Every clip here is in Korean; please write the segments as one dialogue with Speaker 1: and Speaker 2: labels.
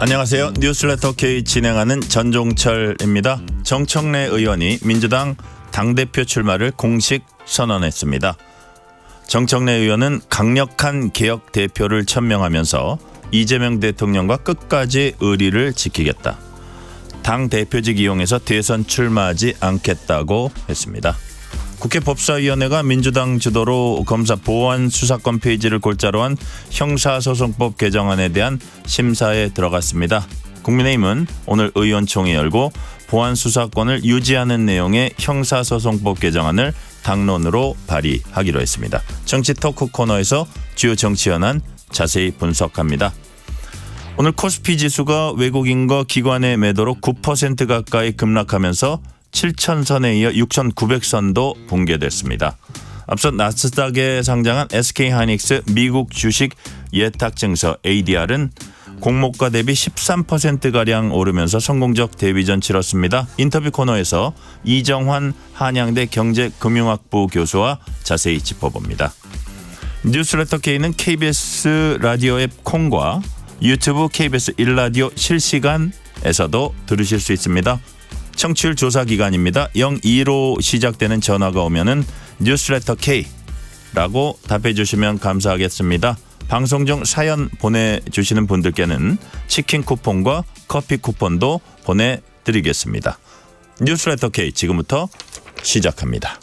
Speaker 1: 안녕하세요. 뉴스레터 K 진행하는 전종철입니다. 정청래 의원이 민주당 당대표 출마를 공식 선언했습니다. 정청래 의원은 강력한 개혁 대표를 천명하면서 이재명 대통령과 끝까지 의리를 지키겠다. 당 대표직 이용해서 대선 출마하지 않겠다고 했습니다. 국회 법사위원회가 민주당 주도로 검사 보완 수사권 폐지를 골자로 한 형사소송법 개정안에 대한 심사에 들어갔습니다. 국민의힘은 오늘 의원총회 열고 보완 수사권을 유지하는 내용의 형사소송법 개정안을 당론으로 발의하기로 했습니다. 정치 토크 코너에서 주요 정치 현안 자세히 분석합니다. 오늘 코스피 지수가 외국인과 기관의 매도로 9% 가까이 급락하면서 7,000선에 이어 6,900선도 붕괴됐습니다. 앞서 나스닥에 상장한 SK하이닉스 미국 주식 예탁증서 ADR은 공모가 대비 13%가량 오르면서 성공적 데뷔전 치렀습니다. 인터뷰 코너에서 이정환 한양대 경제금융학부 교수와 자세히 짚어봅니다. 뉴스레터 K는 KBS 라디오 앱 콩과 유튜브 KBS 1라디오 실시간에서도 들으실 수 있습니다. 청취율 조사 기간입니다. 02로 시작되는 전화가 오면은 뉴스레터 K라고 답해 주시면 감사하겠습니다. 방송 중 사연 보내주시는 분들께는 치킨 쿠폰과 커피 쿠폰도 보내드리겠습니다. 뉴스레터 K 지금부터 시작합니다.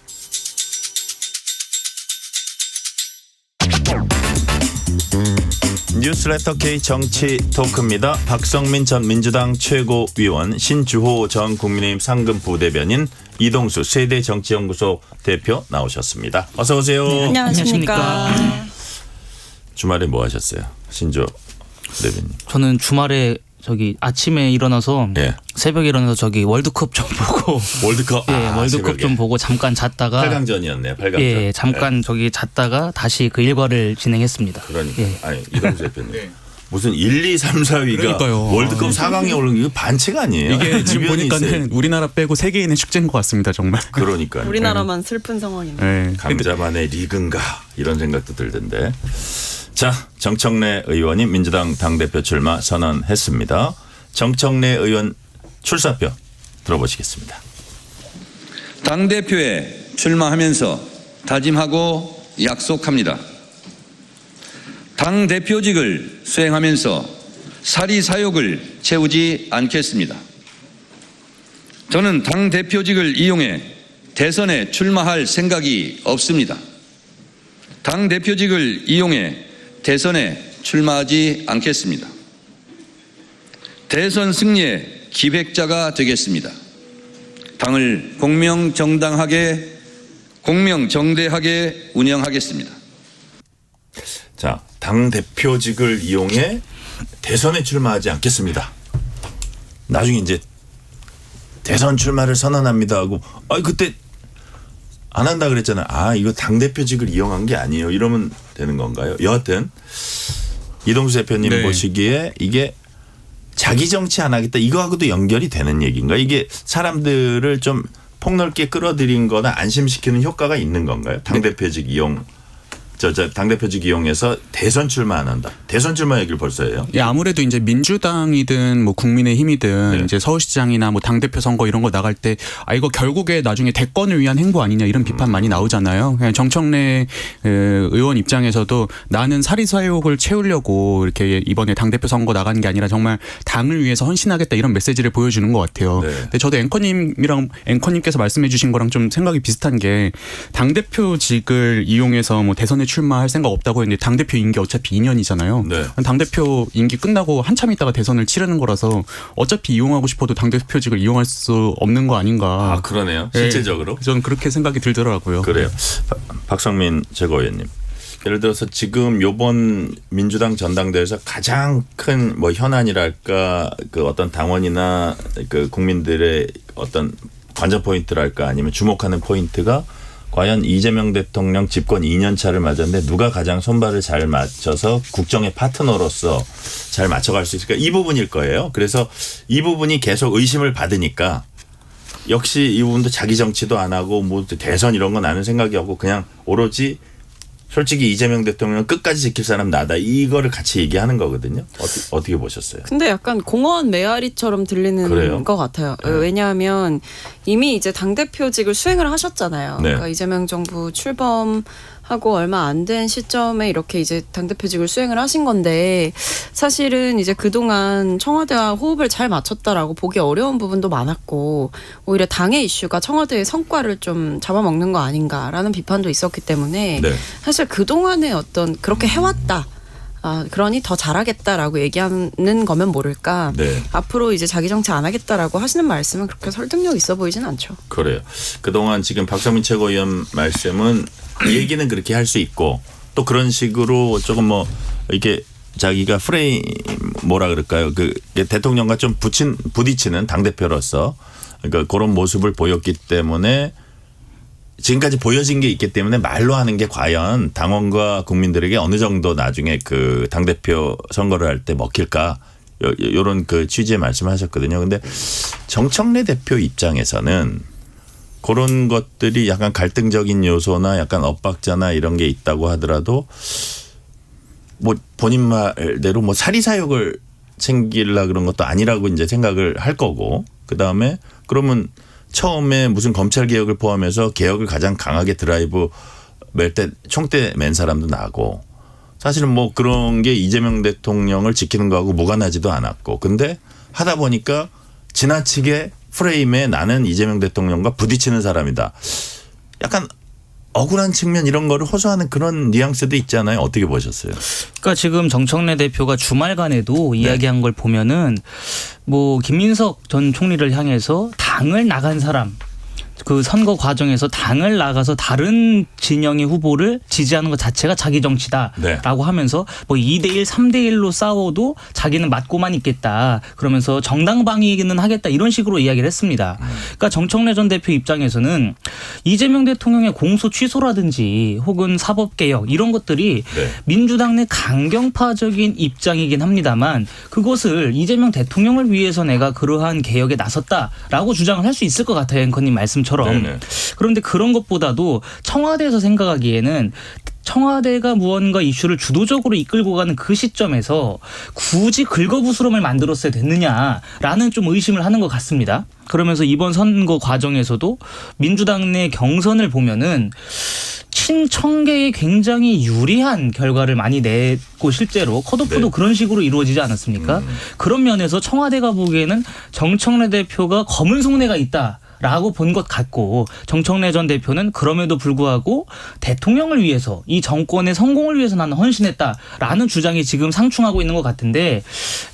Speaker 1: 뉴스레터 K 정치 토크입니다. 박성민 전 민주당 최고위원, 신주호 전 국민의힘 상금 부대변인, 이동수 세대정치연구소 대표 나오셨습니다. 어서 오세요.
Speaker 2: 네, 안녕하십니까.
Speaker 1: 주말에 뭐 하셨어요, 신주호 대변인?
Speaker 2: 저는 주말에 아침에 일어나서 새벽에 일어나서 월드컵 좀 보고
Speaker 1: 월드컵
Speaker 2: 월드컵
Speaker 1: 새벽에.
Speaker 2: 좀 보고 잠깐 잤다가
Speaker 1: 8강전이었네요. 8강전.
Speaker 2: 예, 잠깐 잤다가 다시 그 일과를 진행했습니다.
Speaker 1: 그러니까
Speaker 2: 예.
Speaker 1: 아니 이동수 대표님. 무슨 1, 2, 3, 4위가
Speaker 3: 그러니까요.
Speaker 1: 월드컵 4강에 오른 이거 반칙 아니에요?
Speaker 3: 이게 지금
Speaker 1: 주변이 있어요.
Speaker 3: 보니까는 우리나라 빼고 세계인의 축제인 것 같습니다, 정말.
Speaker 1: 그러니까
Speaker 4: 우리나라만 슬픈 상황입니다.
Speaker 3: 네.
Speaker 1: 강자만의 리그인가 이런 생각도 들던데. 자, 정청래 의원이 민주당 당대표 출마 선언했습니다. 정청래 의원 출사표 들어보시겠습니다.
Speaker 5: 당대표에 출마하면서 다짐하고 약속합니다. 당대표직을 수행하면서 사리사욕을 채우지 않겠습니다. 저는 당대표직을 이용해 대선에 출마할 생각이 없습니다. 당대표직을 이용해 대선에 출마하지 않겠습니다. 대선 승리의 기획자가 되겠습니다. 당을 공명정당하게 공명정대하게 운영하겠습니다.
Speaker 1: 자, 당대표직을 이용해 대선에 출마하지 않겠습니다. 나중에 이제 대선 출마를 선언합니다 하고 그때 안 한다 그랬잖아요. 이거 당대표직을 이용한 게 아니에요. 이러면 되는 건가요? 여하튼 이동수 대표님
Speaker 3: 네.
Speaker 1: 보시기에 이게 자기 정치 안 하겠다 이거하고도 연결이 되는 얘기인가? 이게 사람들을 좀 폭넓게 끌어들인 거나 안심시키는 효과가 있는 건가요? 당대표직 이용. 당대표직 이용해서 대선 출마 안 한다. 대선 출마 얘기를 벌써 해요.
Speaker 3: 예, 아무래도 이제 민주당이든 뭐 국민의힘이든
Speaker 1: 네.
Speaker 3: 이제 서울시장이나 뭐 당대표 선거 이런 거 나갈 때 이거 결국에 나중에 대권을 위한 행보 아니냐 이런 비판 많이 나오잖아요. 그냥 정청래 의원 입장에서도 나는 사리사욕을 채우려고 이렇게 이번에 당대표 선거 나간 게 아니라 정말 당을 위해서 헌신하겠다 이런 메시지를 보여주는 것 같아요.
Speaker 1: 네.
Speaker 3: 근데 저도 앵커님께서 말씀해 주신 거랑 좀 생각이 비슷한 게 당대표직을 이용해서 뭐 대선에 출마할 생각 없다고 했는데 당대표 임기 어차피 2년이잖아요.
Speaker 1: 네.
Speaker 3: 당대표 임기 끝나고 한참 있다가 대선을 치르는 거라서 어차피 이용하고 싶어도 당대표직을 이용할 수 없는 거 아닌가.
Speaker 1: 그러네요. 실제적으로.
Speaker 3: 네, 저는 그렇게 생각이 들더라고요.
Speaker 1: 그래요. 박성민 최고위원님. 예를 들어서 지금 요번 민주당 전당대회에서 가장 큰 뭐 현안이랄까 그 어떤 당원이나 그 국민들의 어떤 관전 포인트랄까 아니면 주목하는 포인트가 과연 이재명 대통령 집권 2년 차를 맞았는데 누가 가장 손발을 잘 맞춰서 국정의 파트너로서 잘 맞춰갈 수 있을까? 이 부분일 거예요. 그래서 이 부분이 계속 의심을 받으니까 역시 이 부분도 자기 정치도 안 하고 뭐 대선 이런 건 아는 생각이 없고 그냥 오로지 솔직히 이재명 대통령은 끝까지 지킬 사람 나다. 이거를 같이 얘기하는 거거든요. 어떻게 보셨어요?
Speaker 4: 근데 약간 공허한 메아리처럼 들리는
Speaker 1: 그래요?
Speaker 4: 것 같아요.
Speaker 1: 네.
Speaker 4: 왜냐하면 이미 이제 당대표직을 수행을 하셨잖아요.
Speaker 1: 네.
Speaker 4: 그러니까 이재명 정부 출범하고 얼마 안 된 시점에 이렇게 이제 당대표직을 수행을 하신 건데 사실은 이제 그동안 청와대와 호흡을 잘 맞췄다라고 보기 어려운 부분도 많았고 오히려 당의 이슈가 청와대의 성과를 좀 잡아먹는 거 아닌가라는 비판도 있었기 때문에
Speaker 1: 네.
Speaker 4: 사실 그동안의 어떤 그렇게 해왔다. 그러니 더 잘하겠다라고 얘기하는 거면 모를까.
Speaker 1: 네.
Speaker 4: 앞으로 이제 자기 정치 안 하겠다라고 하시는 말씀은 그렇게 설득력 있어 보이진 않죠.
Speaker 1: 그래요. 그동안 지금 박성민 최고위원 말씀은 얘기는 그렇게 할 수 있고 또 그런 식으로 조금 뭐 이게 자기가 프레임 뭐라 그럴까요? 그 대통령과 좀 부딪히는 당대표로서 그러니까 그런 모습을 보였기 때문에 지금까지 보여진 게 있기 때문에 말로 하는 게 과연 당원과 국민들에게 어느 정도 나중에 그 당대표 선거를 할 때 먹힐까 요런 그 취지의 말씀을 하셨거든요. 근데 정청래 대표 입장에서는 그런 것들이 약간 갈등적인 요소나 약간 엇박자나 이런 게 있다고 하더라도 뭐 본인 말대로 뭐 사리사욕을 챙기려 그런 것도 아니라고 이제 생각을 할 거고 그다음에 그러면 처음에 무슨 검찰 개혁을 포함해서 개혁을 가장 강하게 드라이브 맬 때 총대 맨 사람도 나고 사실은 뭐 그런 게 이재명 대통령을 지키는 거하고 무관하지도 않았고 근데 하다 보니까 지나치게 프레임에 나는 이재명 대통령과 부딪히는 사람이다. 약간 억울한 측면 이런 거를 호소하는 그런 뉘앙스도 있잖아요. 어떻게 보셨어요?
Speaker 2: 그러니까 지금 정청래 대표가 주말간에도 이야기한 걸 보면은 뭐 김민석 전 총리를 향해서 당을 나간 사람 그 선거 과정에서 당을 나가서 다른 진영의 후보를 지지하는 것 자체가 자기 정치다라고
Speaker 1: 네.
Speaker 2: 하면서 뭐 2대1, 3대1로 싸워도 자기는 맞고만 있겠다. 그러면서 정당 방위는 하겠다. 이런 식으로 이야기를 했습니다. 그러니까 정청래 전 대표 입장에서는 이재명 대통령의 공소 취소라든지 혹은 사법개혁 이런 것들이
Speaker 1: 네.
Speaker 2: 민주당 내 강경파적인 입장이긴 합니다만 그것을 이재명 대통령을 위해서 내가 그러한 개혁에 나섰다라고 주장을 할 수 있을 것 같아요. 앵커님 말씀처럼.
Speaker 1: 네네.
Speaker 2: 그런데 그런 것보다도 청와대에서 생각하기에는 청와대가 무언가 이슈를 주도적으로 이끌고 가는 그 시점에서 굳이 긁어부스럼을 만들었어야 됐느냐라는 좀 의심을 하는 것 같습니다. 그러면서 이번 선거 과정에서도 민주당 내 경선을 보면은 친청계에 굉장히 유리한 결과를 많이 냈고 실제로 컷오프도
Speaker 1: 네.
Speaker 2: 그런 식으로 이루어지지 않았습니까? 그런 면에서 청와대가 보기에는 정청래 대표가 검은 속내가 있다. 라고 본 것 같고 정청래 전 대표는 그럼에도 불구하고 대통령을 위해서 이 정권의 성공을 위해서 나는 헌신했다라는 주장이 지금 상충하고 있는 것 같은데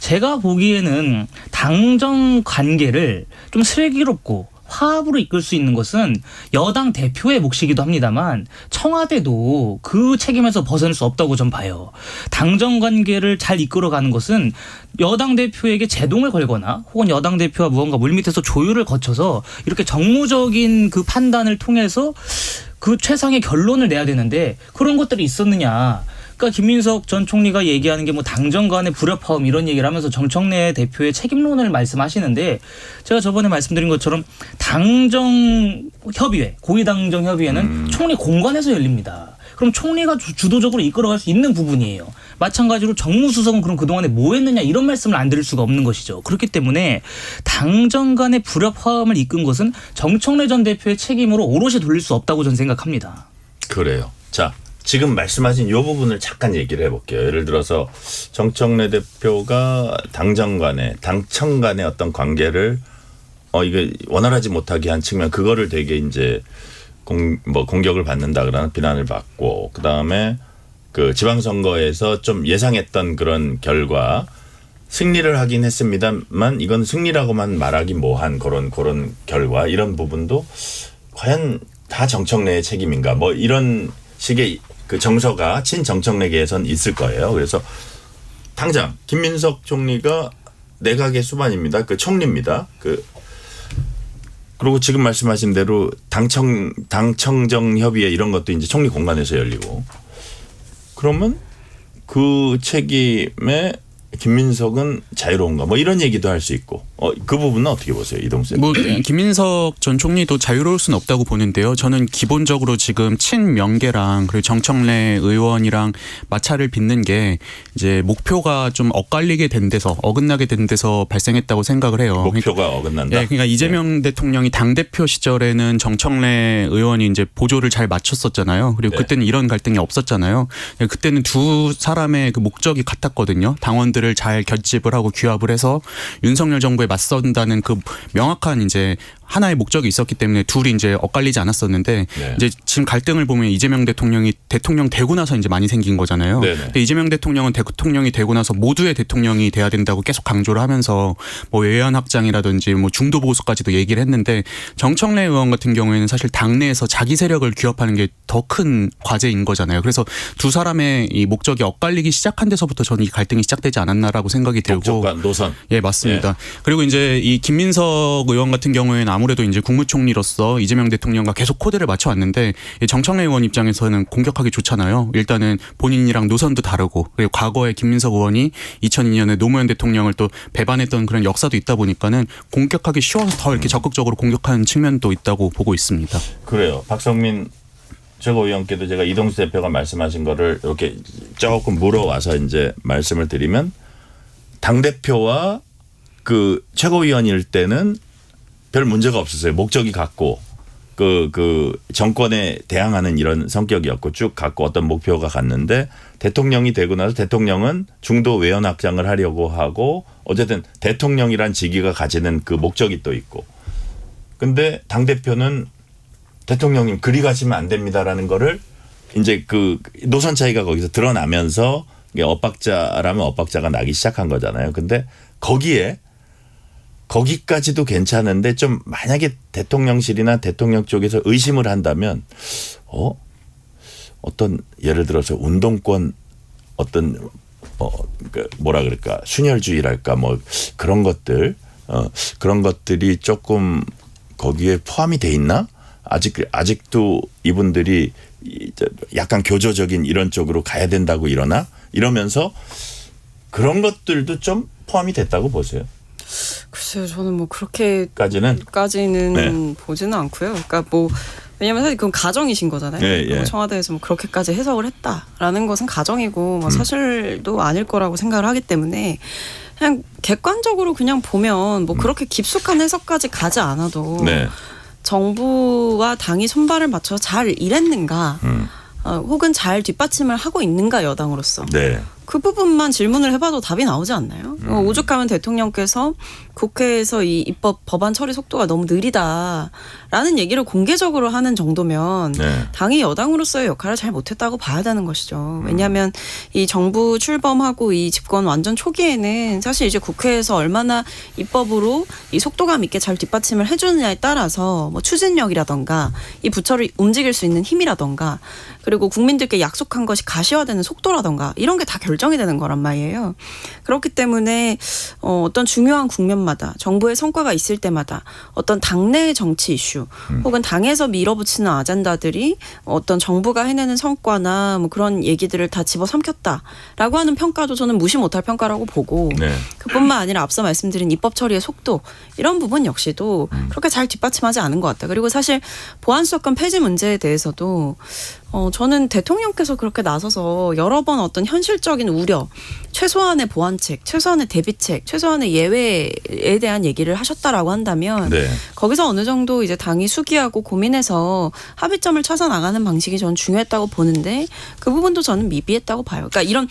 Speaker 2: 제가 보기에는 당정 관계를 좀 슬기롭고 화합으로 이끌 수 있는 것은 여당 대표의 몫이기도 합니다만 청와대도 그 책임에서 벗어날 수 없다고 전 봐요. 당정 관계를 잘 이끌어가는 것은 여당 대표에게 제동을 걸거나 혹은 여당 대표와 무언가 물밑에서 조율을 거쳐서 이렇게 정무적인 그 판단을 통해서 그 최상의 결론을 내야 되는데 그런 것들이 있었느냐. 그러니까 김민석 전 총리가 얘기하는 게 뭐 당정 간의 불협화음 이런 얘기를 하면서 정청래 대표의 책임론을 말씀하시는데 제가 저번에 말씀드린 것처럼 당정협의회, 고위당정협의회는 총리 공관에서 열립니다. 그럼 총리가 주도적으로 이끌어갈 수 있는 부분이에요. 마찬가지로 정무수석은 그럼 그동안에 뭐 했느냐 이런 말씀을 안 드릴 수가 없는 것이죠. 그렇기 때문에 당정 간의 불협화음을 이끈 것은 정청래 전 대표의 책임으로 오롯이 돌릴 수 없다고 저는 생각합니다.
Speaker 1: 그래요. 자. 지금 말씀하신 이 부분을 잠깐 얘기를 해볼게요. 예를 들어서 정청래 대표가 당정 간의 당청 간의 어떤 관계를 이게 원활하지 못하게 한 측면 그거를 되게 이제 공격을 받는다라는 비난을 받고 그다음에 그 지방선거에서 좀 예상했던 그런 결과 승리를 하긴 했습니다만 이건 승리라고만 말하기 뭐한 그런 결과 이런 부분도 과연 다 정청래의 책임인가 뭐 이런 식의 그 정서가 친정청래계에선 있을 거예요. 그래서 당장 김민석 총리가 내각의 수반입니다. 그 총리입니다. 그리고 지금 말씀하신 대로 당청정 협의회 이런 것도 이제 총리 공간에서 열리고 그러면 그 책임에 김민석은 자유로운가 뭐 이런 얘기도 할 수 있고 그 부분은 어떻게 보세요, 이동생?
Speaker 3: 뭐 김민석 전 총리도 자유로울 수는 없다고 보는데요. 저는 기본적으로 지금 친명계랑 그리고 정청래 의원이랑 마찰을 빚는 게 이제 목표가 좀 엇갈리게 된 데서 어긋나게 된 데서 발생했다고 생각을 해요.
Speaker 1: 목표가 어긋난다.
Speaker 3: 네, 그러니까 이재명 대통령이 당 대표 시절에는 정청래 의원이 이제 보조를 잘 맞췄었잖아요. 그리고
Speaker 1: 네.
Speaker 3: 그때는 이런 갈등이 없었잖아요. 그때는 두 사람의 그 목적이 같았거든요. 당원들을 잘 결집을 하고 규합을 해서 윤석열 정부에 맞선다는 그 명확한 이제 하나의 목적이 있었기 때문에 둘이 이제 엇갈리지 않았었는데
Speaker 1: 네.
Speaker 3: 이제 지금 갈등을 보면 이재명 대통령이 대통령 되고 나서 이제 많이 생긴 거잖아요.
Speaker 1: 네네.
Speaker 3: 근데 이재명 대통령은 대통령이 되고 나서 모두의 대통령이 돼야 된다고 계속 강조를 하면서 뭐 외연 확장이라든지 뭐 중도 보수까지도 얘기를 했는데 정청래 의원 같은 경우에는 사실 당내에서 자기 세력을 규합하는 게 더 큰 과제인 거잖아요. 그래서 두 사람의 이 목적이 엇갈리기 시작한 데서부터 저는 이 갈등이 시작되지 않았나라고 생각이 들고.
Speaker 1: 목적과 노선.
Speaker 3: 예, 맞습니다. 그리고 이제 이 김민석 의원 같은 경우에는 아무래도 이제 국무총리로서 이재명 대통령과 계속 코드를 맞춰왔는데 이 정청래 의원 입장에서는 공격하기 좋잖아요. 일단은 본인이랑 노선도 다르고 그리고 과거에 김민석 의원이 2002년에 노무현 대통령을 또 배반했던 그런 역사도 있다 보니까는 공격하기 쉬워서 더 이렇게 적극적으로 공격하는 측면도 있다고 보고 있습니다.
Speaker 1: 그래요. 박성민 최고위원께도 제가 이동수 대표가 말씀하신 거를 이렇게 조금 물어와서 이제 말씀을 드리면 당대표와 그 최고위원일 때는 별 문제가 없었어요. 목적이 같고 그 정권에 대항하는 이런 성격이었고 쭉 갖고 어떤 목표가 같는데 대통령이 되고 나서 대통령은 중도 외연 확장을 하려고 하고 어쨌든 대통령이란 직위가 가지는 그 목적이 또 있고 근데 당대표는 대통령님 그리 가시면 안 됩니다라는 거를 이제 그 노선 차이가 거기서 드러나면서 이게 엇박자라면 엇박자가 나기 시작한 거잖아요. 근데 거기까지도 괜찮은데 좀 만약에 대통령실이나 대통령 쪽에서 의심을 한다면 어떤 예를 들어서 운동권 어떤 그 뭐라 그럴까 순혈주의랄까 뭐 그런 것들이 조금 거기에 포함이 돼 있나? 아직도 이분들이 약간 교조적인 이런 쪽으로 가야 된다고 이러면서 그런 것들도 좀 포함이 됐다고 보세요.
Speaker 4: 글쎄요, 저는 뭐 그렇게까지는
Speaker 1: 네.
Speaker 4: 보지는 않고요. 그러니까 뭐 왜냐면 사실 그건 가정이신 거잖아요.
Speaker 1: 예.
Speaker 4: 청와대에서 뭐 그렇게까지 해석을 했다라는 것은 가정이고 뭐 사실도 아닐 거라고 생각을 하기 때문에 그냥 객관적으로 그냥 보면 뭐 그렇게 깊숙한 해석까지 가지 않아도
Speaker 1: 네.
Speaker 4: 정부와 당이 손발을 맞춰서 잘 일했는가 혹은 잘 뒷받침을 하고 있는가 여당으로서
Speaker 1: 네.
Speaker 4: 그 부분만 질문을 해봐도 답이 나오지 않나요? 오죽하면 대통령께서 국회에서 이 입법 법안 처리 속도가 너무 느리다라는 얘기를 공개적으로 하는 정도면
Speaker 1: 네.
Speaker 4: 당이 여당으로서의 역할을 잘 못했다고 봐야 되는 것이죠. 왜냐하면 이 정부 출범하고 이 집권 완전 초기에는 사실 이제 국회에서 얼마나 입법으로 이 속도감 있게 잘 뒷받침을 해주느냐에 따라서 뭐 추진력이라던가 이 부처를 움직일 수 있는 힘이라던가 그리고 국민들께 약속한 것이 가시화되는 속도라던가 이런 게 다 결정이 되는 거란 말이에요. 그렇기 때문에 어떤 중요한 국면마다 정부의 성과가 있을 때마다 어떤 당내의 정치 이슈 혹은 당에서 밀어붙이는 아젠다들이 어떤 정부가 해내는 성과나 뭐 그런 얘기들을 다 집어삼켰다라고 하는 평가도 저는 무시 못할 평가라고 보고
Speaker 1: 네.
Speaker 4: 그뿐만 아니라 앞서 말씀드린 입법 처리의 속도 이런 부분 역시도 그렇게 잘 뒷받침하지 않은 것 같다. 그리고 사실 보안수사권 폐지 문제에 대해서도 저는 대통령께서 그렇게 나서서 여러 번 어떤 현실적인 우려, 최소한의 보완책, 최소한의 대비책, 최소한의 예외에 대한 얘기를 하셨다라고 한다면
Speaker 1: 네.
Speaker 4: 거기서 어느 정도 이제 당이 수기하고 고민해서 합의점을 찾아 나가는 방식이 저는 중요했다고 보는데 그 부분도 저는 미비했다고 봐요. 그러니까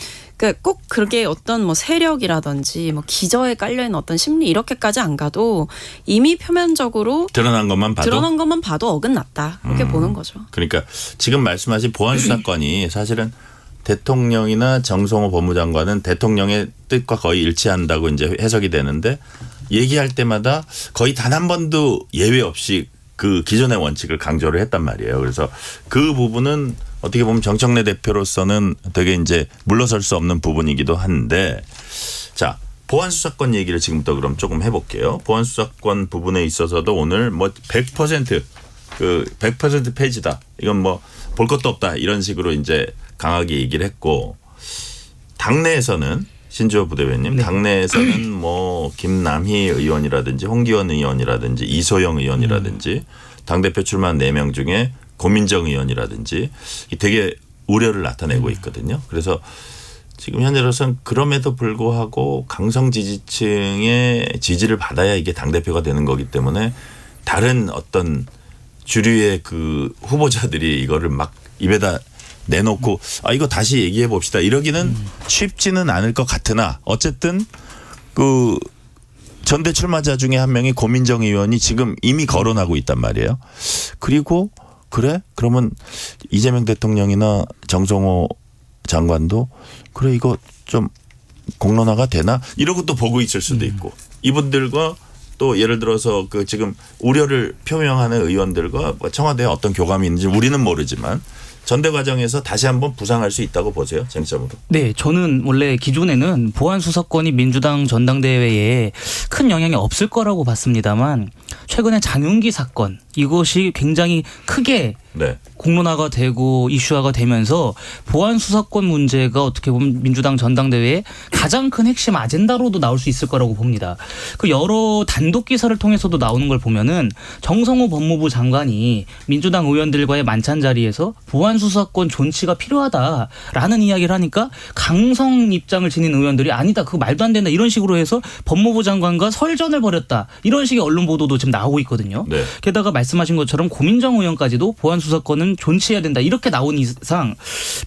Speaker 4: 꼭 그렇게 어떤 뭐 세력이라든지 뭐 기저에 깔려 있는 어떤 심리 이렇게까지 안 가도 이미 표면적으로
Speaker 1: 드러난 것만 봐도
Speaker 4: 어긋났다 이렇게 보는 거죠.
Speaker 1: 그러니까 지금 말씀하신 보안수사권이 사실은 대통령이나 정성호 법무장관은 대통령의 뜻과 거의 일치한다고 이제 해석이 되는데 얘기할 때마다 거의 단 한 번도 예외 없이 그 기존의 원칙을 강조를 했단 말이에요. 그래서 그 부분은 어떻게 보면 정청래 대표로서는 되게 이제 물러설 수 없는 부분이기도 한데 자, 보안수사권 얘기를 지금부터 그럼 조금 해볼게요. 보안수사권 부분에 있어서도 오늘 뭐 100% 폐지다. 이건 뭐 볼 것도 없다. 이런 식으로 이제 강하게 얘기를 했고 당내에서는 신주호 부대변인
Speaker 2: 네.
Speaker 1: 당내에서는 뭐 김남희 의원이라든지 홍기원 의원이라든지 이소영 의원이라든지 당대표 출마한 4명 중에 고민정 의원이라든지 되게 우려를 나타내고 있거든요. 그래서 지금 현재로서는 그럼에도 불구하고 강성 지지층의 지지를 받아야 이게 당대표가 되는 거기 때문에 다른 어떤 주류의 그 후보자들이 이거를 막 입에다 내놓고 이거 다시 얘기해 봅시다 이러기는 쉽지는 않을 것 같으나 어쨌든 그 전대 출마자 중에 한 명이 고민정 의원이 지금 이미 거론하고 있단 말이에요. 그리고 그래? 그러면 이재명 대통령이나 정성호 장관도 그래 이거 좀 공론화가 되나? 이러고 또 보고 있을 수도 있고 이분들과 또 예를 들어서 그 지금 우려를 표명하는 의원들과 청와대에 어떤 교감이 있는지 우리는 모르지만 전대 과정에서 다시 한번 부상할 수 있다고 보세요. 쟁점으로.
Speaker 2: 네, 저는 원래 기존에는 보안 수사권이 민주당 전당대회에 큰 영향이 없을 거라고 봤습니다만 최근에 장윤기 사건 이것이 굉장히 크게
Speaker 1: 네.
Speaker 2: 공론화가 되고 이슈화가 되면서 보안 수사권 문제가 어떻게 보면 민주당 전당대회의 가장 큰 핵심 아젠다로도 나올 수 있을 거라고 봅니다. 그 여러 단독 기사를 통해서도 나오는 걸 보면은 정성호 법무부 장관이 민주당 의원들과의 만찬 자리에서 보안 수사권 존치가 필요하다라는 이야기를 하니까 강성 입장을 지닌 의원들이 아니다 그거 말도 안 된다 이런 식으로 해서 법무부 장관과 설전을 벌였다 이런 식의 언론 보도도 지금 나오고 있거든요.
Speaker 1: 네.
Speaker 2: 게다가 말씀하신 것처럼 고민정 의원까지도 보안 수사권은 존치해야 된다 이렇게 나온 이상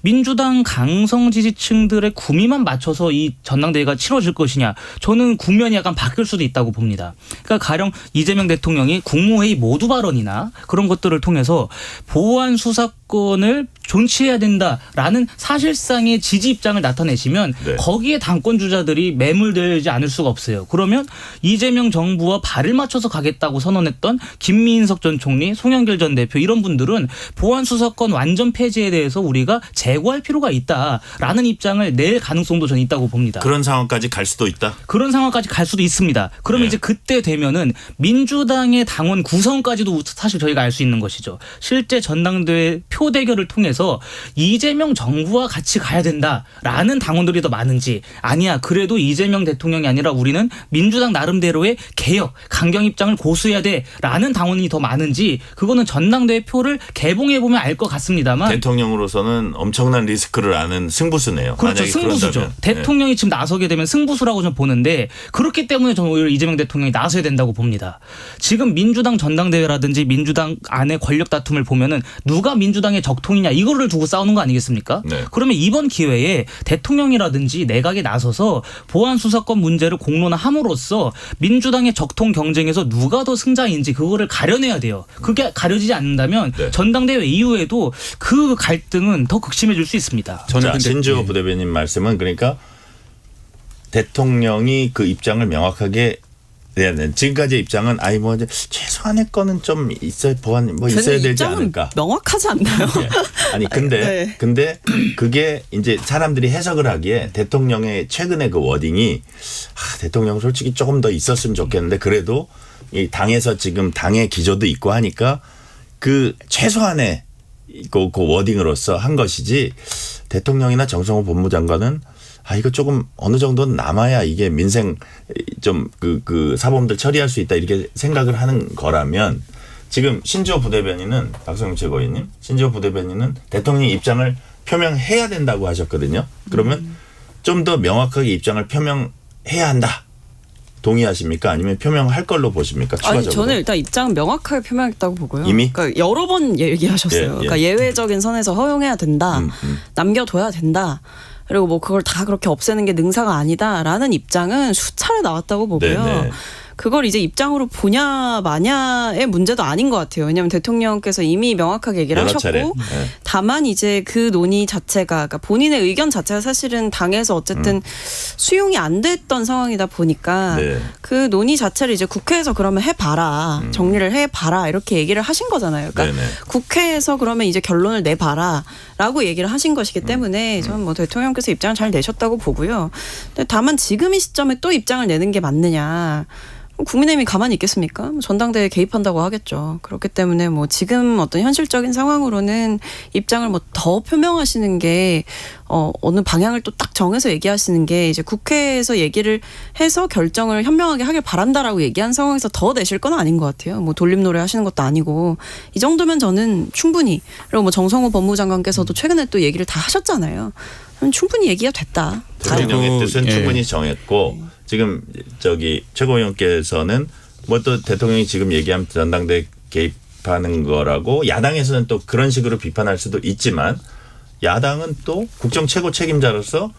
Speaker 2: 민주당 강성 지지층들의 구미만 맞춰서 이 전당대회가 치러질 것이냐 저는 국면이 약간 바뀔 수도 있다고 봅니다. 그러니까 가령 이재명 대통령이 국무회의 모두 발언이나 그런 것들을 통해서 보안 수사권을 존치해야 된다라는 사실상의 지지 입장을 나타내시면
Speaker 1: 네.
Speaker 2: 거기에 당권 주자들이 매몰되지 않을 수가 없어요. 그러면 이재명 정부와 발을 맞춰서 가겠다고 선언했던 김민석 전 총리, 송영길 전 대표 이런 분들은 보안 수사권 완전 폐지에 대해서 우리가 재고할 필요가 있다라는 입장을 낼 가능성도 저는 있다고 봅니다.
Speaker 1: 그런 상황까지 갈 수도 있다.
Speaker 2: 그런 상황까지 갈 수도 있습니다. 그러면
Speaker 1: 네.
Speaker 2: 이제 그때 되면은 민주당의 당원 구성까지도 사실 저희가 알 수 있는 것이죠. 실제 전당대회 표 대결을 통해서 이재명 정부와 같이 가야 된다라는 당원들이 더 많은지 아니야 그래도 이재명 대통령이 아니라 우리는 민주당 나름대로의 개혁, 강경 입장을 고수해야 돼라는 당원이 더 많은지 그거는 전당대회 표를 개봉해 보면 알 것 같습니다만
Speaker 1: 대통령으로서는 엄청난 리스크를 아는 승부수네요.
Speaker 2: 그렇죠.
Speaker 1: 만약에
Speaker 2: 승부수죠.
Speaker 1: 그런다면.
Speaker 2: 대통령이 지금 나서게 되면 승부수라고 저는 보는데 그렇기 때문에 저는 오히려 이재명 대통령이 나서야 된다고 봅니다. 지금 민주당 전당대회라든지 민주당 안의 권력 다툼을 보면은 누가 민주당의 적통이냐 이거를 두고 싸우는 거 아니겠습니까?
Speaker 1: 네.
Speaker 2: 그러면 이번 기회에 대통령이라든지 내각에 나서서 보안 수사권 문제를 공론화함으로써 민주당의 적통 경쟁에서 누가 더 승자인지 그거를 가려내야 돼요. 그게 가려지지 않는다면
Speaker 1: 네.
Speaker 2: 전당대회 이후에도 그 갈등은 더 극심해질 수 있습니다.
Speaker 3: 저는
Speaker 1: 자,
Speaker 3: 근데
Speaker 1: 신주호 부대변인 말씀은 그러니까 대통령이 그 입장을 명확하게 내야 돼. 지금까지의 입장은 뭐 이제 최소한의 거는 좀 있어야 보안 뭐 있어야 되지
Speaker 4: 입장은
Speaker 1: 않을까.
Speaker 4: 명확하지 않나요?
Speaker 1: 예. 아니 근데 그게 이제 사람들이 해석을 하기에 대통령의 최근의 그 워딩이 대통령 솔직히 조금 더 있었으면 좋겠는데 그래도 이 당에서 지금 당의 기조도 있고 하니까 그 최소한의 그 워딩으로서 한 것이지 대통령이나 정성호 법무장관은 이거 조금 어느 정도는 남아야 이게 민생 좀 그 사범들 처리할 수 있다 이렇게 생각을 하는 거라면 지금 신주호 부대변인은 박성민 최고위원님 신주호 부대변인은 대통령 입장을 표명해야 된다고 하셨거든요. 그러면 좀 더 명확하게 입장을 표명해야 한다. 동의하십니까? 아니면 표명할 걸로 보십니까? 추가적으로.
Speaker 4: 아니 저는 일단 입장은 명확하게 표명했다고 보고요.
Speaker 1: 이미?
Speaker 4: 그러니까 여러 번 얘기하셨어요.
Speaker 1: 예, 예.
Speaker 4: 그러니까 예외적인 선에서 허용해야 된다. 남겨둬야 된다. 그리고 뭐 그걸 다 그렇게 없애는 게 능사가 아니다라는 입장은 수차례 나왔다고 보고요.
Speaker 1: 네네.
Speaker 4: 그걸 이제 입장으로 보냐 마냐의 문제도 아닌 것 같아요. 왜냐하면 대통령께서 이미 명확하게 얘기를
Speaker 1: 여러
Speaker 4: 하셨고
Speaker 1: 차례. 네.
Speaker 4: 다만 이제 그 논의 자체가 그러니까 본인의 의견 자체가 사실은 당에서 어쨌든 수용이 안 됐던 상황이다 보니까
Speaker 1: 네.
Speaker 4: 그 논의 자체를 이제 국회에서 그러면 해봐라 정리를 해봐라 이렇게 얘기를 하신 거잖아요. 그러니까
Speaker 1: 네네.
Speaker 4: 국회에서 그러면 이제 결론을 내봐라라고 얘기를 하신 것이기 때문에 저는 뭐 대통령께서 입장을 잘 내셨다고 보고요. 근데 다만 지금 이 시점에 또 입장을 내는 게 맞느냐? 국민의힘이 가만히 있겠습니까? 전당대회에 개입한다고 하겠죠. 그렇기 때문에 뭐 지금 어떤 현실적인 상황으로는 입장을 뭐 더 표명하시는 게 어느 방향을 또 딱 정해서 얘기하시는 게 이제 국회에서 얘기를 해서 결정을 현명하게 하길 바란다라고 얘기한 상황에서 더 내실 건 아닌 것 같아요. 뭐 돌림노래 하시는 것도 아니고 이 정도면 저는 충분히 그리고 뭐 정성호 법무장관께서도 최근에 또 얘기를 다 하셨잖아요. 충분히 얘기가 됐다.
Speaker 1: 대통령의
Speaker 3: 그리고,
Speaker 1: 뜻은
Speaker 3: 예.
Speaker 1: 충분히 정했고 지금 저기 최고위원께서는 뭐 또 대통령이 지금 얘기한 전당대 개입하는 거라고 야당에서는 또 그런 식으로 비판할 수도 있지만 야당은 또 국정 최고 책임자로서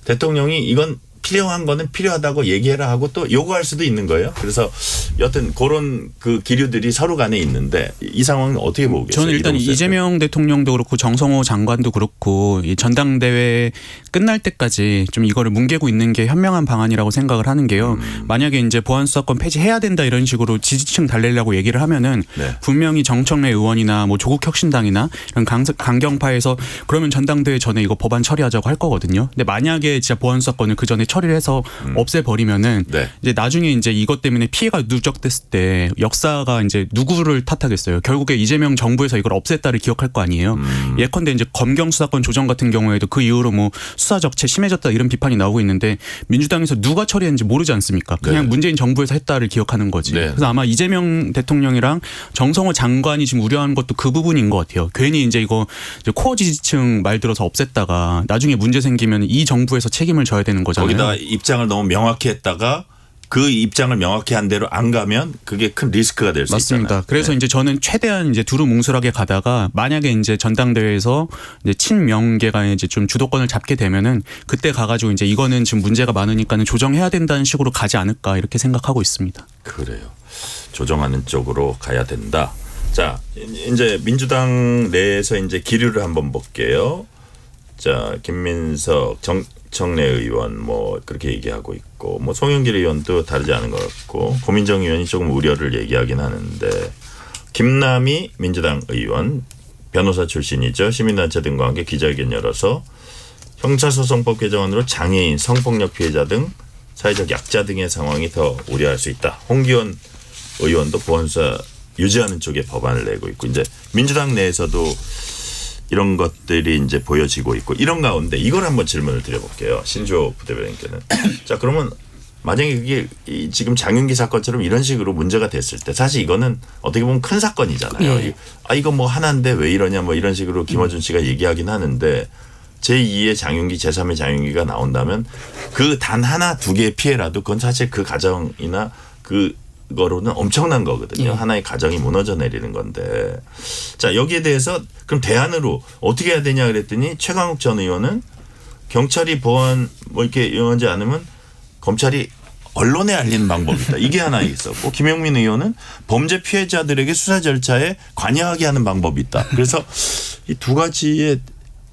Speaker 1: 대통령이 이건 필요한 거는 필요하다고 얘기해라 하고 또 요구할 수도 있는 거예요. 그래서 여튼 그런 그 기류들이 서로 간에 있는데 이 상황은 어떻게 보고 계세요?
Speaker 3: 저는 일단
Speaker 1: 이동수
Speaker 3: 이재명 대통령도 그렇고 정성호 장관도 그렇고 이 전당대회 끝날 때까지 좀 이거를 뭉개고 있는 게 현명한 방안이라고 생각을 하는 게요. 만약에 이제 보안수사권 폐지해야 된다 이런 식으로 지지층 달래려고 얘기를 하면은
Speaker 1: 네.
Speaker 3: 분명히 정청래 의원이나 뭐 조국혁신당이나 이런 강경파에서 그러면 전당대회 전에 이거 법안 처리하자고 할 거거든요. 근데 만약에 진짜 보안수사권을 그 전에 처리를 해서 없애버리면은
Speaker 1: 네.
Speaker 3: 이제 나중에 이제 이것 때문에 피해가 누적됐을 때 역사가 이제 누구를 탓하겠어요. 결국에 이재명 정부에서 이걸 없앴다를 기억할 거 아니에요. 예컨대 이제 검경 수사권 조정 같은 경우에도 그 이후로 뭐 수사 적체 심해졌다 이런 비판이 나오고 있는데 민주당에서 누가 처리했는지 모르지 않습니까? 그냥
Speaker 1: 네.
Speaker 3: 문재인 정부에서 했다를 기억하는 거지.
Speaker 1: 네.
Speaker 3: 그래서 아마 이재명 대통령이랑 정성호 장관이 지금 우려하는 것도 그 부분인 것 같아요. 괜히 이제 이거 이제 코어 지지층 말 들어서 없앴다가 나중에 문제 생기면 이 정부에서 책임을 져야 되는 거잖아요.
Speaker 1: 거기다 입장을 너무 명확히 했다가 그 입장을 명확히 한 대로 안 가면 그게 큰 리스크가 될 수 있잖아요.
Speaker 3: 맞습니다. 그래서
Speaker 1: 네.
Speaker 3: 이제 저는 최대한 이제 두루뭉술하게 가다가 만약에 이제 전당대회에서 이제 친명계가 이제 좀 주도권을 잡게 되면은 그때 가가지고 이제 이거는 지금 문제가 많으니까는 조정해야 된다는 식으로 가지 않을까 이렇게 생각하고 있습니다.
Speaker 1: 그래요. 조정하는 쪽으로 가야 된다. 자, 이제 민주당 내에서 이제 기류를 한번 볼게요. 자, 김민석 정청래 의원 뭐 그렇게 얘기하고 있고 뭐 송영길 의원도 다르지 않은 것 같고 고민정 의원이 조금 우려를 얘기하긴 하는데 김남희 민주당 의원 변호사 출신이죠. 시민단체 등과 함께 기자회견 열어서 형사소송법 개정안으로 장애인, 성폭력 피해자 등 사회적 약자 등의 상황이 더 우려할 수 있다. 홍기원 의원도 보안수사 유지하는 쪽에 법안을 내고 있고 이제 민주당 내에서도 이런 것들이 이제 보여지고 있고 이런 가운데 이걸 한번 질문을 드려볼게요. 신조 부대변인께는. 자, 그러면 만약에 그게 지금 장윤기 사건처럼 이런 식으로 문제가 됐을 때 사실 이거는 어떻게 보면 큰 사건이잖아요.
Speaker 2: 예.
Speaker 1: 아, 이거 뭐 하나인데 왜 이러냐 뭐 이런 식으로 김어준 씨가 얘기하긴 하는데 제2의 장윤기, 제3의 장윤기가 나온다면 그 단 하나 두 개의 피해라도 그건 사실 그 가정이나 그거로는 엄청난 거거든요.
Speaker 2: 예.
Speaker 1: 하나의 가정이 무너져 내리는 건데. 자, 여기에 대해서 그럼 대안으로 어떻게 해야 되냐 그랬더니 최강욱 전 의원은 경찰이 보안 뭐 이렇게 영하지 않으면 검찰이 언론에 알리는 방법이 있다. 이게 하나 있었고 김영민 의원은 범죄 피해자들에게 수사 절차에 관여하게 하는 방법이 있다. 그래서 이 두 가지의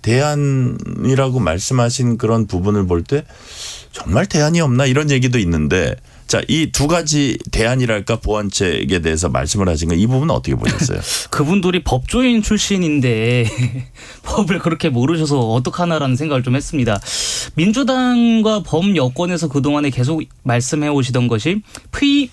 Speaker 1: 대안이라고 말씀하신 그런 부분을 볼 때 정말 대안이 없나 이런 얘기도 있는데 자, 이 두 가지 대안이랄까 보완책에 대해서 말씀을 하신 거 이 부분은 어떻게 보셨어요?
Speaker 2: 그분들이 법조인 출신인데 법을 그렇게 모르셔서 어떡하나라는 생각을 좀 했습니다. 민주당과 범여권에서 그동안에 계속 말씀해 오시던 것이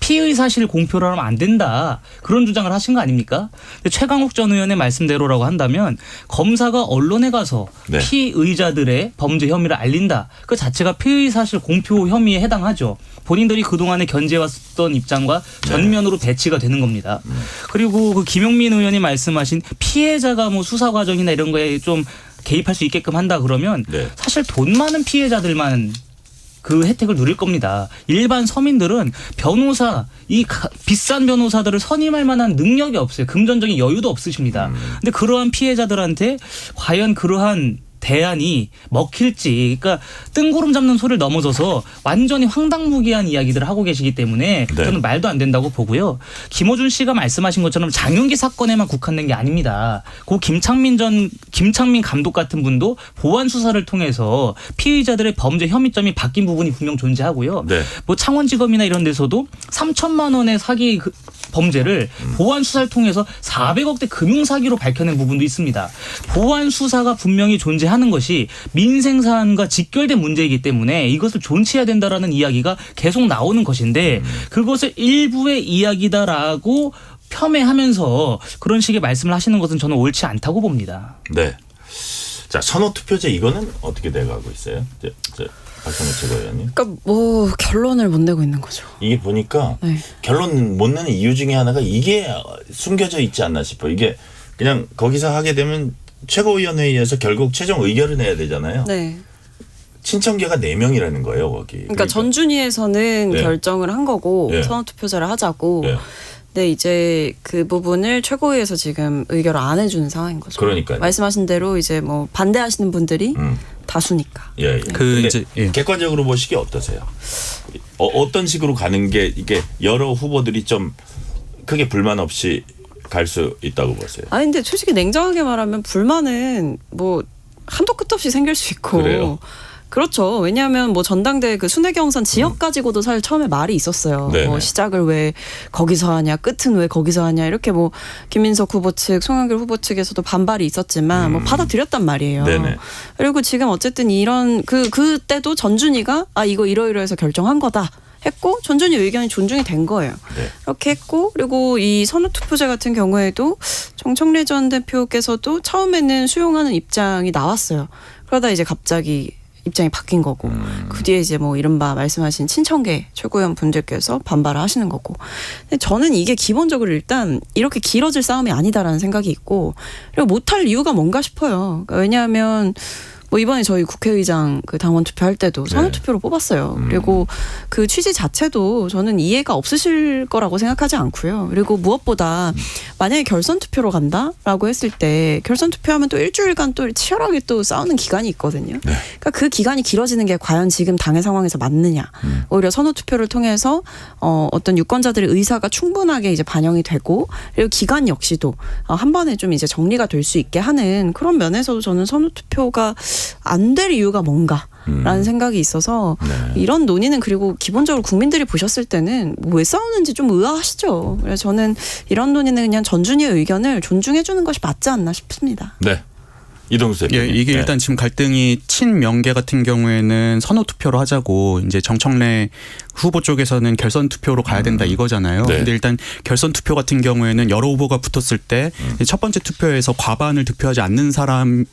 Speaker 2: 피의 사실 공표를 하면 안 된다. 그런 주장을 하신 거 아닙니까? 근데 최강욱 전 의원의 말씀대로라고 한다면 검사가 언론에 가서
Speaker 1: 네.
Speaker 2: 피의자들의 범죄 혐의를 알린다. 그 자체가 피의 사실 공표 혐의에 해당하죠. 본인들이 그동안에 견제해왔던 입장과 전면으로 배치가 되는 겁니다. 그리고 그 김용민 의원이 말씀하신 피해자가 뭐 수사 과정이나 이런 거에 좀 개입할 수 있게끔 한다 그러면
Speaker 1: 네.
Speaker 2: 사실 돈 많은 피해자들만 그 혜택을 누릴 겁니다. 일반 서민들은 변호사, 비싼 변호사들을 선임할 만한 능력이 없어요. 금전적인 여유도 없으십니다. 근데 그러한 피해자들한테 과연 그러한 대안이 먹힐지, 그러니까 뜬구름 잡는 소리를 넘어서서 완전히 황당무계한 이야기들을 하고 계시기 때문에
Speaker 1: 네.
Speaker 2: 저는 말도 안 된다고 보고요. 김어준 씨가 말씀하신 것처럼 장윤기 사건에만 국한된 게 아닙니다. 그 김창민 감독 같은 분도 보안 수사를 통해서 피의자들의 범죄 혐의점이 바뀐 부분이 분명 존재하고요.
Speaker 1: 네.
Speaker 2: 뭐 창원지검이나 이런 데서도 3천만 원의 사기 범죄를 보안 수사를 통해서 400억대 금융 사기로 밝혀낸 부분도 있습니다. 보안 수사가 분명히 존재하는 하는 것이 민생 사안과 직결된 문제이기 때문에 이것을 존치해야 된다라는 이야기가 계속 나오는 것인데 그것을 일부의 이야기다라고 폄훼하면서 그런 식의 말씀을 하시는 것은 저는 옳지 않다고 봅니다.
Speaker 1: 네. 자, 선호투표제 이거는 어떻게 돼가고 있어요? 박성민 최고위원님.
Speaker 4: 그러니까 뭐 결론을 못 내고 있는 거죠.
Speaker 1: 이게 보니까
Speaker 4: 네.
Speaker 1: 결론 못 내는 이유 중에 하나가 이게 숨겨져 있지 않나 싶어. 이게 그냥 거기서 하게 되면 최고위원회의에서 결국 최종 의결을 내야 되잖아요.
Speaker 4: 네.
Speaker 1: 친청계가 4명이라는 거예요, 거기.
Speaker 4: 그러니까 전준위에서는
Speaker 1: 네.
Speaker 4: 결정을 한 거고
Speaker 1: 네.
Speaker 4: 선호투표제를 하자고.
Speaker 1: 네.
Speaker 4: 네, 이제 그 부분을 최고위에서 지금 의결을 안 해주는 상황인 거죠.
Speaker 1: 그러니까요.
Speaker 4: 말씀하신 대로 이제 뭐 반대하시는 분들이 다수니까.
Speaker 1: 예, 예.
Speaker 3: 그
Speaker 1: 근데
Speaker 3: 이제, 예.
Speaker 1: 객관적으로 보시기 어떠세요? 어떤 식으로 가는 게 이게 여러 후보들이 좀 크게 불만 없이 갈 수 있다고 보세요?
Speaker 4: 아니 근데 솔직히 냉정하게 말하면 불만은 뭐 한도 끝 없이 생길 수 있고.
Speaker 1: 그래요?
Speaker 4: 그렇죠. 왜냐하면 뭐 전당대 그 순회경선 지역 가지고도 사실 처음에 말이 있었어요.
Speaker 1: 네네.
Speaker 4: 뭐 시작을 왜 거기서 하냐, 끝은 왜 거기서 하냐 이렇게 뭐 김민석 후보 측, 송영길 후보 측에서도 반발이 있었지만 뭐 받아들였단 말이에요.
Speaker 1: 네네.
Speaker 4: 그리고 지금 어쨌든 이런 그때도 전준희가 아 이거 이러이러해서 결정한 거다. 했고 전준희 의견이 존중이 된 거예요.
Speaker 1: 네.
Speaker 4: 이렇게 했고 그리고 이 선호투표제 같은 경우에도 정청래 전 대표께서도 처음에는 수용하는 입장이 나왔어요. 그러다 이제 갑자기 입장이 바뀐 거고 그 뒤에 이제 뭐 이른바 말씀하신 친청계 최고위원 분들께서 반발을 하시는 거고. 근데 저는 이게 기본적으로 일단 이렇게 길어질 싸움이 아니다라는 생각이 있고 그리고 못할 이유가 뭔가 싶어요. 그러니까 왜냐하면 뭐 이번에 저희 국회의장 그 당원 투표할 때도 선호투표로 뽑았어요. 그리고 그 취지 자체도 저는 이해가 없으실 거라고 생각하지 않고요. 그리고 무엇보다 만약에 결선 투표로 간다라고 했을 때 결선 투표하면 또 일주일간 또 치열하게 또 싸우는 기간이 있거든요. 그러니까 그 기간이 길어지는 게 과연 지금 당의 상황에서 맞느냐. 오히려 선호투표를 통해서 어떤 유권자들의 의사가 충분하게 이제 반영이 되고 그리고 기간 역시도 한 번에 좀 이제 정리가 될 수 있게 하는 그런 면에서도 저는 선호투표가 안 될 이유가 뭔가라는 생각이 있어서 이런 논의는 그리고 기본적으로 국민들이 보셨을 때는 왜 싸우는지 좀 의아하시죠. 그래서 저는 이런 논의는 그냥 전준희의 의견을 존중해 주는 것이 맞지 않나 싶습니다.
Speaker 1: 네. 이동수
Speaker 3: 예,
Speaker 1: 대표님.
Speaker 3: 이게
Speaker 1: 네.
Speaker 3: 일단 지금 갈등이 친명계 같은 경우에는 선호 투표로 하자고 이제 정청래 후보 쪽에서는 결선 투표로 가야 된다 이거잖아요.
Speaker 1: 네.
Speaker 3: 근데 일단 결선 투표 같은 경우에는 여러 후보가 붙었을 때 첫 번째 투표에서 과반을 득표하는 사람이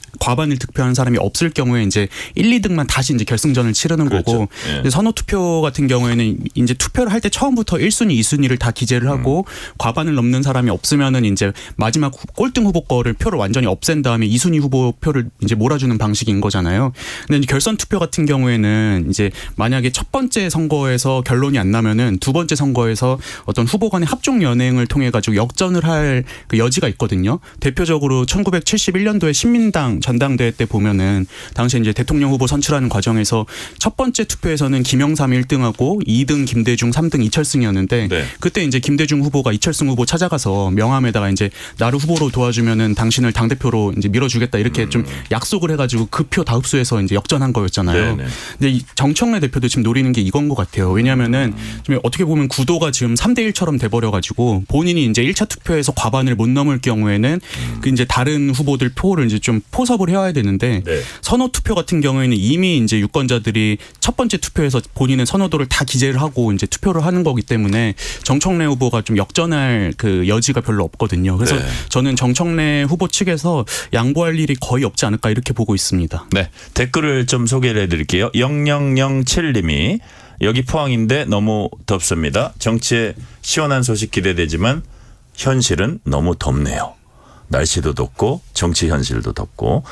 Speaker 3: 없을 경우에 이제 1, 2등만 다시 이제 결승전을 치르는
Speaker 1: 그렇죠.
Speaker 3: 거고
Speaker 1: 예.
Speaker 3: 선호 투표 같은 경우에는 이제 투표를 할 때 처음부터 1순위, 2순위를 다 기재를 하고 과반을 넘는 사람이 없으면은 이제 마지막 꼴등 후보 거를 표를 완전히 없앤 다음에 2순위 후보 표를 이제 몰아주는 방식인 거잖아요. 근데 이제 결선 투표 같은 경우에는 이제 만약에 첫 번째 선거에서 결론이 안 나면은 두 번째 선거에서 어떤 후보 간의 합종 연행을 통해 가지고 역전을 할 그 여지가 있거든요. 대표적으로 1971년도에 신민당 전당대회 때 보면은 당시 이제 대통령 후보 선출하는 과정에서 첫 번째 투표에서는 김영삼이 1등하고 2등 김대중, 3등 이철승이었는데
Speaker 1: 네.
Speaker 3: 그때 이제 김대중 후보가 이철승 후보 찾아가서 명함에다가 이제 나를 후보로 도와주면은 당신을 당대표로 이제 밀어주겠다 이렇게 좀 약속을 해가지고 그 표 다 흡수해서 이제 역전한 거였잖아요.
Speaker 1: 네네.
Speaker 3: 근데 이 정청래 대표도 지금 노리는 게 이건 것 같아요. 왜냐하면은 좀 어떻게 보면 구도가 지금 3대 1처럼 돼버려가지고 본인이 이제 1차 투표에서 과반을 못 넘을 경우에는 그 이제 다른 후보들 표를 이제 좀 포섭을 해야 되는데
Speaker 1: 네.
Speaker 3: 선호 투표 같은 경우에는 이미 이제 유권자들이 첫 번째 투표에서 본인의 선호도를 다 기재를 하고 이제 투표를 하는 거기 때문에 정청래 후보가 좀 역전할 그 여지가 별로 없거든요. 그래서
Speaker 1: 네.
Speaker 3: 저는 정청래 후보 측에서 양보할 일이 거의 없지 않을까 이렇게 보고 있습니다.
Speaker 1: 네. 댓글을 좀 소개를 해드릴게요. 0007님이 여기 포항인데 너무 덥습니다. 정치에 시원한 소식 기대되지만 현실은 너무 덥네요. 날씨도 덥고 정치 현실도 덥고.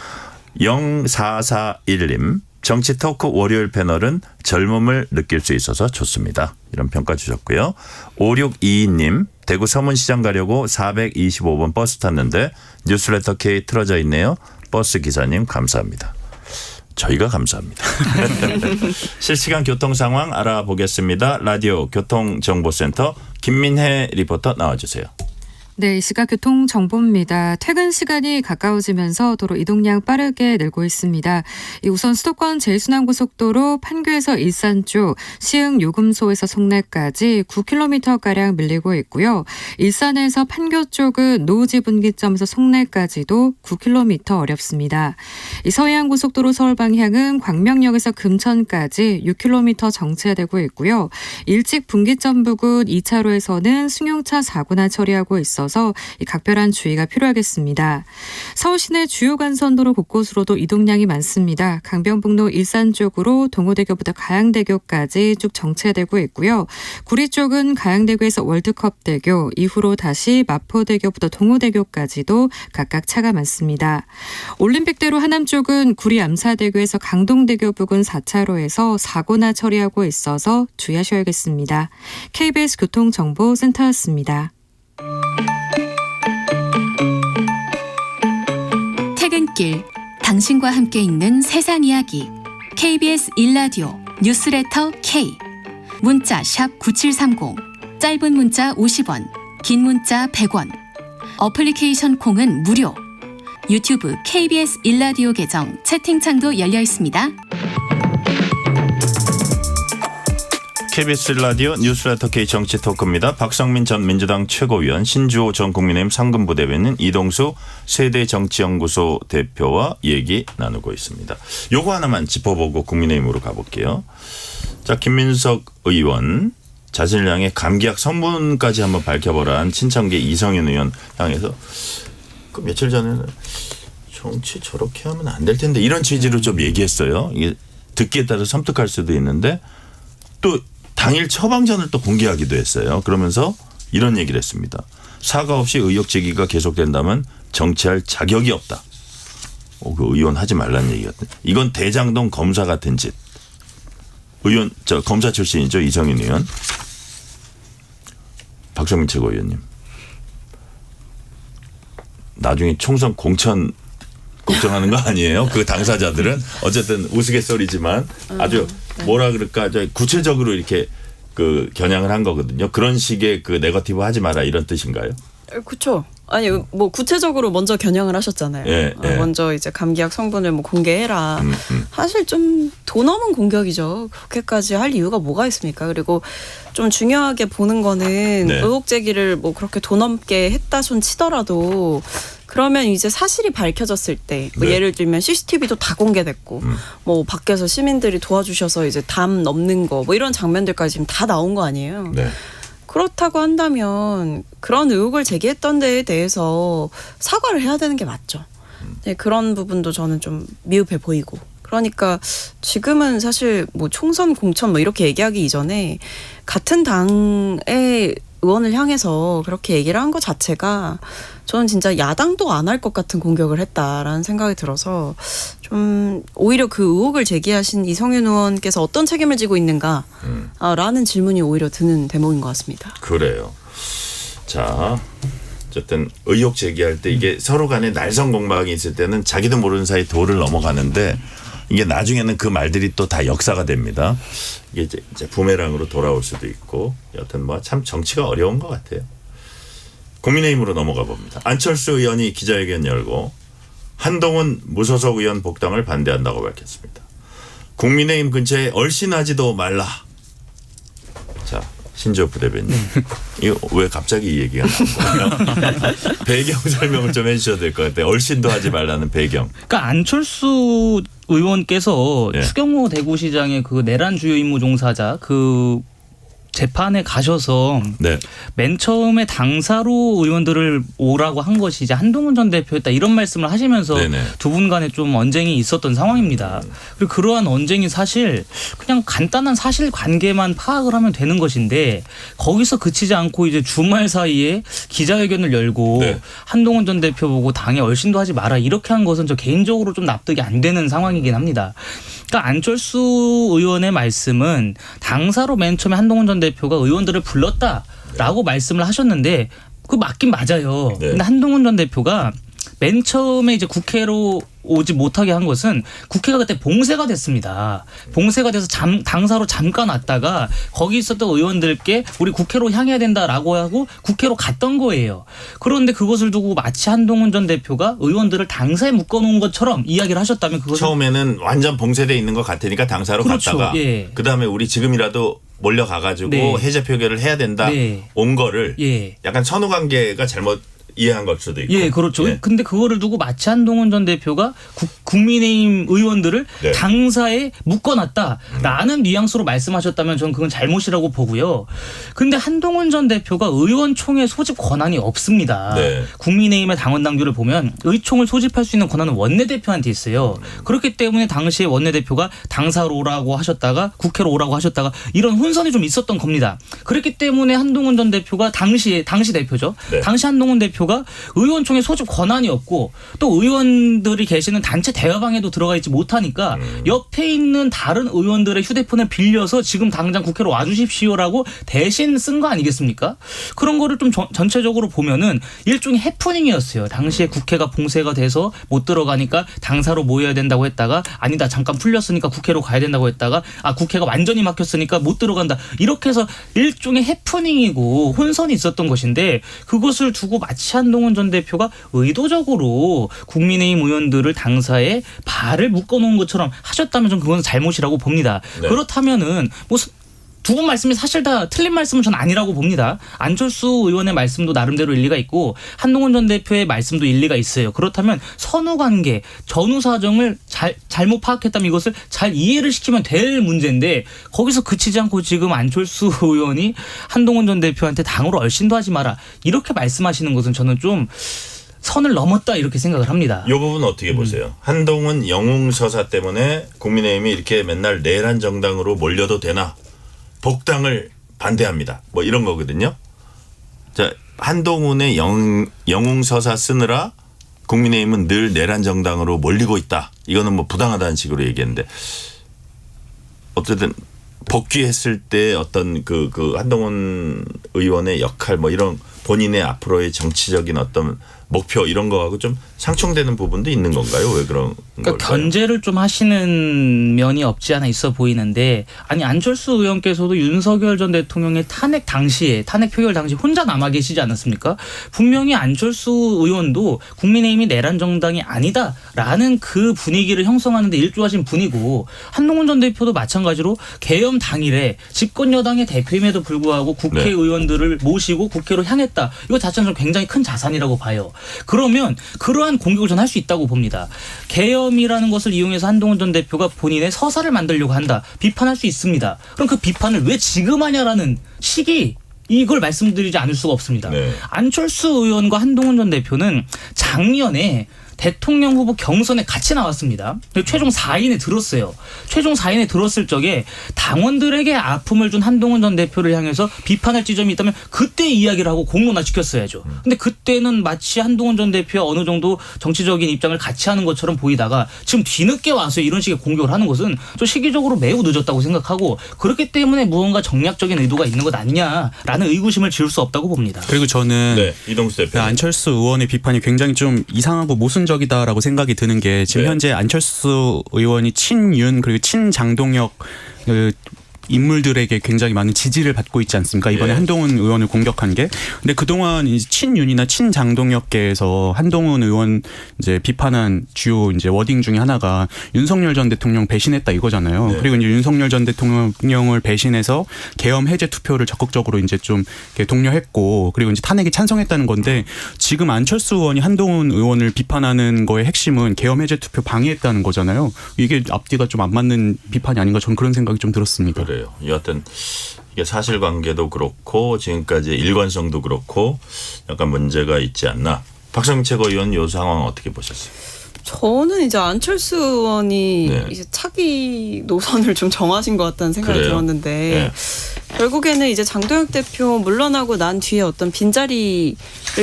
Speaker 1: 0441님 정치 토크 월요일 패널은 젊음을 느낄 수 있어서 좋습니다. 이런 평가 주셨고요. 5622님 대구 서문시장 가려고 425번 버스 탔는데 뉴스레터 K 틀어져 있네요. 버스 기사님 감사합니다. 저희가 감사합니다. 실시간 교통 상황 알아보겠습니다. 라디오 교통정보센터 김민혜 리포터 나와주세요.
Speaker 6: 네, 이 시각 교통 정보입니다. 퇴근 시간이 가까워지면서 도로 이동량 빠르게 늘고 있습니다. 우선 수도권 제일순환고속도로 판교에서 일산 쪽, 시흥 요금소에서 송내까지 9km가량 밀리고 있고요. 일산에서 판교 쪽은 노우지 분기점에서 송내까지도 9km 어렵습니다. 이 서해안고속도로 서울 방향은 광명역에서 금천까지 6km 정체되고 있고요. 일찍 분기점 부근 2차로에서는 승용차 사고나 처리하고 있어서 각별한 주의가 필요하겠습니다. 서울 시내 주요 간선도로 곳곳으로도 이동량이 많습니다. 강변북로 일산 쪽으로 동호대교부터 가양대교까지 쭉 정체되고 있고요. 구리 쪽은 가양대교에서 월드컵대교, 이후로 다시 마포대교부터 동호대교까지도 각각 차가 많습니다. 올림픽대로 하남 쪽은 구리 암사대교에서 강동대교 부근 4차로에서 사고나 처리하고 있어서 주의하셔야겠습니다. KBS 교통정보센터였습니다.
Speaker 7: 퇴근길, 당신과 함께 읽는 세상 이야기. KBS 1라디오 뉴스레터 K. 문자 샵 9730, 짧은 문자 50원, 긴 문자 100원. 어플리케이션 콩은 무료. 유튜브 KBS 1라디오 계정 채팅창도 열려 있습니다.
Speaker 1: KBS 라디오 뉴스레터 K 정치 토크입니다. 박성민 전 민주당 최고위원, 신주호 전 국민의힘 상근부대변인, 이동수 세대정치연구소 대표와 얘기 나누고 있습니다. 요거 하나만 짚어보고 국민의힘으로 가볼게요. 자, 김민석 의원 자신을 향해 감기약 성분까지 한번 밝혀보라는 친청계 이성윤 의원 향해서 그 며칠 전에는 정치 저렇게 하면 안 될 텐데 이런 취지로 좀 얘기했어요. 이게 듣기에 따라 섬뜩할 수도 있는데 또 당일 처방전을 또 공개하기도 했어요. 그러면서 이런 얘기를 했습니다. 사과 없이 의혹 제기가 계속된다면 정치할 자격이 없다. 그 의원 하지 말라는 얘기 같은. 이건 대장동 검사 같은 짓. 의원 검사 출신이죠. 이성윤 의원. 박성민 최고위원님. 나중에 총선 공천 걱정하는 거 아니에요? 그 당사자들은 어쨌든 우스갯소리지만 아주 뭐라 그럴까 구체적으로 이렇게 그 겨냥을 한 거거든요. 그런 식의 그 네거티브 하지 마라 이런 뜻인가요?
Speaker 4: 그렇죠. 아니 뭐 구체적으로 먼저 겨냥을 하셨잖아요.
Speaker 1: 예, 예.
Speaker 4: 먼저 이제 감기약 성분을 뭐 공개해라. 사실 좀 도 넘은 공격이죠. 그렇게까지 할 이유가 뭐가 있습니까? 그리고 좀 중요하게 보는 거는
Speaker 1: 네.
Speaker 4: 의혹 제기를 뭐 그렇게 도 넘게 했다 손 치더라도 그러면 이제 사실이 밝혀졌을 때 뭐
Speaker 1: 네.
Speaker 4: 예를 들면 CCTV도 다 공개됐고 뭐 밖에서 시민들이 도와주셔서 이제 담 넘는 거 뭐 이런 장면들까지 지금 다 나온 거 아니에요.
Speaker 1: 네.
Speaker 4: 그렇다고 한다면 그런 의혹을 제기했던 데에 대해서 사과를 해야 되는 게 맞죠. 네, 그런 부분도 저는 좀 미흡해 보이고. 그러니까 지금은 사실 뭐 총선 공천 뭐 이렇게 얘기하기 이전에 같은 당의 의원을 향해서 그렇게 얘기를 한 것 자체가 저는 진짜 야당도 안 할 것 같은 공격을 했다라는 생각이 들어서 좀 오히려 그 의혹을 제기하신 이성윤 의원께서 어떤 책임을 지고 있는가라는 질문이 오히려 드는 대목인 것 같습니다.
Speaker 1: 그래요. 자, 어쨌든 의혹 제기할 때 이게 서로 간에 날선 공방이 있을 때는 자기도 모르는 사이 도를 넘어가는데 이게 나중에는 그 말들이 또 다 역사가 됩니다. 이게 이제 부메랑으로 돌아올 수도 있고 여튼 뭐 참 정치가 어려운 것 같아요. 국민의힘으로 넘어가 봅니다. 안철수 의원이 기자회견 열고 한동훈 무소속 의원 복당을 반대한다고 밝혔습니다. 국민의힘 근처에 얼씬하지도 말라. 자, 신주호 부대변인. 이거 왜 갑자기 이 얘기가 나온 거예요? 배경 설명을 좀 해주셔야 될 것 같아요. 얼씬도 하지 말라는 배경.
Speaker 2: 그러니까 안철수 의원께서
Speaker 1: 예.
Speaker 2: 추경호 대구시장의 그 내란 주요 임무 종사자 그 재판에 가셔서
Speaker 1: 네.
Speaker 2: 맨 처음에 당사로 의원들을 오라고 한 것이 이제 한동훈 전 대표였다 이런 말씀을 하시면서
Speaker 1: 네네.
Speaker 2: 두 분 간에 좀 언쟁이 있었던 상황입니다. 그리고 그러한 언쟁이 사실 그냥 간단한 사실관계만 파악을 하면 되는 것인데 거기서 그치지 않고 이제 주말 사이에 기자회견을 열고
Speaker 1: 네.
Speaker 2: 한동훈 전 대표 보고 당에 얼씬도 하지 마라 이렇게 한 것은 저 개인적으로 좀 납득이 안 되는 상황이긴 합니다. 그러니까 안철수 의원의 말씀은 당사로 맨 처음에 한동훈 전 대표가 의원들을 불렀다라고 말씀을 하셨는데 그 맞긴 맞아요.
Speaker 1: 네.
Speaker 2: 근데 한동훈 전 대표가 맨 처음에 이제 국회로 오지 못하게 한 것은 국회가 그때 봉쇄가 됐습니다. 봉쇄가 돼서 당사로 잠깐 왔다가 거기 있었던 의원들께 우리 국회로 향해야 된다라고 하고 국회로 갔던 거예요. 그런데 그것을 두고 마치 한동훈 전 대표가 의원들을 당사에 묶어놓은 것처럼 이야기를 하셨다면 그것은
Speaker 1: 처음에는 완전 봉쇄돼 있는 것 같으니까 당사로
Speaker 2: 그렇죠.
Speaker 1: 갔다가
Speaker 2: 예.
Speaker 1: 그다음에 우리 지금이라도 몰려가가지고
Speaker 2: 네.
Speaker 1: 해제 표결을 해야 된다
Speaker 2: 네.
Speaker 1: 온 거를
Speaker 2: 예.
Speaker 1: 약간 선후관계가 잘못 이해한 걸 수도 있고.
Speaker 2: 예, 그렇죠.
Speaker 1: 예.
Speaker 2: 근데 그거를 두고 마치 한동훈 전 대표가 국민의힘 의원들을
Speaker 1: 네.
Speaker 2: 당사에 묶어놨다라는 뉘앙스로 말씀하셨다면 저는 그건 잘못이라고 보고요. 근데 한동훈 전 대표가 의원총회 소집 권한이 없습니다.
Speaker 1: 네.
Speaker 2: 국민의힘의 당원 당규를 보면 의총을 소집할 수 있는 권한은 원내대표한테 있어요. 그렇기 때문에 당시에 원내대표가 당사로 오라고 하셨다가 국회로 오라고 하셨다가 이런 혼선이 좀 있었던 겁니다. 그렇기 때문에 한동훈 전 대표가 당시 대표죠.
Speaker 1: 네.
Speaker 2: 당시 한동훈 대표가 의원총회 소집 권한이 없고 또 의원들이 계시는 단체 대화방에도 들어가 있지 못하니까 옆에 있는 다른 의원들의 휴대폰을 빌려서 지금 당장 국회로 와주십시오라고 대신 쓴 거 아니겠습니까? 그런 거를 좀 전체적으로 보면은 일종의 해프닝이었어요. 당시에 국회가 봉쇄가 돼서 못 들어가니까 당사로 모여야 된다고 했다가 아니다 잠깐 풀렸으니까 국회로 가야 된다고 했다가 국회가 완전히 막혔으니까 못 들어간다. 이렇게 해서 일종의 해프닝이고 혼선이 있었던 것인데 그것을 두고 마치 한동훈 전 대표가 의도적으로 국민의힘 의원들을 당사에 발을 묶어놓은 것처럼 하셨다면 전 그건 잘못이라고 봅니다.
Speaker 1: 네.
Speaker 2: 그렇다면은 뭐 두 분 말씀이 사실 다 틀린 말씀은 전 아니라고 봅니다. 안철수 의원의 말씀도 나름대로 일리가 있고 한동훈 전 대표의 말씀도 일리가 있어요. 그렇다면 선후관계, 전후사정을 잘못 파악했다면 이것을 잘 이해를 시키면 될 문제인데 거기서 그치지 않고 지금 안철수 의원이 한동훈 전 대표한테 당으로 얼씬도 하지 마라 이렇게 말씀하시는 것은 저는 좀 선을 넘었다 이렇게 생각을 합니다.
Speaker 1: 이 부분 어떻게 보세요? 한동훈 영웅서사 때문에 국민의힘이 이렇게 맨날 내란 정당으로 몰려도 되나? 복당을 반대합니다. 뭐 이런 거거든요. 자, 한동훈의 영웅서사 쓰느라 국민의힘은 늘 내란 정당으로 몰리고 있다. 이거는 뭐 부당하다는 식으로 얘기했는데 어쨌든 복귀했을 때 어떤 그 한동훈 의원의 역할 뭐 이런 본인의 앞으로의 정치적인 어떤 목표 이런 거하고 좀 상충되는 부분도 있는 건가요? 왜 그런
Speaker 2: 그러니까
Speaker 1: 걸까요?
Speaker 2: 견제를 좀 하시는 면이 없지 않아 있어 보이는데 아니 안철수 의원께서도 윤석열 전 대통령의 탄핵 표결 당시 혼자 남아 계시지 않았습니까? 분명히 안철수 의원도 국민의힘이 내란 정당이 아니다라는 그 분위기를 형성하는 데 일조하신 분이고 한동훈 전 대표도 마찬가지로 계엄 당일에 집권 여당의 대표임에도 불구하고 국회의원들을 모시고 국회로 향했다. 이거 자체는 굉장히 큰 자산이라고 봐요. 그러면 그러한 공격을 전 할 수 있다고 봅니다. 계엄이라는 것을 이용해서 한동훈 전 대표가 본인의 서사를 만들려고 한다. 비판할 수 있습니다. 그럼 그 비판을 왜 지금 하냐라는 시기 이걸 말씀드리지 않을 수가 없습니다.
Speaker 1: 네.
Speaker 2: 안철수 의원과 한동훈 전 대표는 작년에 대통령 후보 경선에 같이 나왔습니다. 최종 4인에 들었어요. 최종 4인에 들었을 적에 당원들에게 아픔을 준 한동훈 전 대표를 향해서 비판할 지점이 있다면 그때 이야기를 하고 공론화시켰어야죠. 근데 그때는 마치 한동훈 전 대표와 어느 정도 정치적인 입장을 같이 하는 것처럼 보이다가 지금 뒤늦게 와서 이런 식의 공격을 하는 것은 좀 시기적으로 매우 늦었다고 생각하고 그렇기 때문에 무언가 정략적인 의도가 있는 것 아니냐라는 의구심을 지울 수 없다고 봅니다.
Speaker 3: 그리고 저는
Speaker 1: 네, 이동수 대표.
Speaker 3: 안철수 의원의 비판이 굉장히 좀 이상하고 모순적이다라고 생각이 드는 게 지금
Speaker 1: 네.
Speaker 3: 현재 안철수 의원이 친윤 그리고 친장동혁 인물들에게 굉장히 많은 지지를 받고 있지 않습니까? 이번에
Speaker 1: 예.
Speaker 3: 한동훈 의원을 공격한 게. 근데 그동안 이제 친윤이나 친장동혁계에서 한동훈 의원 이제 비판한 주요 이제 워딩 중에 하나가 윤석열 전 대통령 배신했다 이거잖아요.
Speaker 1: 네.
Speaker 3: 그리고 이제 윤석열 전 대통령을 배신해서 계엄 해제 투표를 적극적으로 이제 좀 이렇게 독려했고 그리고 이제 탄핵에 찬성했다는 건데 지금 안철수 의원이 한동훈 의원을 비판하는 거의 핵심은 계엄 해제 투표 방해했다는 거잖아요. 이게 앞뒤가 좀 안 맞는 비판이 아닌가 저는 그런 생각이 좀 들었습니다.
Speaker 1: 그래요. 여하튼 이게 사실관계도 그렇고 지금까지 일관성도 그렇고 약간 문제가 있지 않나. 박성민 최고위원 이 상황 어떻게 보셨어요?
Speaker 4: 저는 이제 안철수 의원이
Speaker 1: 네.
Speaker 4: 이제 차기 노선을 좀 정하신 것 같다는 생각이
Speaker 1: 그래요?
Speaker 4: 들었는데
Speaker 1: 네.
Speaker 4: 결국에는 이제 장동혁 대표 물러나고 난 뒤에 어떤 빈자리를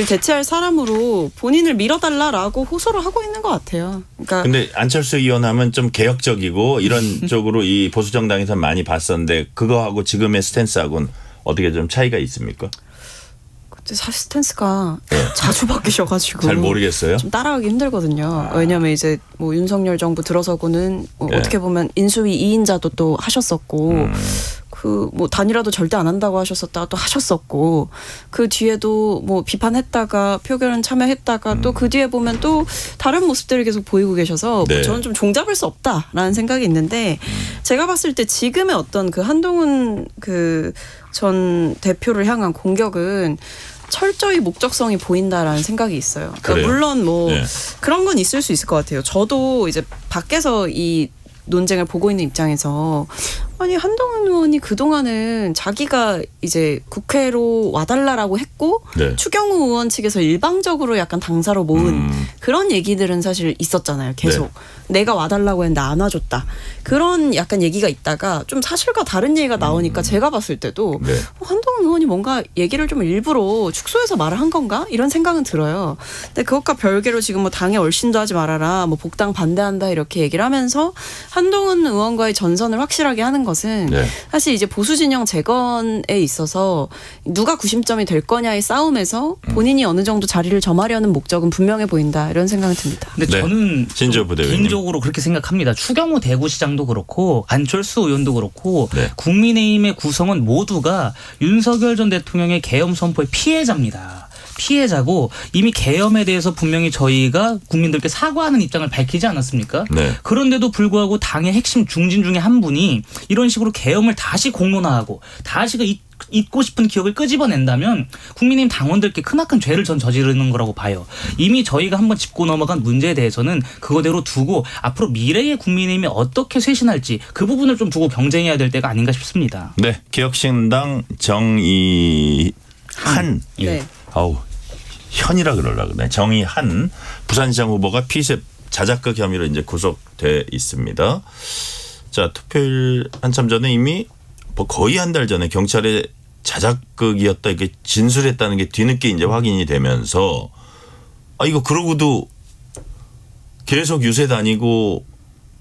Speaker 4: 대체할 사람으로 본인을 밀어달라라고 호소를 하고 있는 것 같아요. 그러니까
Speaker 1: 근데 안철수 의원 하면 좀 개혁적이고 이런 쪽으로 이 보수 정당에서 많이 봤었는데 그거하고 지금의 스탠스하고는 어떻게 좀 차이가 있습니까?
Speaker 4: 사실 스탠스가 자주 바뀌셔가지고
Speaker 1: 잘 모르겠어요.
Speaker 4: 좀 따라가기 힘들거든요. 왜냐하면 이제 뭐 윤석열 정부 들어서고는 뭐
Speaker 1: 네.
Speaker 4: 어떻게 보면 인수위 2인자도 또 하셨었고 그 뭐 단일화도 절대 안 한다고 하셨었다가 또 하셨었고 그 뒤에도 뭐 비판했다가 표결은 참여했다가 또 그 뒤에 보면 또 다른 모습들을 계속 보이고 계셔서
Speaker 1: 네.
Speaker 4: 뭐 저는 좀 종잡을 수 없다라는 생각이 있는데 제가 봤을 때 지금의 어떤 그 한동훈 그 전 대표를 향한 공격은 철저히 목적성이 보인다라는 생각이 있어요. 그러니까
Speaker 1: 그래요?
Speaker 4: 물론 뭐
Speaker 1: 네.
Speaker 4: 그런 건 있을 수 있을 것 같아요. 저도 이제 밖에서 이 논쟁을 보고 있는 입장에서 아니 한동훈 의원이 그동안은 자기가 이제 국회로 와달라라고 했고
Speaker 1: 네.
Speaker 4: 추경호 의원 측에서 일방적으로 약간 당사로 모은 그런 얘기들은 사실 있었잖아요. 계속 내가 와달라고 했는데 안 와줬다. 그런 약간 얘기가 있다가 좀 사실과 다른 얘기가 나오니까 제가 봤을 때도
Speaker 1: 네.
Speaker 4: 한동훈 의원이 뭔가 얘기를 좀 일부러 축소해서 말을 한 건가? 이런 생각은 들어요. 근데 그것과 별개로 지금 뭐 당에 얼씬도 하지 말아라. 뭐 복당 반대한다 이렇게 얘기를 하면서 한동훈 의원과의 전선을 확실하게 하는 것은
Speaker 1: 네.
Speaker 4: 사실 이제 보수 진영 재건에 있어서 누가 구심점이 될 거냐의 싸움에서 본인이 어느 정도 자리를 점하려는 목적은 분명해 보인다. 이런 생각이 듭니다.
Speaker 2: 근데
Speaker 1: 네.
Speaker 2: 저는
Speaker 1: 신지호
Speaker 2: 좀
Speaker 1: 부대변인.
Speaker 2: 개인적으로 그렇게 생각합니다. 추경호 대구시장도 그렇고 안철수 의원도 그렇고
Speaker 1: 네.
Speaker 2: 국민의힘의 구성은 모두가 윤석열 전 대통령의 계엄 선포의 피해자입니다. 피해자고 이미 계엄에 대해서 분명히 저희가 국민들께 사과하는 입장을 밝히지 않았습니까?
Speaker 1: 네.
Speaker 2: 그런데도 불구하고 당의 핵심 중진 중에 한 분이 이런 식으로 계엄을 다시 공론화하고 다시 그 잊고 싶은 기억을 끄집어낸다면 국민의힘 당원들께 크나큰 죄를 전 저지르는 거라고 봐요. 이미 저희가 한번 짚고 넘어간 문제에 대해서는 그거대로 두고 앞으로 미래의 국민의힘이 어떻게 쇄신할지 그 부분을 좀 두고 경쟁해야 될 때가 아닌가 싶습니다.
Speaker 1: 네. 기혁신당 정의한.
Speaker 4: 네.
Speaker 1: 아우 현이라 그러려고 그러네. 정의한 부산시장 후보가 피습 자작극 혐의로 이제 구속돼 있습니다. 자, 투표일 한참 전에 이미 뭐 거의 한 달 전에 경찰에 자작극이었다 이게 진술했다는 게 뒤늦게 이제 확인이 되면서 아 이거 그러고도 계속 유세 다니고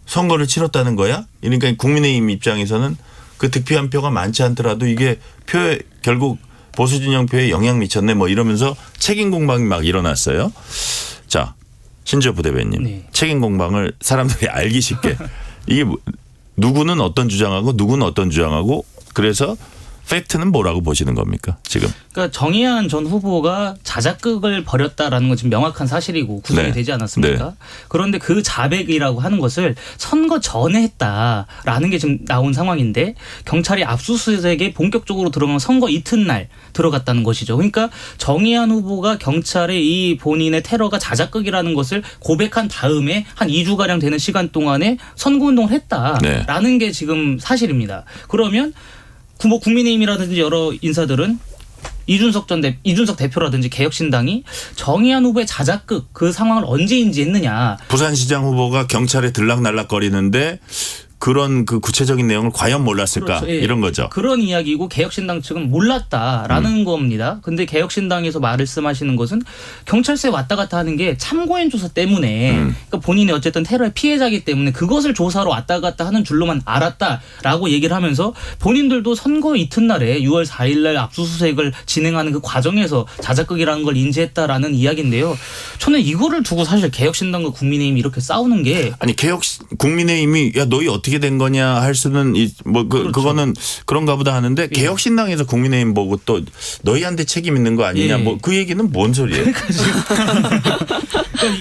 Speaker 1: 선거를 치렀다는 거야? 그러니까 국민의힘 입장에서는 그 득표한 표가 많지 않더라도 이게 표에 결국 보수 진영 표에 영향 미쳤네 뭐 이러면서 책임 공방이 막 일어났어요. 자, 신지호 부대변인.
Speaker 2: 네.
Speaker 1: 책임 공방을 사람들이 알기 쉽게 이게 누구는 어떤 주장하고 누구는 어떤 주장하고 그래서 팩트는 뭐라고 보시는 겁니까 지금?
Speaker 2: 그러니까 정의한 전 후보가 자작극을 벌였다라는 건 지금 명확한 사실이고 구속이
Speaker 1: 네.
Speaker 2: 되지 않았습니까?
Speaker 1: 네.
Speaker 2: 그런데 그 자백이라고 하는 것을 선거 전에 했다라는 게 지금 나온 상황인데 경찰이 압수수색에 본격적으로 들어가면 선거 이튿날 들어갔다는 것이죠. 그러니까 정의한 후보가 경찰에 이 본인의 테러가 자작극이라는 것을 고백한 다음에 한 2주가량 되는 시간 동안에 선거운동을 했다라는 게 지금 사실입니다. 그러면 뭐 국민의힘이라든지 여러 인사들은 이준석 대표라든지 개혁신당이 정의한 후보의 자작극 그 상황을 언제 인지했느냐.
Speaker 1: 부산시장 후보가 경찰에 들락날락거리는데 그런 그 구체적인 내용을 과연 몰랐을까
Speaker 2: 그렇죠. 예.
Speaker 1: 이런 거죠.
Speaker 2: 그런 이야기고 개혁신당 측은 몰랐다라는 겁니다. 근데 개혁신당에서 말씀하시는 것은 경찰서에 왔다 갔다 하는 게 참고인 조사 때문에 그러니까 본인이 어쨌든 테러의 피해자이기 때문에 그것을 조사로 왔다 갔다 하는 줄로만 알았다라고 얘기를 하면서 본인들도 선거 이튿날에 6월 4일 날 압수수색을 진행하는 그 과정에서 자작극이라는 걸 인지했다라는 이야기인데요. 저는 이거를 두고 사실 개혁신당과 국민의힘이 이렇게 싸우는 게
Speaker 1: 아니 국민의힘이 야 너희 어떻게 된 거냐 할 수는
Speaker 2: 그렇죠.
Speaker 1: 그거는 그런가 보다 하는데 개혁신당에서 국민의힘 보고 또 너희한테 책임 있는 거 아니냐
Speaker 2: 예.
Speaker 1: 뭐 그 얘기는 뭔 소리예요?
Speaker 2: 그러니까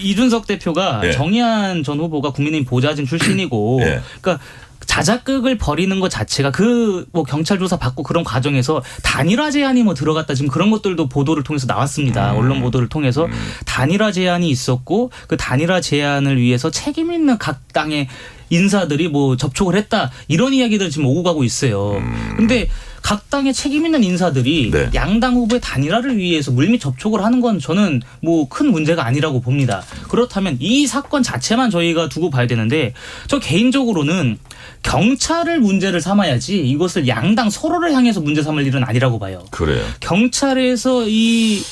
Speaker 2: 이준석 대표가
Speaker 1: 예.
Speaker 2: 정의한 전 후보가 국민의힘 보좌진 출신이고
Speaker 1: 예.
Speaker 2: 그러니까 자작극을 벌이는 것 자체가 그 뭐 경찰 조사 받고 그런 과정에서 단일화 제안이 뭐 들어갔다 지금 그런 것들도 보도를 통해서 나왔습니다. 언론 보도를 통해서 단일화 제안이 있었고 그 단일화 제안을 위해서 책임 있는 각 당의 인사들이 뭐 접촉을 했다 이런 이야기들 지금 오고 가고 있어요. 근데 각 당의 책임 있는 인사들이
Speaker 1: 네.
Speaker 2: 양당 후보의 단일화를 위해서 물밑 접촉을 하는 건 저는 뭐 큰 문제가 아니라고 봅니다. 그렇다면 이 사건 자체만 저희가 두고 봐야 되는데 저 개인적으로는 경찰을 문제를 삼아야지 이것을 양당 서로를 향해서 문제 삼을 일은 아니라고 봐요.
Speaker 1: 그래요.
Speaker 2: 경찰에서 이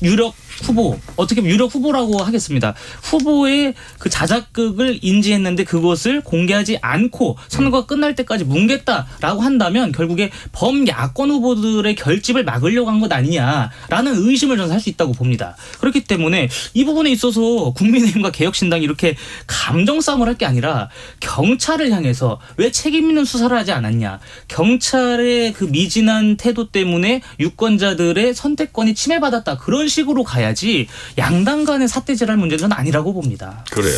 Speaker 2: 유력 후보, 어떻게 보면 유력 후보라고 하겠습니다. 후보의 그 자작극을 인지했는데 그것을 공개하지 않고 선거가 끝날 때까지 뭉갰다라고 한다면 결국에 범야권 후보들의 결집을 막으려고 한 것 아니냐라는 의심을 저는 할 수 있다고 봅니다. 그렇기 때문에 이 부분에 있어서 국민의힘과 개혁신당이 이렇게 감정 싸움을 할 게 아니라 경찰을 향해서 왜 책임 있는 수사를 하지 않았냐. 경찰의 그 미진한 태도 때문에 유권자들의 선택권이 침해받았다. 그런 식으로 가야지 양당 간의 삿대질할 문제는 저는 아니라고 봅니다.
Speaker 1: 그래요.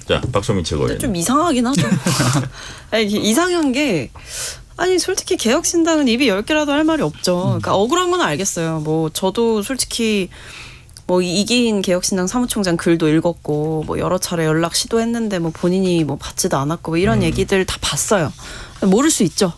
Speaker 1: 자, 박성민 최고위원.
Speaker 4: 좀 이상하긴 하죠. 아니, 이상한 게 아니 솔직히 개혁신당은 입이 10개라도 할 말이 없죠. 그러니까 억울한 건 알겠어요. 뭐 저도 솔직히 뭐 이기인 개혁신당 사무총장 글도 읽었고 뭐 여러 차례 연락 시도했는데 뭐 본인이 뭐 받지도 않았고 뭐 이런 얘기들 다 봤어요. 모를 수 있죠.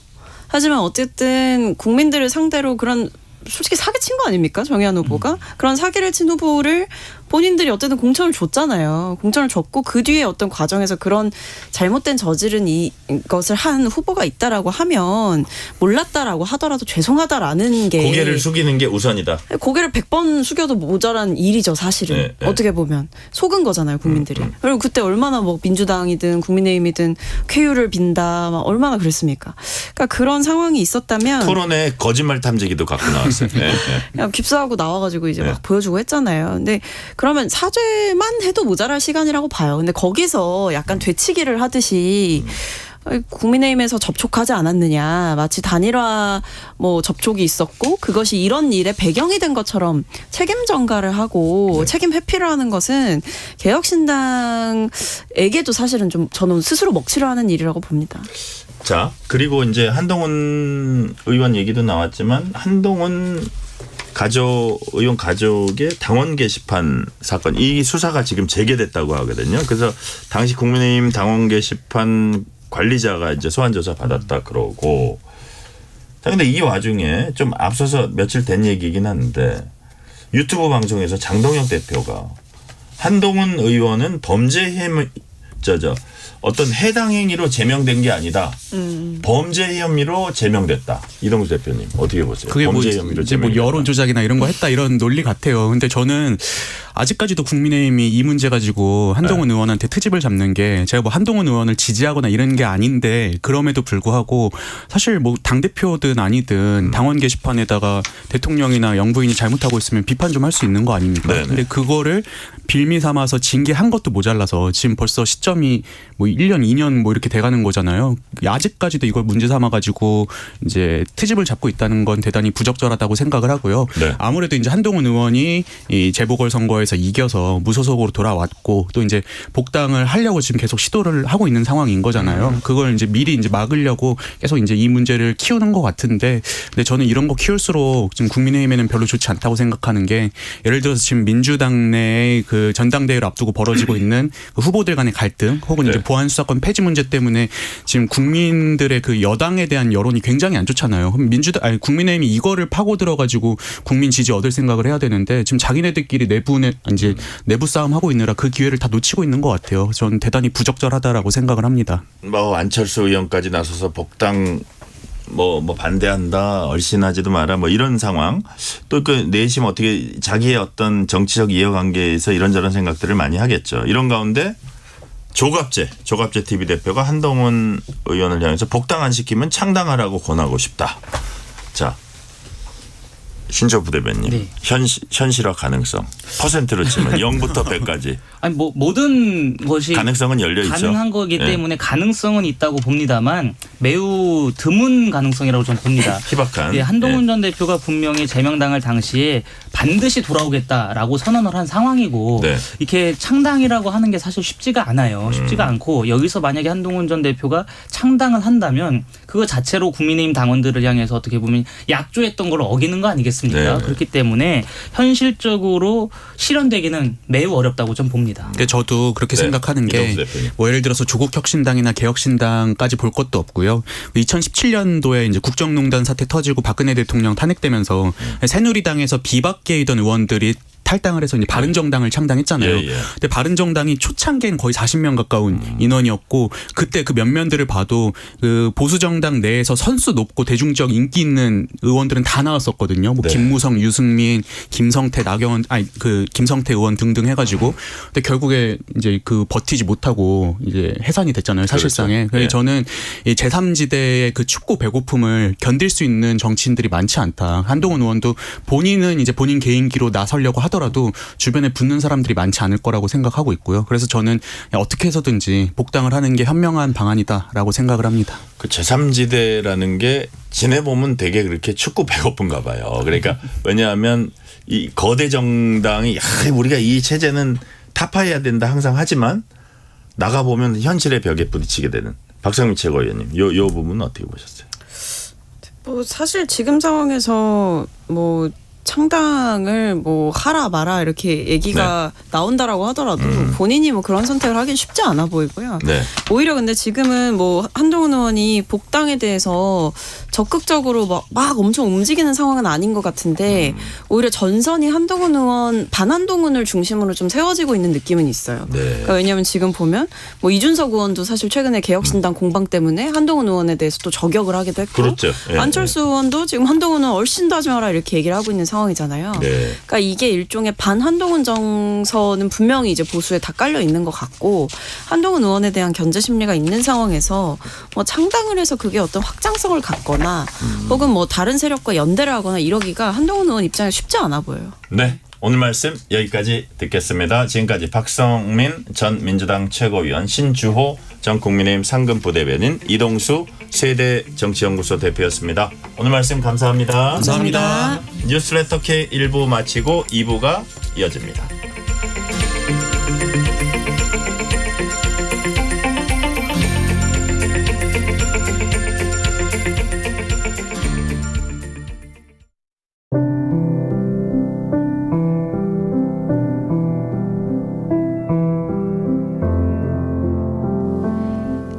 Speaker 4: 하지만 어쨌든 국민들을 상대로 그런 솔직히 사기친 거 아닙니까? 정의한 후보가. 그런 사기를 친 후보를 본인들이 어쨌든 공천을 줬잖아요. 공천을 줬고 그 뒤에 어떤 과정에서 그런 잘못된 저지른 이것을 한 후보가 있다라고 하면 몰랐다라고 하더라도 죄송하다라는 게
Speaker 1: 고개를 숙이는 게 우선이다.
Speaker 4: 고개를 100번 숙여도 모자란 일이죠, 사실은.
Speaker 1: 네, 네.
Speaker 4: 어떻게 보면 속은 거잖아요, 국민들이. 그리고 그때 얼마나 뭐 민주당이든 국민의힘이든 쾌유를 빈다, 막 얼마나 그랬습니까? 그러니까 그런 상황이 있었다면
Speaker 1: 토론에 거짓말 탐지기도 갖고 나왔어요. 네, 네.
Speaker 4: 그냥 깁스하고 나와가지고 이제
Speaker 1: 네.
Speaker 4: 막 보여주고 했잖아요. 근데 그러면 사죄만 해도 모자랄 시간이라고 봐요. 근데 거기서 약간 되치기를 하듯이 국민의힘에서 접촉하지 않았느냐. 마치 단일화 뭐 접촉이 있었고 그것이 이런 일의 배경이 된 것처럼 책임 전가를 하고 책임 회피를 하는 것은 개혁신당에게도 사실은 좀 저는 스스로 먹칠을 하는 일이라고 봅니다.
Speaker 1: 자, 그리고 이제 한동훈 의원 얘기도 나왔지만 한동훈 의원 가족의 당원 게시판 사건 이 수사가 지금 재개됐다고 하거든요. 그래서 당시 국민의힘 당원 게시판 관리자가 이제 소환 조사 받았다 그러고. 자, 근데 이 와중에 좀 앞서서 며칠 된 얘기긴 한데 유튜브 방송에서 장동혁 대표가 한동훈 의원은 범죄 어떤 해당 행위로 제명된 게 아니다. 범죄 혐의로 제명됐다. 이동수 대표님 어떻게 보세요?
Speaker 3: 그게 뭐
Speaker 1: 범죄 혐의로
Speaker 3: 이제 뭐
Speaker 1: 제명됐다.
Speaker 3: 여론 조작이나 이런 거 했다 이런 논리 같아요. 근데 저는 아직까지도 국민의힘이 이 문제 가지고 한동훈 의원한테 트집을 잡는 게 제가 뭐 한동훈 의원을 지지하거나 이런 게 아닌데 그럼에도 불구하고 사실 뭐 당대표든 아니든 당원 게시판에다가 대통령이나 영부인이 잘못하고 있으면 비판 좀 할 수 있는 거 아닙니까?
Speaker 1: 네네.
Speaker 3: 근데 그거를 빌미 삼아서 징계한 것도 모자라서 지금 벌써 시점이 뭐 1년, 2년 뭐 이렇게 돼가는 거잖아요. 아직까지도 이걸 문제 삼아가지고 이제 트집을 잡고 있다는 건 대단히 부적절하다고 생각을 하고요.
Speaker 1: 네.
Speaker 3: 아무래도 이제 한동훈 의원이 이 재보궐선거에서 이겨서 무소속으로 돌아왔고 또 이제 복당을 하려고 지금 계속 시도를 하고 있는 상황인 거잖아요. 그걸 이제 미리 이제 막으려고 계속 이제 이 문제를 키우는 것 같은데, 근데 저는 이런 거 키울수록 지금 국민의힘에는 별로 좋지 않다고 생각하는 게 예를 들어서 지금 민주당 내의 그 전당대회를 앞두고 벌어지고 있는 그 후보들 간의 갈등 혹은
Speaker 1: 네.
Speaker 3: 이제 보안 수사권 폐지 문제 때문에 지금 국민들의 그 여당에 대한 여론이 굉장히 안 좋잖아요. 그럼 국민의힘이 이거를 파고 들어가지고 국민 지지 얻을 생각을 해야 되는데 지금 자기네들끼리 이제 내부 싸움 하고 있느라 그 기회를 다 놓치고 있는 것 같아요. 저는 대단히 부적절하다라고 생각을 합니다.
Speaker 1: 뭐 안철수 의원까지 나서서 복당 뭐 반대한다, 얼씬하지도 마라, 뭐 이런 상황. 또 그 내심 어떻게 자기의 어떤 정치적 이해관계에서 이런저런 생각들을 많이 하겠죠. 이런 가운데 조갑재 TV 대표가 한동훈 의원을 향해서 복당 안 시키면 창당하라고 권하고 싶다. 자, 신조 부대변인
Speaker 2: 네.
Speaker 1: 현실화 가능성 퍼센트로 치면 0부터 100까지
Speaker 2: 아니 뭐 모든 것이
Speaker 1: 가능성은 열려 있죠.
Speaker 2: 가능한 거기
Speaker 1: 네.
Speaker 2: 때문에 가능성은 있다고 봅니다만 매우 드문 가능성이라고 저는 봅니다.
Speaker 1: 희박한.
Speaker 2: 예, 한동훈 전 대표가 분명히 제명당할 당시에 반드시 돌아오겠다라고 선언을 한 상황이고
Speaker 1: 네.
Speaker 2: 이렇게 창당이라고 하는 게 사실 쉽지가 않아요. 쉽지가 않고 여기서 만약에 한동훈 전 대표가 창당을 한다면 그거 자체로 국민의힘 당원들을 향해서 어떻게 보면 약조했던 걸 어기는 거 아니겠습니까?
Speaker 1: 네.
Speaker 2: 그렇기 때문에 현실적으로 실현되기는 매우 어렵다고 좀 봅니다.
Speaker 3: 근데 저도 그렇게
Speaker 1: 네.
Speaker 3: 생각하는 게
Speaker 1: 이동수 대표님.
Speaker 3: 뭐 예를 들어서 조국혁신당이나 개혁신당까지 볼 것도 없고요. 2017년도에 이제 국정농단 사태 터지고 박근혜 대통령 탄핵되면서 새누리당에서 비박계이던 의원들이 탈당을 해서 이제 바른정당을 창당했잖아요.
Speaker 1: 예, 예.
Speaker 3: 근데 바른정당이 초창기엔 거의 40명 가까운 인원이었고 그때 그 면면들을 봐도 그 보수정당 내에서 선수 높고 대중적 인기 있는 의원들은 다 나왔었거든요. 뭐
Speaker 1: 네.
Speaker 3: 김무성, 유승민, 김성태, 나경원, 김성태 의원 등등 해가지고 근데 결국에 이제 그 버티지 못하고 이제 해산이 됐잖아요. 사실상에.
Speaker 1: 그렇죠. 예.
Speaker 3: 저는 이 제3지대의 그 춥고 배고픔을 견딜 수 있는 정치인들이 많지 않다. 한동훈 의원도 본인은 이제 본인 개인기로 나서려고 하더라도 주변에 붙는 사람들이 많지 않을 거라고 생각하고 있고요. 그래서 저는 어떻게 해서든지 복당을 하는 게 현명한 방안이다라고 생각을 합니다.
Speaker 1: 그 제3지대라는 게 지내보면 되게 그렇게 춥고 배고픈가 봐요. 그러니까 왜냐하면 이 거대 정당이 우리가 이 체제는 타파해야 된다 항상 하지만 나가보면 현실의 벽에 부딪히게 되는 박성민 최고위원님 요 부분은 어떻게 보셨어요?
Speaker 4: 뭐 사실 지금 상황에서 뭐 창당을 뭐 하라 마라 이렇게 얘기가 나온다라고 하더라도 본인이 뭐 그런 선택을 하긴 쉽지 않아 보이고요.
Speaker 1: 네.
Speaker 4: 오히려 근데 지금은 뭐 한동훈 의원이 복당에 대해서 적극적으로 막 엄청 움직이는 상황은 아닌 것 같은데 오히려 전선이 한동훈 의원 반한동훈을 중심으로 좀 세워지고 있는 느낌은 있어요.
Speaker 1: 네.
Speaker 4: 그러니까 왜냐하면 지금 보면 뭐 이준석 의원도 사실 최근에 개혁신당 공방 때문에 한동훈 의원에 대해서 또 저격을 하기도 했고
Speaker 1: 그렇죠. 예,
Speaker 4: 안철수 의원도 지금 한동훈은 얼씬도 하지 마라 이렇게 얘기를 하고 있는 상황이잖아요.
Speaker 1: 네.
Speaker 4: 그러니까 이게 일종의 반한동훈 정서는 분명히 이제 보수에 다 깔려 있는 것 같고 한동훈 의원에 대한 견제 심리가 있는 상황에서 뭐 창당을 해서 그게 어떤 확장성을 갖거나 혹은 뭐 다른 세력과 연대를 하거나 이러기가 한동훈 의원 입장에 쉽지 않아 보여요.
Speaker 1: 네. 오늘 말씀 여기까지 듣겠습니다. 지금까지 박성민 전 민주당 최고위원, 신주호 전 국민의힘 상근부대변인, 이동수 세대정치연구소 대표였습니다. 오늘 말씀 감사합니다.
Speaker 3: 감사합니다.
Speaker 1: 뉴스레터 K 1부 마치고 2부가 이어집니다.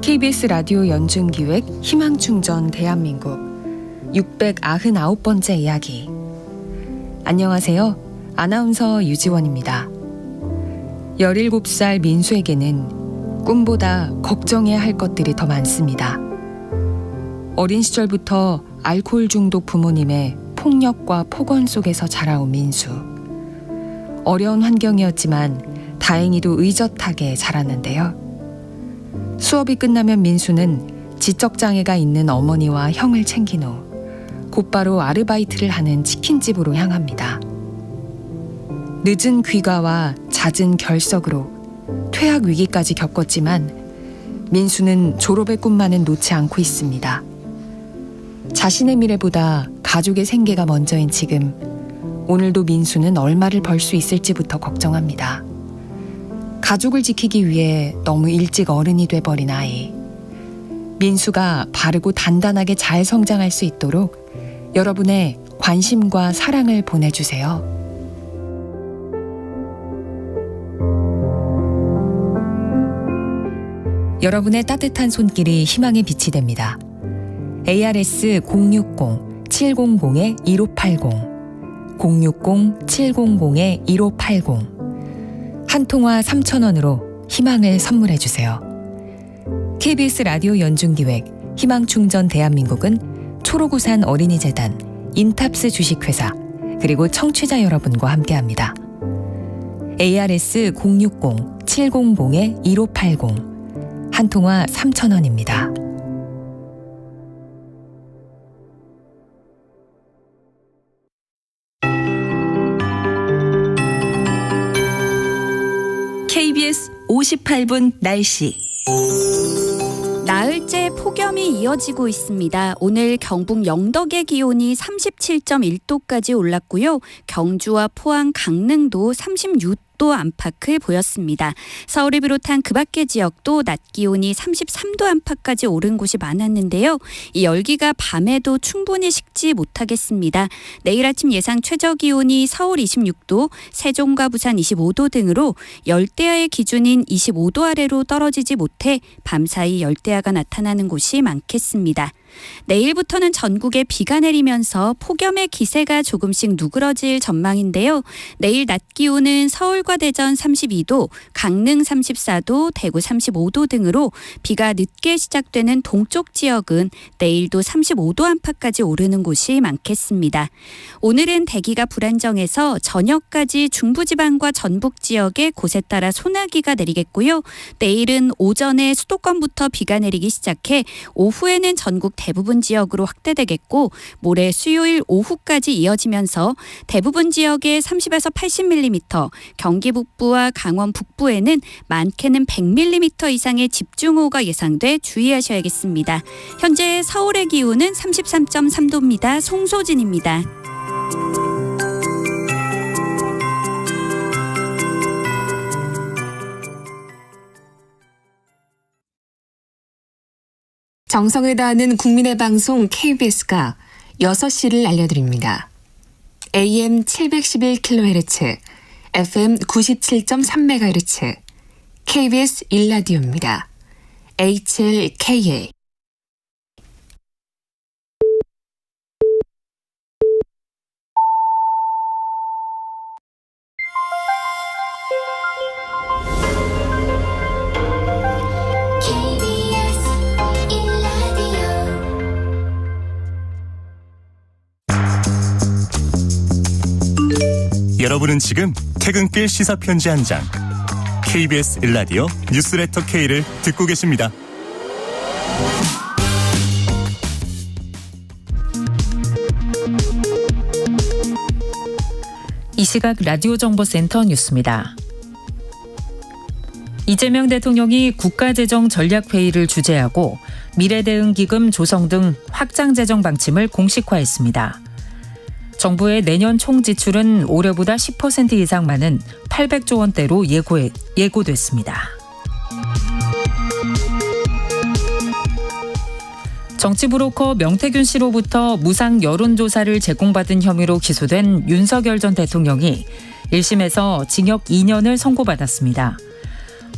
Speaker 8: KBS 라디오 연중기획 희망충전 대한민국 699번째 이야기. 안녕하세요. 아나운서 유지원입니다. 17살 민수에게는 꿈보다 걱정해야 할 것들이 더 많습니다. 어린 시절부터 알코올 중독 부모님의 폭력과 폭언 속에서 자라온 민수. 어려운 환경이었지만 다행히도 의젓하게 자랐는데요. 수업이 끝나면 민수는 지적장애가 있는 어머니와 형을 챙긴 후 곧바로 아르바이트를 하는 치킨집으로 향합니다. 늦은 귀가와 잦은 결석으로 퇴학 위기까지 겪었지만 민수는 졸업의 꿈만은 놓지 않고 있습니다. 자신의 미래보다 가족의 생계가 먼저인 지금 오늘도 민수는 얼마를 벌 수 있을지부터 걱정합니다. 가족을 지키기 위해 너무 일찍 어른이 돼버린 아이. 민수가 바르고 단단하게 잘 성장할 수 있도록 여러분의 관심과 사랑을 보내주세요. 여러분의 따뜻한 손길이 희망의 빛이 됩니다. ARS 060-700-1580 060-700-1580 한 통화 3,000원으로 희망을 선물해 주세요. KBS 라디오 연중기획 희망충전 대한민국은 초록우산 어린이재단, 인탑스 주식회사, 그리고 청취자 여러분과 함께합니다. ARS 060-700-1580 한 통화 3,000원입니다.
Speaker 7: KBS 58분 날씨.
Speaker 9: 나흘째 폭염이 이어지고 있습니다. 오늘 경북 영덕의 기온이 37.1도까지 올랐고요. 경주와 포항, 강릉도 36도 36도 안팎을 보였습니다. 서울을 비롯한 그 밖의 지역도 낮 기온이 33도 안팎까지 오른 곳이 많았는데요. 이 열기가 밤에도 충분히 식지 못하겠습니다. 내일 아침 예상 최저 기온이 서울 26도, 세종과 부산 25도 등으로 열대야의 기준인 25도 아래로 떨어지지 못해 밤사이 열대야가 나타나는 곳이 많겠습니다. 내일부터는 전국에 비가 내리면서 폭염의 기세가 조금씩 누그러질 전망인데요. 내일 낮 기온은 서울과 대전 32도, 강릉 34도, 대구 35도 등으로 비가 늦게 시작되는 동쪽 지역은 내일도 35도 안팎까지 오르는 곳이 많겠습니다. 오늘은 대기가 불안정해서 저녁까지 중부지방과 전북 지역에 곳에 따라 소나기가 내리겠고요. 내일은 오전에 수도권부터 비가 내리기 시작해 오후에는 전국 대부분 지역으로 확대되겠고 모레 수요일 오후까지 이어지면서 대부분 지역에 30에서 80mm, 경기 북부와 강원 북부에는 많게는 100mm 이상의 집중호우가 예상돼 주의하셔야겠습니다. 현재 서울의 기온은 33.3도입니다. 송소진입니다.
Speaker 10: 정성을 다하는 국민의 방송 KBS가 6시를 알려드립니다. AM 711kHz, FM 97.3MHz, KBS 일라디오입니다. HLKA.
Speaker 11: 여러분은 지금 퇴근길 시사편지 한 장, KBS 일라디오 뉴스레터 K를 듣고 계십니다.
Speaker 8: 이 시각 라디오 정보센터 뉴스입니다. 이재명 대통령이 국가재정전략회의를 주재하고 미래대응기금 조성 등 확장재정 방침을 공식화했습니다. 정부의 내년 총 지출은 올해보다 10% 이상 많은 800조 원대로 예고됐습니다. 정치브로커 명태균 씨로부터 무상 여론조사를 제공받은 혐의로 기소된 윤석열 전 대통령이 1심에서 징역 2년을 선고받았습니다.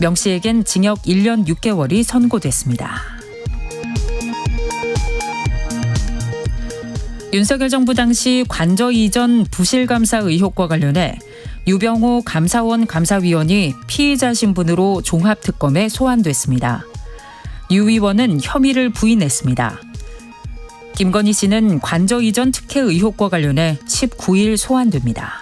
Speaker 8: 명 씨에겐 징역 1년 6개월이 선고됐습니다. 윤석열 정부 당시 관저 이전 부실감사 의혹과 관련해 유병호 감사원 감사위원이 피의자 신분으로 종합특검에 소환됐습니다. 유 의원은 혐의를 부인했습니다. 김건희 씨는 관저 이전 특혜 의혹과 관련해 19일 소환됩니다.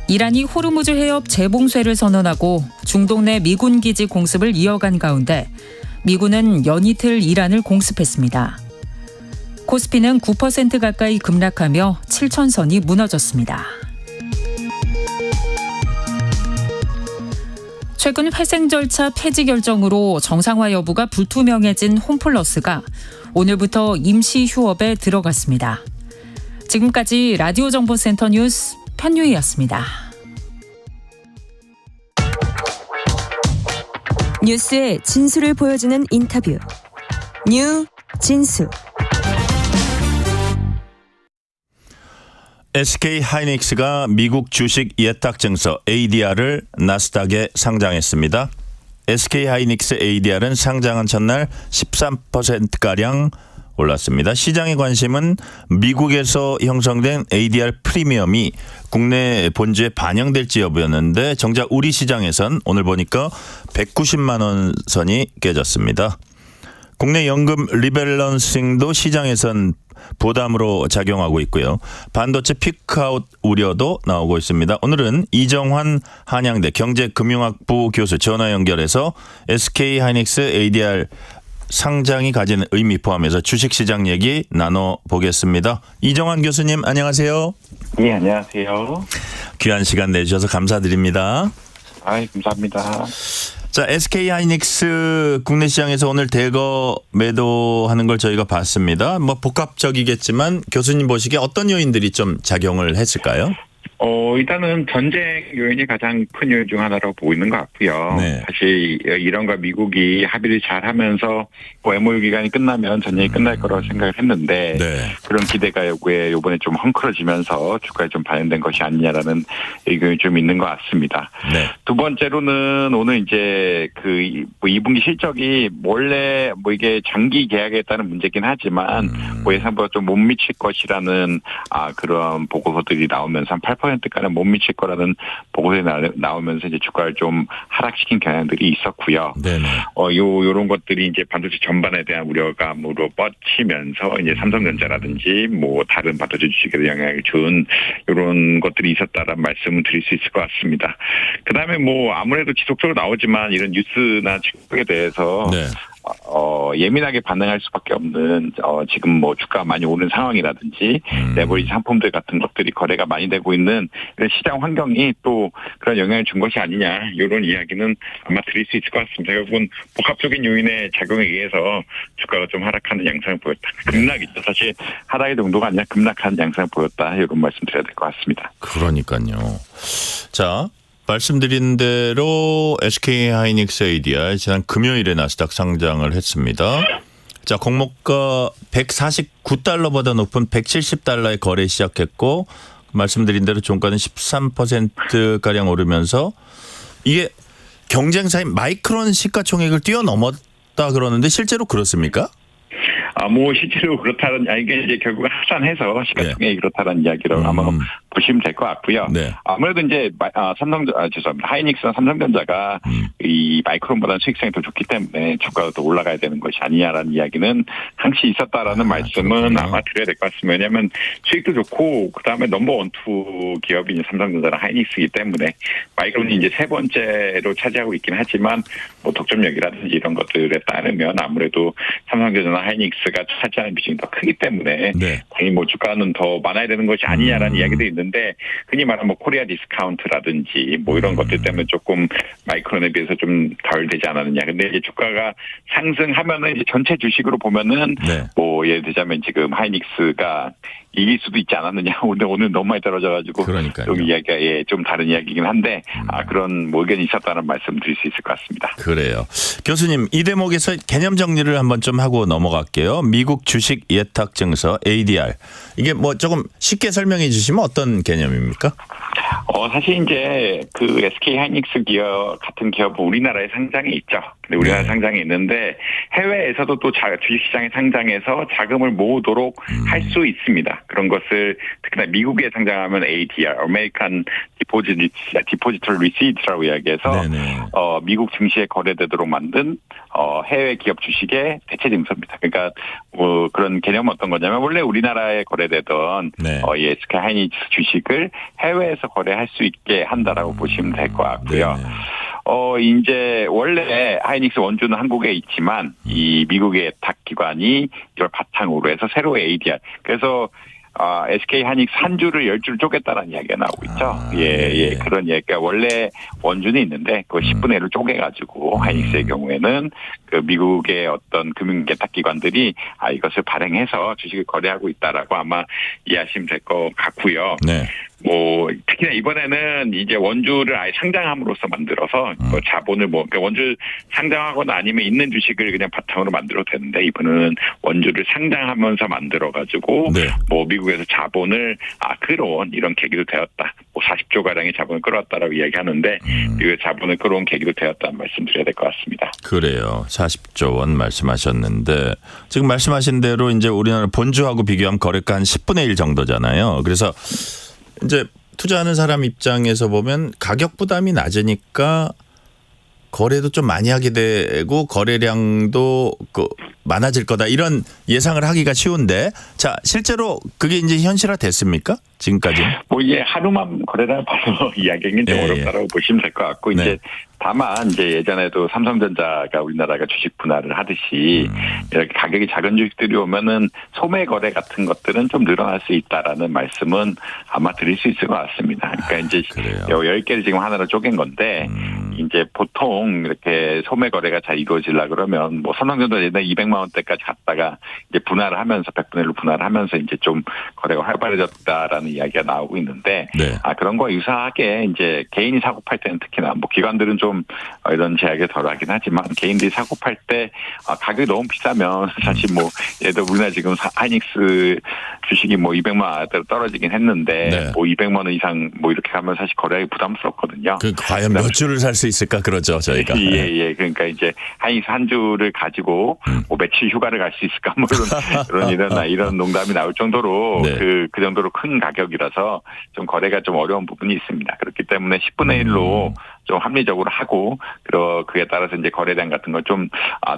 Speaker 8: 이란이 호르무즈 해협 재봉쇄를 선언하고 중동 내 미군 기지 공습을 이어간 가운데 미군은 연이틀 이란을 공습했습니다. 코스피는 9% 가까이 급락하며 7천선이 무너졌습니다. 최근 회생 절차 폐지 결정으로 정상화 여부가 불투명해진 홈플러스가 오늘부터 임시 휴업에 들어갔습니다. 지금까지 라디오 정보센터 뉴스 편유희였습니다.
Speaker 12: 뉴스의 진수를 보여주는 인터뷰. 뉴 진수.
Speaker 1: SK 하이닉스가 미국 주식 예탁 증서 ADR을 나스닥에 상장했습니다. SK 하이닉스 ADR은 상장한 첫날 13%가량 올랐습니다. 시장의 관심은 미국에서 형성된 ADR 프리미엄이 국내 본주에 반영될지 여부였는데 정작 우리 시장에선 오늘 보니까 190만 원 선이 깨졌습니다. 국내 연금 리밸런싱도 시장에선 부담으로 작용하고 있고요. 반도체 피크아웃 우려도 나오고 있습니다. 오늘은 이정환 한양대 경제금융학부 교수 전화 연결해서 SK 하이닉스 ADR 상장이 가지는 의미 포함해서 주식시장 얘기 나눠보겠습니다. 이정환 교수님 안녕하세요.
Speaker 13: 네, 안녕하세요.
Speaker 1: 귀한 시간 내주셔서 감사드립니다.
Speaker 13: 감사합니다.
Speaker 1: 자, SK 하이닉스 국내 시장에서 오늘 대거 매도하는 걸 저희가 봤습니다. 뭐 복합적이겠지만 교수님 보시기에 어떤 요인들이 좀 작용을 했을까요?
Speaker 13: 일단은 전쟁 요인이 가장 큰 요인 중 하나라고 보고 있는 것 같고요.
Speaker 1: 네.
Speaker 13: 사실 이란과 미국이 합의를 잘 하면서 MOU 기간이 끝나면 전쟁이 끝날 거라고 생각을 했는데
Speaker 1: 네.
Speaker 13: 그런 기대가 이번에 좀 헝클어지면서 주가에 좀 반영된 것이 아니냐라는 의견이 좀 있는 것 같습니다.
Speaker 1: 네.
Speaker 13: 두 번째로는 오늘 이제 그 2분기 실적이 원래 이게 장기 계약에 따른 문제긴 하지만 예상보다 좀 못 미칠 것이라는 그런 보고서들이 나오면서 한 8%까지는 못 미칠 거라는 보고서에 나오면서 이제 주가를 좀 하락시킨 경향들이 있었고요.
Speaker 1: 네네.
Speaker 13: 요런 것들이 이제 반도체 전반에 대한 우려감으로 뻗치면서 이제 삼성전자라든지 뭐 다른 반도체 주식에 영향을 준 요런 것들이 있었다라는 말씀을 드릴 수 있을 것 같습니다. 그다음에 뭐 아무래도 지속적으로 나오지만 이런 뉴스나 지표에 대해서
Speaker 1: 네.
Speaker 13: 예민하게 반응할 수밖에 없는 지금 뭐 주가가 많이 오른 상황이라든지 레버리지 상품들 같은 것들이 거래가 많이 되고 있는 이런 시장 환경이 또 그런 영향을 준 것이 아니냐 이런 이야기는 아마 드릴 수 있을 것 같습니다. 결국은 복합적인 요인의 작용에 의해서 주가가 좀 하락하는 양상을 보였다. 급락이죠. 사실 하락의 정도가 아니라 급락하는 양상을 보였다. 이런 말씀 드려야 될 것 같습니다.
Speaker 1: 그러니까요. 자, 말씀드린 대로 SK 하이닉스 ADR 지난 금요일에 나스닥 상장을 했습니다. 자, 공모가 149달러보다 높은 170달러에 거래 시작했고 말씀드린 대로 종가는 13%가량 오르면서 이게 경쟁사인 마이크론 시가총액을 뛰어넘었다 그러는데 실제로 그렇습니까?
Speaker 13: 뭐 실제로 그렇다는 이게 이제 결국 합산해서 시가총액이 그렇다는 이야기로 아마 보시면 될 것 같고요.
Speaker 1: 네.
Speaker 13: 아무래도 이제 죄송합니다. 하이닉스나 삼성전자가 이 마이크론보다는 수익성이 더 좋기 때문에 주가가 더 올라가야 되는 것이 아니냐라는 이야기는 항시 있었다라는 말씀은
Speaker 1: 그렇군요.
Speaker 13: 아마 드려야 될 것 같습니다. 왜냐하면 수익도 좋고 그다음에 넘버 1, 2 기업이 이제 삼성전자랑 하이닉스이기 때문에 마이크론이 이제 세 번째로 차지하고 있긴 하지만 뭐 독점력이라든지 이런 것들에 따르면 아무래도 삼성전자나 하이닉스가 차지하는 비중이 더 크기 때문에
Speaker 1: 네.
Speaker 13: 당연히 뭐 주가는 더 많아야 되는 것이 아니냐라는 이야기도 있는데 흔히 말하는 뭐 코리아 디스카운트라든지 뭐 이런 것들 때문에 조금 마이크론에 비해서 좀 덜 되지 않았느냐. 근데 이제 주가가 상승하면은 이제 전체 주식으로 보면은
Speaker 1: 네.
Speaker 13: 뭐 예를 들자면 지금 하이닉스가 이길 수도 있지 않았느냐. 오늘 너무 많이 떨어져가지고
Speaker 1: 그러니까요.
Speaker 13: 좀 이야기가 좀 다른 이야기긴 한데 그런 뭐 의견이 있었다는 말씀 드릴 수 있을 것 같습니다.
Speaker 1: 그래요. 교수님, 이 대목에서 개념 정리를 한번 좀 하고 넘어갈게요. 미국 주식 예탁 증서 ADR. 이게 뭐 조금 쉽게 설명해 주시면 어떤 개념입니까?
Speaker 13: 사실 이제 그 SK 하이닉스 기업 같은 기업은 우리나라에 상장해 있죠. 근데 우리나라 상장해 있는데 해외에서도 또 주식시장에 상장해서 자금을 모으도록 할 수 있습니다. 그런 것을 특히나 미국에 상장하면 ADR, American Depository Receipt라고 이야기해서 미국 증시에 거래되도록 만든 해외 기업 주식의 대체 증서입니다. 그러니까 뭐 그런 개념은 어떤 거냐면 원래 우리나라에 거래되던 이 SK 하이닉스 주식을 해외에서 거래할 수 있게 한다라고 보시면 될 것 같고요. 이제 원래 하이닉스 원주는 한국에 있지만 이 미국의 예탁기관이 이걸 바탕으로 해서 새로의 ADR. 그래서 SK 하이닉스 한 주를 10줄 쪼갰다는 이야기가 나오고 있죠. 예. 그런 얘기가 원래 원주는 있는데 그걸 10분의 1을 쪼개가지고 하이닉스의 경우에는 그 미국의 어떤 금융 예탁기관들이 이것을 발행해서 주식을 거래하고 있다라고 아마 이해하시면 될 것 같고요.
Speaker 1: 네.
Speaker 13: 뭐 특히나 이번에는 이제 원주를 아예 상장함으로써 만들어서 자본을 그러니까 원주 상장하거나 아니면 있는 주식을 그냥 바탕으로 만들어도 되는데 이번에는 원주를 상장하면서 만들어가지고 뭐 미국에서 자본을 끌어온 이런 계기도 되었다. 뭐 40조 가량의 자본을 끌어왔다라고 이야기하는데 미국의 자본을 끌어온 계기도 되었다는 말씀드려야 될 것 같습니다.
Speaker 1: 그래요. 40조 원 말씀하셨는데 지금 말씀하신 대로 이제 우리나라 본주하고 비교하면 거래가 한 10분의 1 정도잖아요. 그래서 이제 투자하는 사람 입장에서 보면 가격 부담이 낮으니까 거래도 좀 많이 하게 되고 거래량도 많아질 거다 이런 예상을 하기가 쉬운데 자 실제로 그게 이제 현실화 됐습니까? 지금까지?
Speaker 13: 뭐 이게 하루만 거래량을 봐서 이야기하기는 좀 어렵다라고 보시면 될 것 같고 이제 다만 이제 예전에도 삼성전자가 우리나라가 주식 분할을 하듯이 이렇게 가격이 작은 주식들이 오면은 소매 거래 같은 것들은 좀 늘어날 수 있다라는 말씀은 아마 드릴 수 있을 것 같습니다. 그러니까 이제 10개를 지금 하나로 쪼갠 건데 이제 보통 이렇게 소매 거래가 잘 이루어지려 그러면 뭐 삼성전자 예전에 200만 원대까지 갔다가 이제 분할을 하면서 100분의 1로 분할을 하면서 이제 좀 거래가 활발해졌다라는 이야기가 나오고 있는데
Speaker 1: 네.
Speaker 13: 그런 거 유사하게 이제 개인이 사고 팔 때는 특히나 뭐 기관들은 좀 이런 제약이 덜하긴 하지만 개인들이 사고 팔 때 가격이 너무 비싸면 사실 뭐 예를 들어 우리나라 지금 하이닉스 주식이 뭐 200만 원대로 떨어지긴 했는데
Speaker 1: 네.
Speaker 13: 뭐 200만 원 이상 뭐 이렇게 가면 사실 거래하기 부담스럽거든요.
Speaker 1: 과연 몇 주를 살 수 있을까 그러죠 저희가.
Speaker 13: 예. 그러니까 이제 하이닉스 한 주를 가지고 뭐 며칠 휴가를 갈 수 있을까 뭐 이런 농담이 나올 정도로
Speaker 1: 네.
Speaker 13: 그 정도로 큰 가격이라서 좀 거래가 좀 어려운 부분이 있습니다. 그렇기 때문에 10분의 1로 좀 합리적으로 하고 그에 따라서 이제 거래량 같은 걸 좀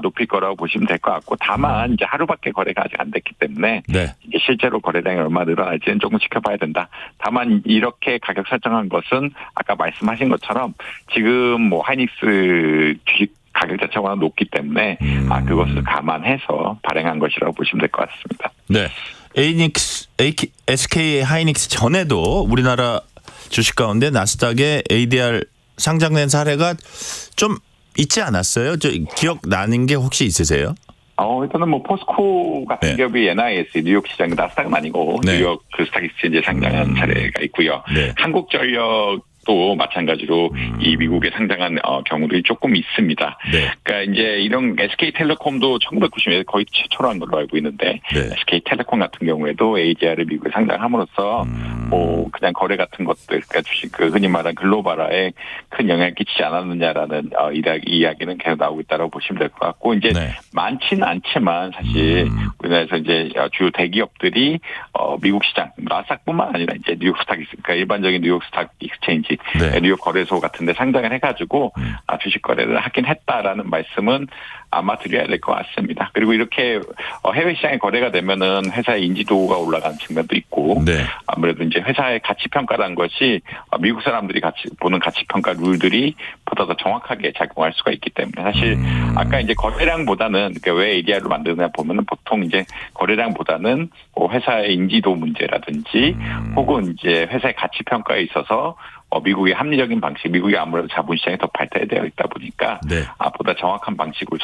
Speaker 13: 높일 거라고 보시면 될 것 같고 다만 이제 하루밖에 거래가 아직 안 됐기 때문에
Speaker 1: 네.
Speaker 13: 이게 실제로 거래량이 얼마 늘어날지는 조금 지켜봐야 된다. 다만 이렇게 가격 설정한 것은 아까 말씀하신 것처럼 지금 뭐 하이닉스 주식 가격 자체가 워낙 높기 때문에 그것을 감안해서 발행한 것이라고 보시면 될 것 같습니다.
Speaker 1: 네. SK 하이닉스 전에도 우리나라 주식 가운데 나스닥에 ADR 상장된 사례가 좀 있지 않았어요? 기억 나는 게 혹시 있으세요?
Speaker 13: 일단은 뭐 포스코 같은
Speaker 1: 네.
Speaker 13: 기업이 NIS 뉴욕 시장 나스닥은 아니고
Speaker 1: 네.
Speaker 13: 뉴욕 그 스탁 익스체인지에 상장한 사례가 있고요.
Speaker 1: 네.
Speaker 13: 한국전력도 마찬가지로 이 미국에 상장한 경우들이 조금 있습니다.
Speaker 1: 네.
Speaker 13: 그러니까 이제 이런 SK텔레콤도 1990년에 거의 최초로 한 걸로 알고 있는데
Speaker 1: 네.
Speaker 13: SK텔레콤 같은 경우에도 ADR을 미국에 상장함으로써 뭐 그냥 거래 같은 것들 그러니까 주식 흔히 말하는 글로벌화에 큰 영향을 끼치지 않았느냐라는 이야기는 계속 나오고 있다고 보시면 될 것 같고 이제
Speaker 1: 네.
Speaker 13: 많지는 않지만 사실 우리나라에서 이제 주요 대기업들이 미국 시장 나스닥뿐만 아니라 이제 뉴욕 스탁 그러니까 일반적인 뉴욕 스탁 익스체인지
Speaker 1: 네.
Speaker 13: 뉴욕 거래소 같은 데 상장을 해가지고 주식 거래를 하긴 했다라는 말씀은 아마 드려야 될 것 같습니다. 그리고 이렇게 해외 시장에 거래가 되면은 회사의 인지도가 올라가는 측면도 있고
Speaker 1: 네.
Speaker 13: 아무래도 이제 회사의 가치 평가라는 것이 미국 사람들이 보는 가치 평가 룰들이 보다 더 정확하게 작용할 수가 있기 때문에 사실 아까 이제 거래량보다는 그러니까 왜 ADR로 만드느냐 보면은 보통 이제 거래량보다는 뭐 회사의 인지도 문제라든지 혹은 이제 회사의 가치 평가에 있어서 미국의 합리적인 방식, 미국이 아무래도 자본시장이 더 발달되어 있다 보니까
Speaker 1: 네.
Speaker 13: 보다 정확한 방식으로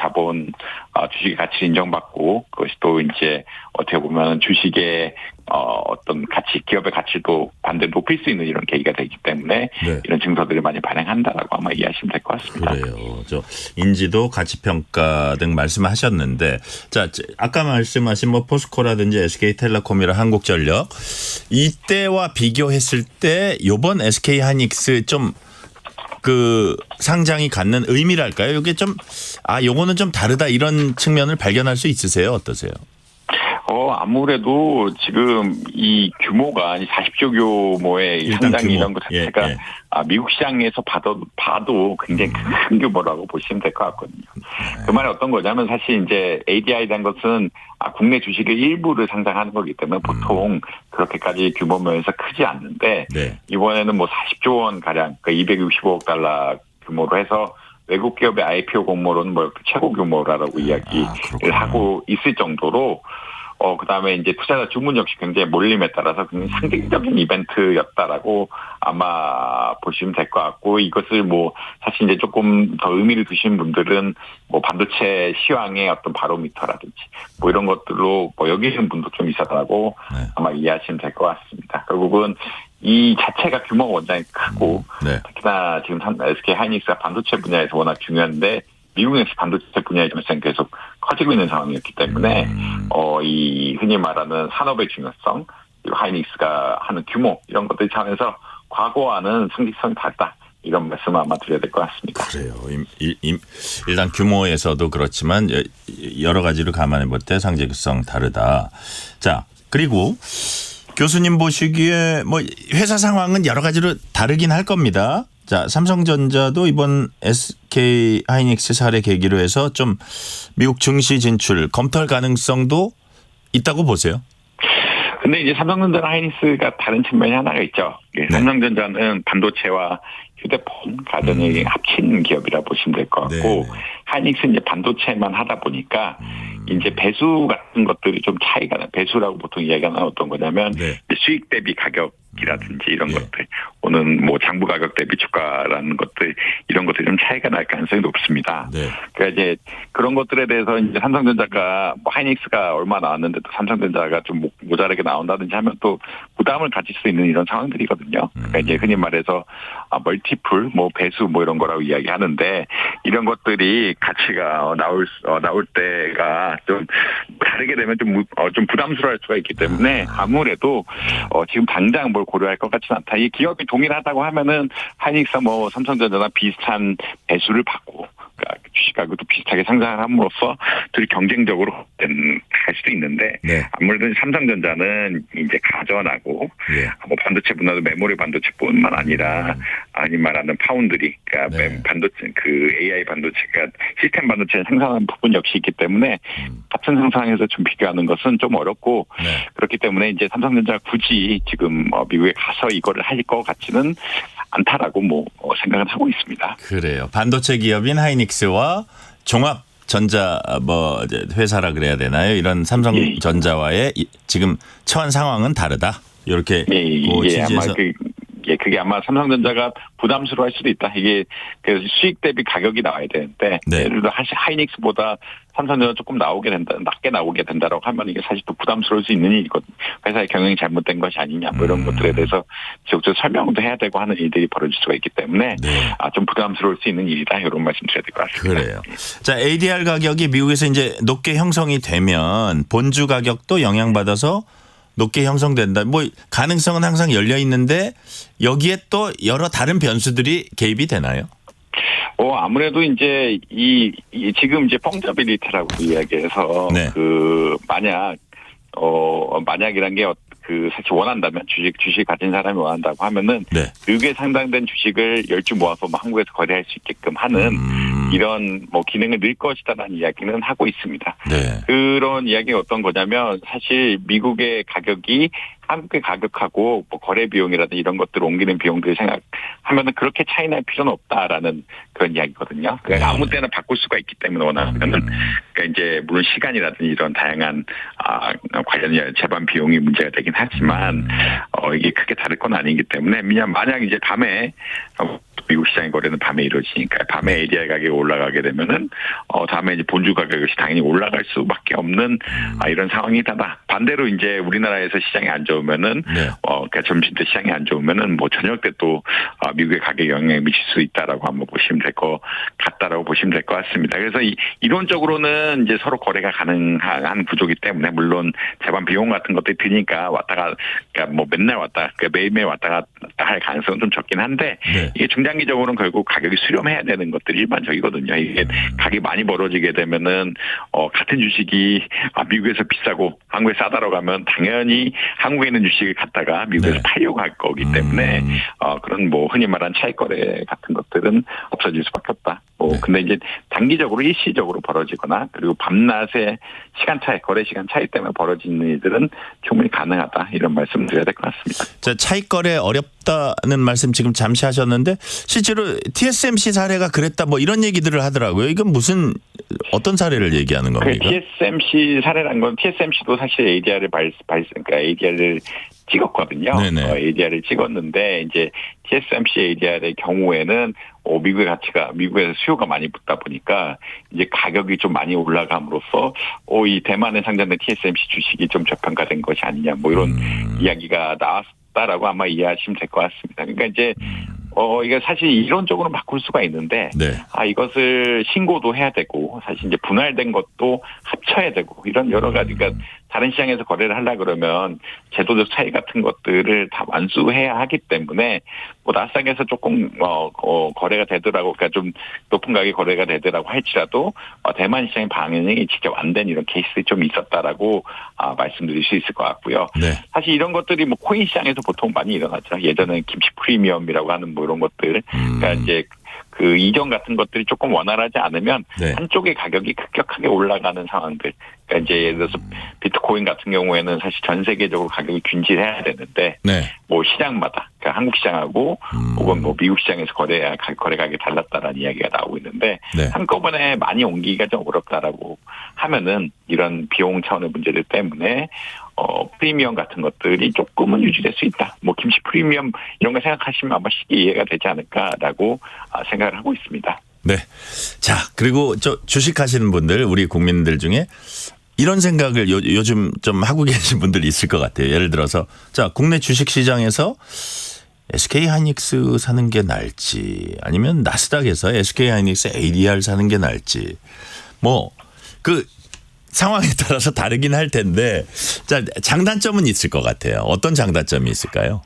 Speaker 13: 주식의 가치를 인정받고 그것이 또 이제 어떻게 보면 주식의 어떤 가치, 기업의 가치도 반대로 높일 수 있는 이런 계기가 되기 때문에
Speaker 1: 네.
Speaker 13: 이런 증서들을 많이 발행한다라고 아마 이해하시면 될 것 같습니다.
Speaker 1: 그래요. 인지도, 가치평가 등 말씀하셨는데, 자 아까 말씀하신 뭐 포스코라든지 SK텔레콤이나 한국전력 이때와 비교했을 때 이번 SK 하이닉스 좀 그 상장이 갖는 의미랄까요? 이게 좀 요거는 좀 다르다 이런 측면을 발견할 수 있으세요? 어떠세요?
Speaker 13: 아무래도 지금 이 규모가 40조 규모의 상장이 이런 것 자체가 미국 시장에서 봐도 굉장히 큰 규모라고 보시면 될 것 같거든요. 그 말이 어떤 거냐면 사실 이제 ADR이라는 것은 국내 주식의 일부를 상장하는 거기 때문에 보통 그렇게까지 규모 면에서 크지 않는데
Speaker 1: 네.
Speaker 13: 이번에는 뭐 40조 원 가량, 그러니까 265억 달러 규모로 해서 외국 기업의 IPO 공모로는 뭐 최고 규모라고 이야기를 하고 있을 정도로 그다음에 이제 투자자 주문 역시 굉장히 몰림에 따라서 굉장히 상징적인 이벤트였다라고 아마 보시면 될 것 같고 이것을 뭐 사실 이제 조금 더 의미를 두신 분들은 뭐 반도체 시황의 어떤 바로미터라든지 뭐 이런 것들로 뭐 여기시는 분도 좀 있었다고 아마 이해하시면 될 것 같습니다. 결국은 이 자체가 규모가 굉장히 크고 특히나 지금 SK 하이닉스가 반도체 분야에서 워낙 중요한데 미국 역시 반도체 분야의 점유성이 계속 커지고 있는 상황이었기 때문에 이 흔히 말하는 산업의 중요성, 그리고 하이닉스가 하는 규모 이런 것들 차원에서 과거와는 상징성이 다르다. 이런 말씀을 아마 드려야 될 것 같습니다.
Speaker 1: 그래요. 일단 규모에서도 그렇지만 여러 가지로 감안해 볼 때 상징성 다르다. 자, 그리고 교수님 보시기에 뭐 회사 상황은 여러 가지로 다르긴 할 겁니다. 자, 삼성전자도 이번 SK 하이닉스 사례 계기로 해서 좀 미국 증시 진출 검토할 가능성도 있다고 보세요?
Speaker 13: 근데 이제 삼성전자랑 하이닉스가 다른 측면이 하나가 있죠. 삼성전자는 반도체와 휴대폰, 가전이 합친 기업이라 보시면 될 것 같고, 하이닉스는 이제 반도체만 하다 보니까 이제 배수 같은 것들이 좀 차이가 나. 배수라고 보통 이야기가 나왔던 거냐면 수익 대비 가격이라든지 이런 것들, 오는 뭐 장부 가격 대비 주가라는 것들, 이런 것들이 좀 차이가 날 가능성이 높습니다. 그러니까 이제 그런 것들에 대해서 이제 삼성전자가 뭐 하이닉스가 얼마 나왔는데 또 삼성전자가 좀 모자라게 나온다든지 하면 또 부담을 가질 수 있는 이런 상황들이거든요. 그러니까 이제 흔히 말해서 멀티플, 뭐 배수 뭐 이런 거라고 이야기하는데, 이런 것들이 가치가 나올 때가 좀 다르게 되면 좀 부담스러워할 수가 있기 때문에 아무래도 지금 당장 뭘 고려할 것 같지는 않다. 이 기업이 동일하다고 하면은 하이닉스나 뭐 삼성전자나 비슷한 배수를 받고, 그러니까 주식 가격도 비슷하게 상장을 함으로써 둘이 경쟁적으로 할 수도 있는데, 아무래도 삼성전자는 이제 가전하고 뭐 반도체 분야도 메모리 반도체뿐만 아니라 아니 말하는 파운드리, 그러니까 반도체 그 AI 반도체가 시스템 반도체를 생산하는 부분 역시 있기 때문에 같은 상상에서 좀 비교하는 것은 좀 어렵고, 그렇기 때문에 이제 삼성전자가 굳이 지금 미국에 가서 이거를 할 것 같지는 않다라고 뭐 생각은 하고 있습니다.
Speaker 1: 그래요. 반도체 기업인 하이닉스와 종합 전자 뭐 회사라 그래야 되나요? 이런 삼성전자와의 지금 처한 상황은 다르다. 이렇게
Speaker 13: 아마 그게 아마 삼성전자가 부담스러워할 수도 있다. 이게 그래서 수익 대비 가격이 나와야 되는데, 예를 들어 하이닉스보다 삼성전자 조금 낮게 나오게 된다라고 하면 이게 사실 또 부담스러울 수 있는 일이거든요. 회사의 경영이 잘못된 것이 아니냐, 뭐 이런 것들에 대해서 지속적으로 설명도 해야 되고 하는 일들이 벌어질 수가 있기 때문에 좀 부담스러울 수 있는 일이다, 이런 말씀 드려야 될 것 같습니다.
Speaker 1: 그래요. 자, ADR 가격이 미국에서 이제 높게 형성이 되면 본주 가격도 영향받아서 높게 형성된다. 뭐 가능성은 항상 열려 있는데 여기에 또 여러 다른 변수들이 개입이 되나요?
Speaker 13: 아무래도 이제 지금 이제 펑저빌리티라고 이야기해서 그 만약이란 게 사실 원한다면 주식 가진 사람이 원한다고 하면은 미국에 상당된 주식을 10주 모아서 한국에서 거래할 수 있게끔 하는 이런 뭐 기능을 넣을 것이다라는 이야기는 하고 있습니다. 그런 이야기가 어떤 거냐면, 사실 미국의 가격이 한국의 가격하고 뭐 거래 비용이라든지 이런 것들을 옮기는 비용들을 생각하면은 그렇게 차이 날 필요는 없다라는 그런 이야기거든요. 그러니까 아무 때나 바꿀 수가 있기 때문에 원하면은, 그러니까 이제 물론 시간이라든지 이런 다양한 관련 재반 비용이 문제가 되긴 하지만 이게 크게 다를 건 아니기 때문에, 만약 이제 밤에 미국 시장의 거래는 밤에 이루어지니까 밤에 ADR 가격이 올라가게 되면은 다음에 이제 본주 가격이 당연히 올라갈 수밖에 없는 이런 상황이다. 반대로 이제 우리나라에서 시장이 안 좋으면은 그러니까 점심 때 시장이 안 좋으면은 뭐 저녁 때 또 미국의 가격에 영향을 미칠 수 있다라고 한번 보시면 될 것 같다라고 보시면 될 것 같습니다. 그래서 이론적으로는 이제 서로 거래가 가능한 구조이기 때문에, 물론 재반 비용 같은 것들이 드니까 그러니까 뭐 맨날 매일매일 왔다 갔다 할 가능성은 좀 적긴 한데, 이게 중장기적으로는 결국 가격이 수렴해야 되는 것들이 일반적이거든요. 이게 가격이 많이 벌어지게 되면은 같은 주식이 미국에서 비싸고 한국에 싸다라고 하면 당연히 한국에 있는 주식을 갖다가 미국에서 팔려고 할 거기 때문에 그런 뭐 흔히 말하는 차익 거래 같은 것들은 없어질 수밖에 없다. 근데 이제 단기적으로 일시적으로 벌어지거나, 그리고 밤낮의 시간 차이, 거래 시간 차이 때문에 벌어지는 일들은 충분히 가능하다, 이런 말씀 드려야 될 것 같습니다.
Speaker 1: 자, 차익 거래 어렵다는 말씀 지금 잠시 하셨는데, 실제로 TSMC 사례가 그랬다 뭐 이런 얘기들을 하더라고요. 이건 어떤 사례를 얘기하는 겁니까?
Speaker 13: TSMC 사례란 건, TSMC도 사실 ADR을 그러니까 ADR을 찍었거든요. ADR을 찍었는데, 이제 TSMC ADR의 경우에는 미국에서 수요가 많이 붙다 보니까 이제 가격이 좀 많이 올라감으로써 이 대만에 상장된 TSMC 주식이 좀 저평가된 것이 아니냐, 뭐 이런 이야기가 나왔다라고 아마 이해하시면 될 것 같습니다. 그러니까 이제 이게 사실 이론적으로는 바꿀 수가 있는데, 이것을 신고도 해야 되고, 사실 이제 분할된 것도 합쳐야 되고, 이런 여러 가지가 다른 시장에서 거래를 하려고 그러면 제도적 차이 같은 것들을 다 완수해야 하기 때문에, 뭐 나스닥에서 조금 거래가 되더라고, 그러니까 좀 높은 가격에 거래가 되더라고 할지라도 대만 시장의 반응이 직접 안 된 이런 케이스들이 좀 있었다라고 말씀드릴 수 있을 것 같고요. 사실 이런 것들이 뭐 코인 시장에서 보통 많이 일어나죠. 예전에 김치 프리미엄이라고 하는 뭐 이런 것들, 그러니까 이제 그 이전 같은 것들이 조금 원활하지 않으면
Speaker 1: 네.
Speaker 13: 한쪽의 가격이 급격하게 올라가는 상황들. 그러니까 이제 예를 들어서 비트코인 같은 경우에는 사실 전 세계적으로 가격이 균질해야 되는데
Speaker 1: 네.
Speaker 13: 뭐 시장마다 그러니까 한국 시장하고 혹은 뭐 미국 시장에서 거래 가격이 달랐다라는 이야기가 나오고 있는데
Speaker 1: 네.
Speaker 13: 한꺼번에 많이 옮기기가 좀 어렵다라고 하면은 이런 비용 차원의 문제들 때문에 프리미엄 같은 것들이 조금은 유지될 수 있다. 뭐 김치 프리미엄 이런 거 생각하시면 아마 쉽게 이해가 되지 않을까라고 생각을 하고 있습니다.
Speaker 1: 네. 자, 그리고 주식하시는 분들, 우리 국민들 중에 이런 생각을 요즘 좀 하고 계신 분들이 있을 것 같아요. 예를 들어서 자, 국내 주식 시장에서 SK 하이닉스 사는 게 나을지 아니면 나스닥에서 SK 하이닉스 ADR 사는 게 나을지 뭐 그 상황에 따라서 다르긴 할 텐데 자, 장단점은 있을 것 같아요. 어떤 장단점이 있을까요?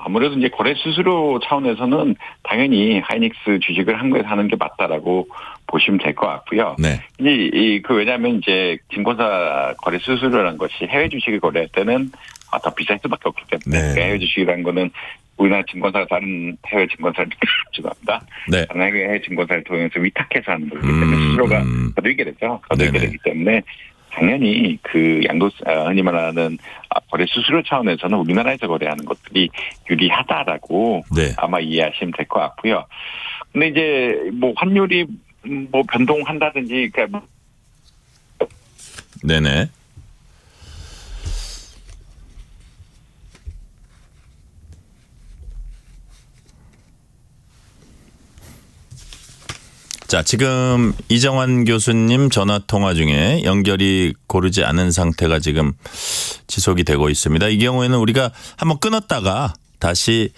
Speaker 13: 아무래도 이제 거래 수수료 차원에서는 당연히 하이닉스 주식을 한국에서 하는 게 맞다라고 보시면 될 것 같고요.
Speaker 1: 네.
Speaker 13: 왜냐하면 이제 증권사 거래 수수료라는 것이 해외 주식을 거래할 때는 더 비쌀 수밖에 없기 때문에
Speaker 1: 네.
Speaker 13: 그러니까 해외 주식이라는 거는 우리나라 증권사가 다른 해외 증권사를 죄송합니다.
Speaker 1: 네.
Speaker 13: 다른 해외 증권사를 통해서 위탁해서 하는 거기 때문에 수수료가 더 늘게 되죠. 더 늘게 되기 때문에 당연히 그 흔히 말하는 거래 수수료 차원에서는 우리나라에서 거래하는 것들이 유리하다라고
Speaker 1: 네.
Speaker 13: 아마 이해하시면 될 것 같고요. 근데 이제 뭐 환율이 뭐 변동한다든지 그러니까
Speaker 1: 네네. 자, 지금 이정환 교수님 전화 통화 중에 연결이 고르지 않은 상태가 지금 지속이 되고 있습니다. 이 경우에는 우리가 한번 끊었다가 다시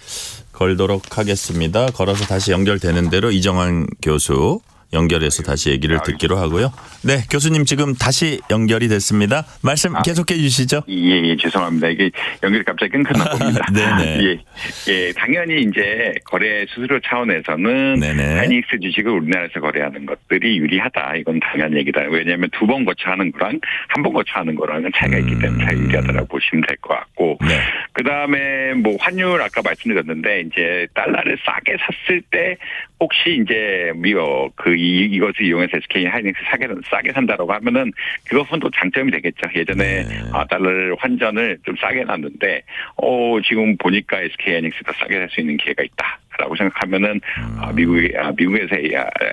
Speaker 1: 걸도록 하겠습니다. 걸어서 다시 연결되는 대로 이정환 교수 연결해서 다시 얘기를 듣기로 하고요. 네, 교수님 지금 다시 연결이 됐습니다. 말씀 계속해 주시죠.
Speaker 13: 예, 죄송합니다. 이게 연결이 갑자기 끊겼나 봅니다.
Speaker 1: 네네.
Speaker 13: 예, 당연히 이제 거래 수수료 차원에서는 하이닉스 주식을 우리나라에서 거래하는 것들이 유리하다. 이건 당연한 얘기다. 왜냐하면 두 번 거쳐하는 거랑 한 번 거쳐하는 거랑은 차이가 있기 때문에 차이 유리하다라고 보시면 될 것 같고.
Speaker 1: 네.
Speaker 13: 그 다음에 뭐 환율 아까 말씀드렸는데 이제 달러를 싸게 샀을 때 혹시 이제 이것을 이용해서 SK 하이닉스 싸게 산다라고 하면은 그것은 또 장점이 되겠죠. 예전에 달러를 환전을 좀 싸게 놨는데 지금 보니까 SK 하이닉스가 싸게 살 수 있는 기회가 있다라고 생각하면은 미국에서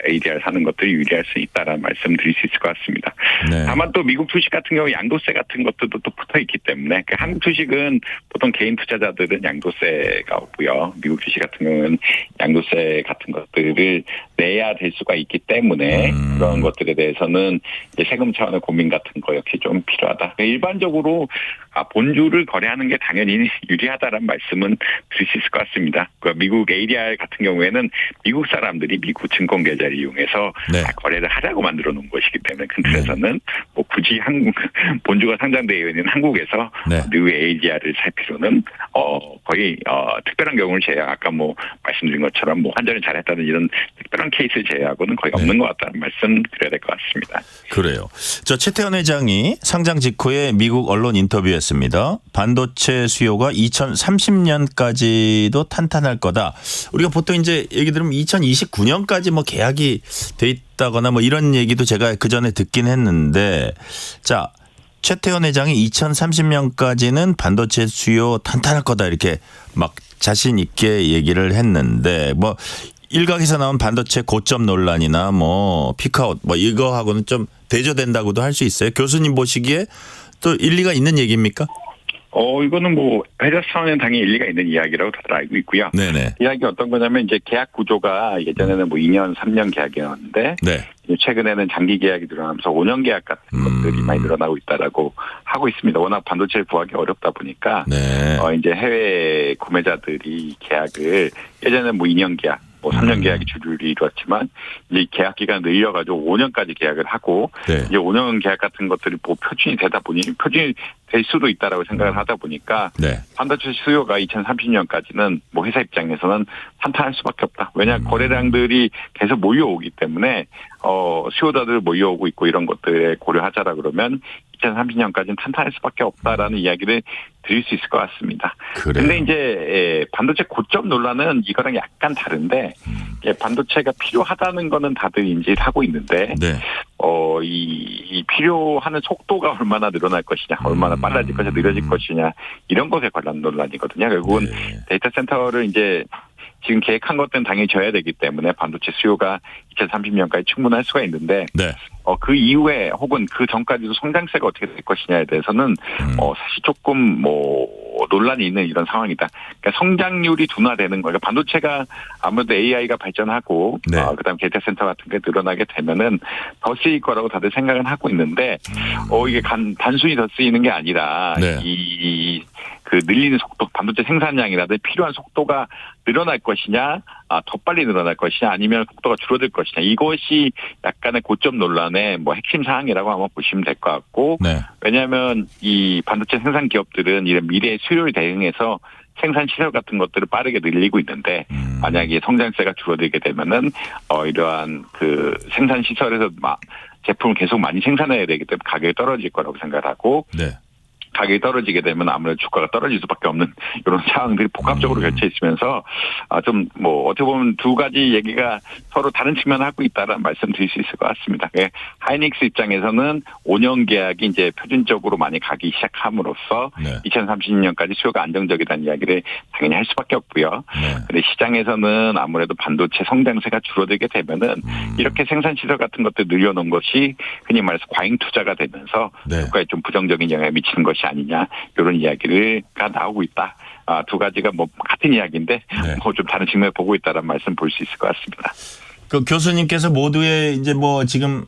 Speaker 13: ADR 사는 것들이 유리할 수 있다라는 말씀 드릴 수 있을 것 같습니다.
Speaker 1: 네.
Speaker 13: 다만 또 미국 주식 같은 경우 양도세 같은 것들도 또 붙어 있기 때문에 한국 주식은 보통 개인 투자자들은 양도세가 없고요. 미국 주식 같은 경우는 양도세 같은 것들을 내야 될 수가 있기 때문에 그런 것들에 대해서는 이제 세금 차원의 고민 같은 거 역시 좀 필요하다. 일반적으로 본주를 거래하는 게 당연히 유리하다라는 말씀은 드릴 수 있을 것 같습니다. 미국 ADR 같은 경우에는 미국 사람들이 미국 증권 계좌를 이용해서 거래를 하자고 만들어 놓은 것이기 때문에 큰 틀에서는 뭐 굳이 본주가 상장되어 있는 한국에서 미국의 ADR을 살 필요는 거의 특별한 경우를 제외 아까 뭐 말씀드린 것처럼 뭐 환전을 잘했다는 이런 특별한 케이스를 제외하고는 거의 없는 것 같다는 말씀 드려야 될 것 같습니다.
Speaker 1: 그래요. 최태원 회장이 상장 직후에 미국 언론 인터뷰했습니다. 반도체 수요가 2030년까지도 탄탄할 거다. 우리가 보통 이제 얘기 들으면 2029년까지 뭐 계약이 돼 있다거나 뭐 이런 얘기도 제가 그 전에 듣긴 했는데 자, 최태원 회장이 2030년까지는 반도체 수요 탄탄할 거다 이렇게 막 자신 있게 얘기를 했는데 뭐 일각에서 나온 반도체 고점 논란이나 뭐 피크아웃 뭐 이거하고는 좀 대조된다고도 할 수 있어요. 교수님 보시기에 또 일리가 있는 얘기입니까?
Speaker 13: 이거는 뭐 회사 차원에는 당연히 일리가 있는 이야기라고 다들 알고 있고요.
Speaker 1: 네네.
Speaker 13: 이야기 어떤 거냐면 이제 계약 구조가 예전에는 뭐 2년, 3년 계약이었는데 최근에는 장기 계약이 늘어나면서 5년 계약 같은 것들이 많이 늘어나고 있다라고 하고 있습니다. 워낙 반도체를 구하기 어렵다 보니까 이제 해외 구매자들이 계약을 예전에는 뭐 2년 계약, 뭐 3년 계약이 주류를 이루었지만 이제 계약 기간 늘려가지고 5년까지 계약을 하고 이제 5년 계약 같은 것들이 뭐 표준이 되다 보니 표준이 될 수도 있다라고 생각을 하다 보니까 반도체 수요가 2030년까지는 뭐 회사 입장에서는 탄탄할 수밖에 없다. 왜냐 거래량들이 계속 몰려오기 때문에 수요자들 몰려오고 있고 이런 것들에 고려하자라 그러면 2030년까지는 탄탄할 수밖에 없다라는 이야기를 드릴 수 있을 것 같습니다. 그런데 이제 반도체 고점 논란은 이거랑 약간 다른데 반도체가 필요하다는 거는 다들 인지를 하고 있는데
Speaker 1: 네.
Speaker 13: 이 필요하는 속도가 얼마나 늘어날 것이냐, 얼마나 빨라질 것이냐, 느려질 것이냐 이런 것에 관한 논란이거든요. 결국은 데이터 센터를 이제 지금 계획한 것들은 당연히 져야 되기 때문에 반도체 수요가 2030년까지 충분할 수가 있는데 그 이후에 혹은 그 전까지도 성장세가 어떻게 될 것이냐에 대해서는 사실 조금 논란이 있는 이런 상황이다. 그러니까 성장률이 둔화되는 거예요. 반도체가 아무래도 AI가 발전하고 그다음 데이터 센터 같은 게 늘어나게 되면은 더 쓰일 거라고 다들 생각은 하고 있는데 이게 단순히 더 쓰이는 게 아니라 그 늘리는 속도, 반도체 생산량이라든지 필요한 속도가 늘어날 것이냐, 더 빨리 늘어날 것이냐, 아니면 속도가 줄어들 것이냐. 이것이 약간의 고점 논란의 핵심 사항이라고 아마 보시면 될 것 같고, 왜냐하면 이 반도체 생산 기업들은 이런 미래의 수요에 대응해서 생산 시설 같은 것들을 빠르게 늘리고 있는데, 만약에 성장세가 줄어들게 되면은 이러한 그 생산 시설에서 제품을 계속 많이 생산해야 되기 때문에 가격이 떨어질 거라고 생각하고. 가격이 떨어지게 되면 아무래도 주가가 떨어질 수밖에 없는 이런 상황들이 복합적으로 겹쳐 있으면서 좀 어떻게 보면 두 가지 얘기가 서로 다른 측면을 하고 있다는 말씀드릴 수 있을 것 같습니다. 하이닉스 입장에서는 5년 계약이 이제 표준적으로 많이 가기 시작함으로써 2030년까지 수요가 안정적이라는 이야기를 당연히 할 수밖에 없고요. 근데 시장에서는 아무래도 반도체 성장세가 줄어들게 되면은 이렇게 생산 시설 같은 것들 늘려놓은 것이 흔히 말해서 과잉 투자가 되면서 주가에 좀 부정적인 영향을 미치는 것이 아니냐 이런 이야기가 나오고 있다. 두 가지가 같은 이야기인데 좀 다른 측면을 보고 있다는 말씀 볼 수 있을 것 같습니다.
Speaker 1: 그 교수님께서 모두의 이제 지금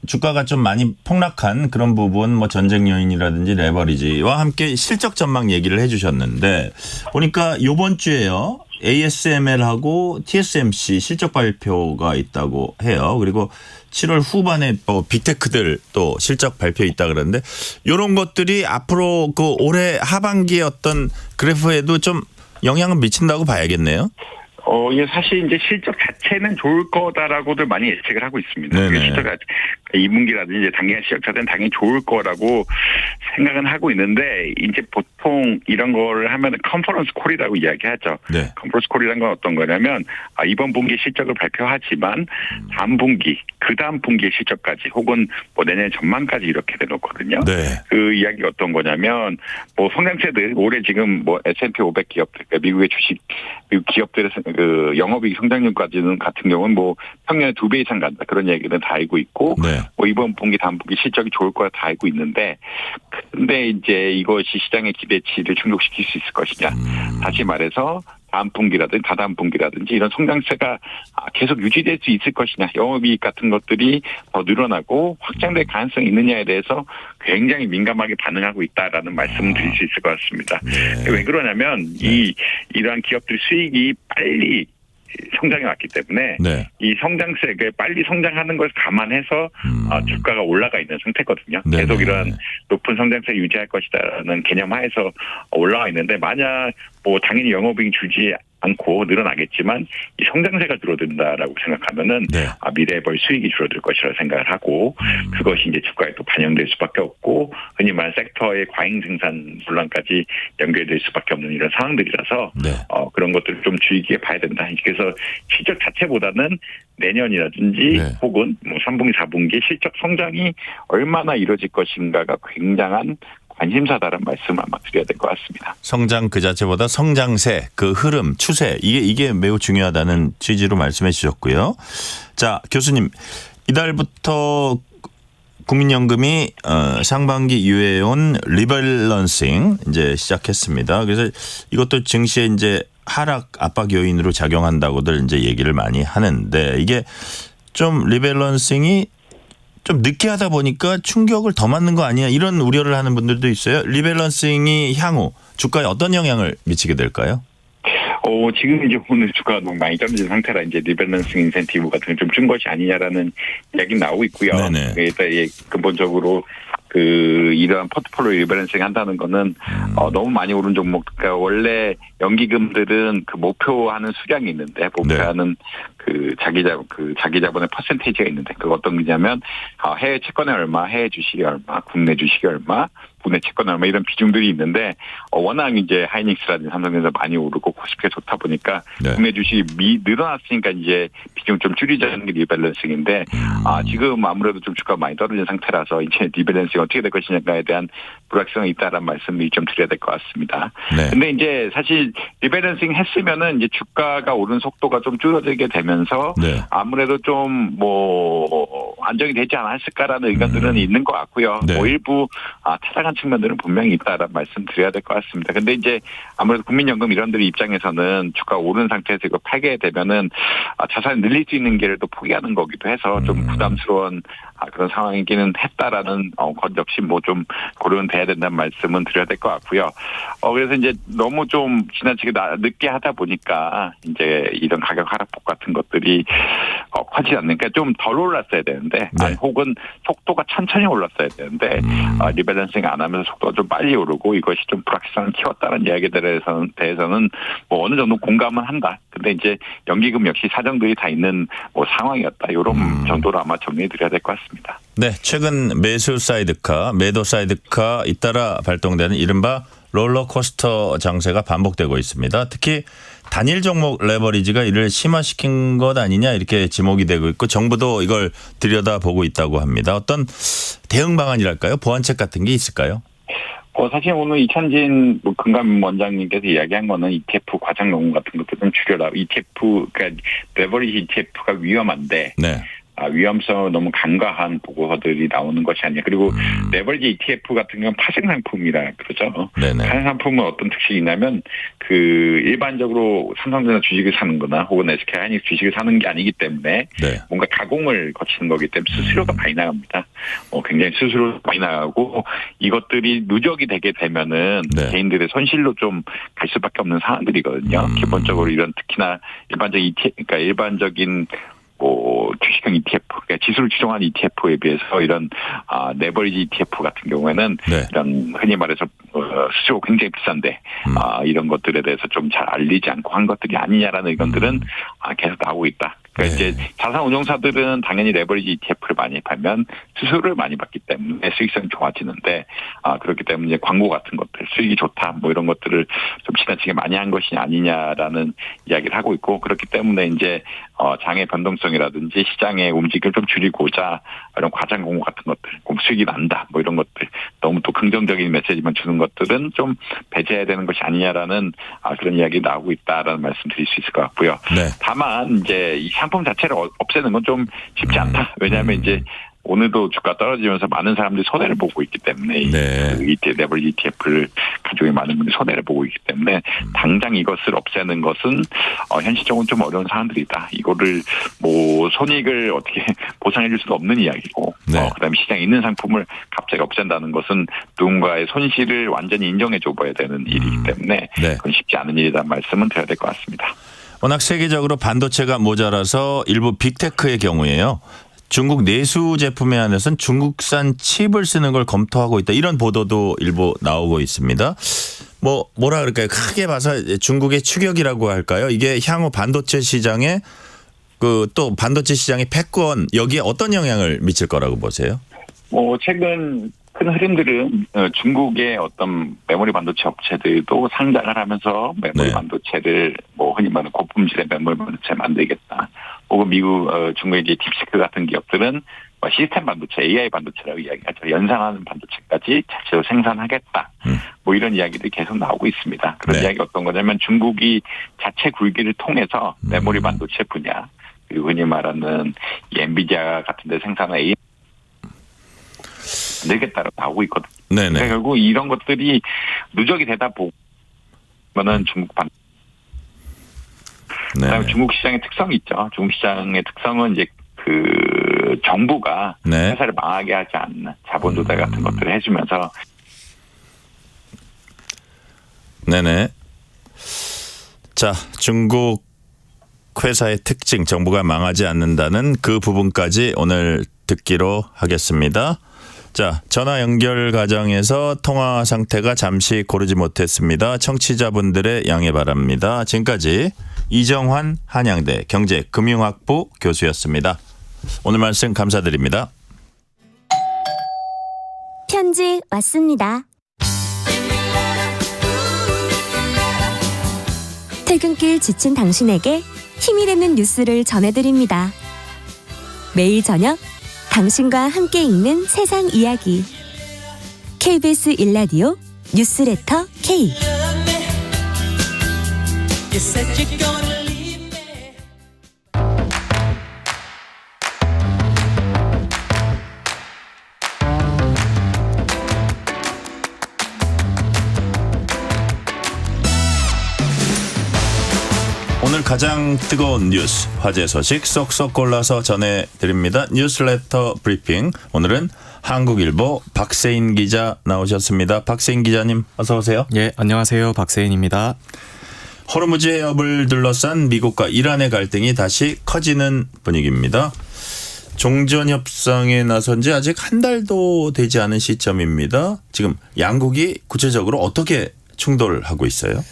Speaker 1: 주가가 좀 많이 폭락한 그런 부분, 전쟁 요인이라든지 레버리지와 함께 실적 전망 얘기를 해주셨는데 보니까 이번 주에요. ASML하고 TSMC 실적 발표가 있다고 해요. 그리고 7월 후반에 빅테크들 또 실적 발표 있다 그러는데 이런 것들이 앞으로 그 올해 하반기의 어떤 그래프에도 좀 영향을 미친다고 봐야겠네요.
Speaker 13: 이게 사실 이제 실적 자체는 좋을 거다라고들 많이 예측을 하고 있습니다. 실적 2분기라든지 이제 단기간 실적 자체는 당연히 좋을 거라고 생각은 하고 있는데 이제 보통 이런 거를 하면 컨퍼런스 콜이라고 이야기하죠. 컨퍼런스 콜이라는 건 어떤 거냐면 이번 분기 실적을 발표하지만 다음 분기, 그 다음 분기의 실적까지 혹은 내년 전망까지 이렇게 내놓거든요. 그 이야기가 어떤 거냐면 성장세들 올해 지금 S&P 500 기업들, 그러니까 미국의 미국 기업들의 그 영업이익 성장률까지는 같은 경우는 평년에 2배 이상 간다 그런 얘기는 다 알고 있고 이번 분기 다음 분기 실적이 좋을 거라 다 알고 있는데 근데 이제 이것이 시장의 기대치를 충족시킬 수 있을 것이냐 다시 말해서 다음 분기라든지 다다음 분기라든지 이런 성장세가 계속 유지될 수 있을 것이냐 영업이익 같은 것들이 더 늘어나고 확장될 가능성이 있느냐에 대해서 굉장히 민감하게 반응하고 있다라는 말씀을 드릴 수 있을 것 같습니다. 왜 그러냐면 이러한 기업들 수익이 빨리 성장해 왔기 때문에 이 성장세, 빨리 성장하는 것을 감안해서 주가가 올라가 있는 상태거든요. 계속 이런 높은 성장세를 유지할 것이다라는 개념 하에서 올라와 있는데 만약 당연히 영업이익 주지 않고 늘어나겠지만 이 성장세가 줄어든다라고 생각하면은 미래에 벌 수익이 줄어들 것이라고 생각을 하고 그것이 이제 주가에 또 반영될 수밖에 없고 흔히 말하는 섹터의 과잉 생산 논란까지 연결될 수밖에 없는 이런 상황들이라서 그런 것들을 좀 주의 깊게 봐야 된다. 그래서 실적 자체보다는 내년이라든지 혹은 3분기, 4분기 실적 성장이 얼마나 이루어질 것인가가 굉장한 관심사다라는 말씀 아마 드려야 될 것 같습니다.
Speaker 1: 성장 그 자체보다 성장세, 그 흐름, 추세 이게 매우 중요하다는 취지로 말씀해 주셨고요. 자, 교수님 이달부터 국민연금이 상반기 이후에온 리밸런싱 이제 시작했습니다. 그래서 이것도 증시에 이제 하락 압박 요인으로 작용한다고들 이제 얘기를 많이 하는데 이게 좀 리밸런싱이 좀 늦게 하다 보니까 충격을 더 맞는 거 아니야 이런 우려를 하는 분들도 있어요. 리밸런싱이 향후 주가에 어떤 영향을 미치게 될까요?
Speaker 13: 지금 이제 오늘 주가가 너무 많이 떨어진 상태라 이제 리밸런싱 인센티브 같은 게 좀 준 것이 아니냐라는 이야기는 나오고 있고요. 일단 근본적으로 이러한 포트폴리오 리밸런싱 한다는 거는 너무 많이 오른 종목, 그러니까 원래 연기금들은 그 목표하는 수량이 있는데 목표하는 그 자기 자본의 퍼센테이지가 있는데 그거 어떤 거냐면 해외 채권이 얼마, 해외 주식이 얼마, 국내 주식이 얼마, 국내 채권 얼마 이런 비중들이 있는데 워낙 이제 하이닉스라든지 삼성전자 많이 오르고 코스피가 좋다 보니까
Speaker 1: 네.
Speaker 13: 국내 주식이 늘어났으니까 이제 비중 좀 줄이자는 게 리밸런싱인데 지금 아무래도 좀 주가가 많이 떨어진 상태라서 이제 리밸런싱 어떻게 될 것이냐에 대한 불확실성이 있다라는 말씀을 좀 드려야 될 것 같습니다.
Speaker 1: 네.
Speaker 13: 근데 이제 사실 리밸런싱 했으면은 이제 주가가 오른 속도가 좀 줄어들게 되면서
Speaker 1: 네.
Speaker 13: 아무래도 좀 뭐 안정이 되지 않았을까라는 의견들은 있는 것 같고요.
Speaker 1: 네.
Speaker 13: 뭐 일부 타당한 측면들은 분명히 있다라는 말씀 드려야 될 것 같습니다. 근데 이제 아무래도 국민연금 이런들 입장에서는 주가 오른 상태에서 이거 팔게 되면은 자산을 늘릴 수 있는 길을 또 포기하는 거기도 해서 좀 부담스러운 그런 상황이기는 했다라는 것 역시 뭐 좀 고려는 돼야 된다는 말씀은 드려야 될 것 같고요. 그래서 이제 너무 좀 지나치게 늦게 하다 보니까 이제 이런 가격 하락폭 같은 것들이 커지지 않으니까 좀 덜 올랐어야 되는데
Speaker 1: 네.
Speaker 13: 혹은 속도가 천천히 올랐어야 되는데 리밸런싱 안 하면서 속도가 좀 빨리 오르고 이것이 좀 불확실성을 키웠다는 이야기들에 대해서는 뭐 어느 정도 공감은 한다. 근데 이제 연기금 역시 사정들이 다 있는 뭐 상황이었다. 이런 정도로 아마 정리해드려야 될 것 같습니다.
Speaker 1: 네, 최근 매수 사이드카, 매도 사이드카 잇따라 발동되는 이른바 롤러코스터 장세가 반복되고 있습니다. 특히 단일 종목 레버리지가 이를 심화시킨 것 아니냐 이렇게 지목이 되고 있고 정부도 이걸 들여다보고 있다고 합니다. 어떤 대응 방안이랄까요? 보완책 같은 게 있을까요?
Speaker 13: 사실 오늘 이찬진 금감 원장님께서 이야기한 거는 ETF 과장 노무 같은 것도 좀 줄여라. ETF, 그러니까 레버리지 ETF가 위험한데.
Speaker 1: 네.
Speaker 13: 위험성을 너무 간과한 보고서들이 나오는 것이 아니야. 그리고 레버리지 ETF 같은 경우는 파생 상품이라 그러죠.
Speaker 1: 네네.
Speaker 13: 파생 상품은 어떤 특징이 있냐면 그 일반적으로 삼성전자 주식을 사는 거나 혹은 SK하이닉스 주식을 사는 게 아니기 때문에
Speaker 1: 네.
Speaker 13: 뭔가 가공을 거치는 거기 때문에 수수료가 많이 나갑니다. 굉장히 수수료가 많이 나가고 이것들이 누적이 되게 되면은
Speaker 1: 네.
Speaker 13: 개인들의 손실로 좀 갈 수밖에 없는 상황들이거든요. 기본적으로 이런 특히나 일반적인 주식형 ETF, 그러니까 지수를 추종한 ETF에 비해서 이런 레버리지 ETF 같은 경우에는
Speaker 1: 네.
Speaker 13: 이런 흔히 말해서 수수료가 굉장히 비싼데 이런 것들에 대해서 좀 잘 알리지 않고 한 것들이 아니냐라는 의견들은 계속 나오고 있다. 그러니까
Speaker 1: 네.
Speaker 13: 이제 자산운용사들은 당연히 레버리지 ETF를 많이 팔면 수수료를 많이 받기 때문에 수익성이 좋아지는데 그렇기 때문에 이제 광고 같은 것들 수익이 좋다 뭐 이런 것들을 좀 지나치게 많이 한 것이 아니냐라는 이야기를 하고 있고 그렇기 때문에 이제 장의 변동성이라든지 시장의 움직임을 좀 줄이고자 이런 과장 공고 같은 것들 수익이 난다 뭐 이런 것들 너무 또 긍정적인 메시지만 주는 것들은 좀 배제해야 되는 것이 아니냐라는 그런 이야기 나오고 있다라는 말씀드릴 수 있을 것 같고요.
Speaker 1: 네.
Speaker 13: 다만 이제 이 상품 자체를 없애는 건 좀 쉽지 않다. 왜냐하면 이제 오늘도 주가 떨어지면서 많은 사람들이 손해를 보고 있기 때문에
Speaker 1: 네.
Speaker 13: 레버리지 ETF를 가지고 있는 많은 분들이 손해를 보고 있기 때문에 당장 이것을 없애는 것은 현실적으로 좀 어려운 사안들이다. 이거를 뭐 손익을 어떻게 보상해 줄 수도 없는 이야기고
Speaker 1: 네.
Speaker 13: 그다음에 시장에 있는 상품을 갑자기 없앤다는 것은 누군가의 손실을 완전히 인정해 줘봐야 되는 일이기 때문에
Speaker 1: 네.
Speaker 13: 그건 쉽지 않은 일이라는 말씀은 드려야 될 것 같습니다.
Speaker 1: 워낙 세계적으로 반도체가 모자라서 일부 빅테크의 경우에요. 중국 내수 제품에 한해서는 중국산 칩을 쓰는 걸 검토하고 있다. 이런 보도도 일부 나오고 있습니다. 뭐라 그럴까요? 크게 봐서 중국의 추격이라고 할까요? 이게 향후 반도체 시장에 또 반도체 시장의 패권 여기에 어떤 영향을 미칠 거라고 보세요?
Speaker 13: 최근 큰 흐름들은 중국의 어떤 메모리 반도체 업체들도 상장을 하면서 메모리
Speaker 1: 네.
Speaker 13: 반도체를 흔히 말하는 고품질의 메모리 반도체 만들겠다. 혹은 중국의 이제 딥시크 같은 기업들은 시스템 반도체, AI 반도체라고 이야기하죠. 연상하는 반도체까지 자체로 생산하겠다. 이런 이야기들이 계속 나오고 있습니다. 그런
Speaker 1: 네.
Speaker 13: 이야기가 어떤 거냐면 중국이 자체 굴기를 통해서 메모리 반도체 분야 그리고 흔히 말하는 이 엔비디아 같은 데 생산한 AI 늘겠다고 나오고 있거든요.
Speaker 1: 네네.
Speaker 13: 그러니까 결국 이런 것들이 누적이 되다 보면은 중국 그다음에 중국 시장의 특성이 있죠. 중국 시장의 특성은 이제 정부가
Speaker 1: 네.
Speaker 13: 회사를 망하게 하지 않는 자본 조달 같은 것들을 해주면서
Speaker 1: 네네. 자, 중국 회사의 특징 정부가 망하지 않는다는 그 부분까지 오늘 듣기로 하겠습니다. 자, 전화 연결 과정에서 통화 상태가 잠시 고르지 못했습니다. 청취자분들의 양해 바랍니다. 지금까지 이정환 한양대 경제금융학부 교수였습니다. 오늘 말씀 감사드립니다.
Speaker 14: 편지 왔습니다. 퇴근길 지친 당신에게 힘이 되는 뉴스를 전해드립니다. 매일 저녁 당신과 함께 읽는 세상 이야기. KBS 1라디오 뉴스레터 K.
Speaker 1: 오늘 가장 뜨거운 뉴스, 화제 소식 쏙쏙 골라서 전해드립니다. 뉴스레터 브리핑. 오늘은 한국일보 박세인 기자 나오셨습니다. 박세인 기자님 어서 오세요.
Speaker 15: 예, 안녕하세요. 박세인입니다.
Speaker 1: 호르무즈 해협을 둘러싼 미국과 이란의 갈등이 다시 커지는 분위기입니다. 종전 협상에 나선 지 아직 한 달도 되지 않은 시점입니다. 지금 양국이 구체적으로 어떻게 충돌하고 있어요?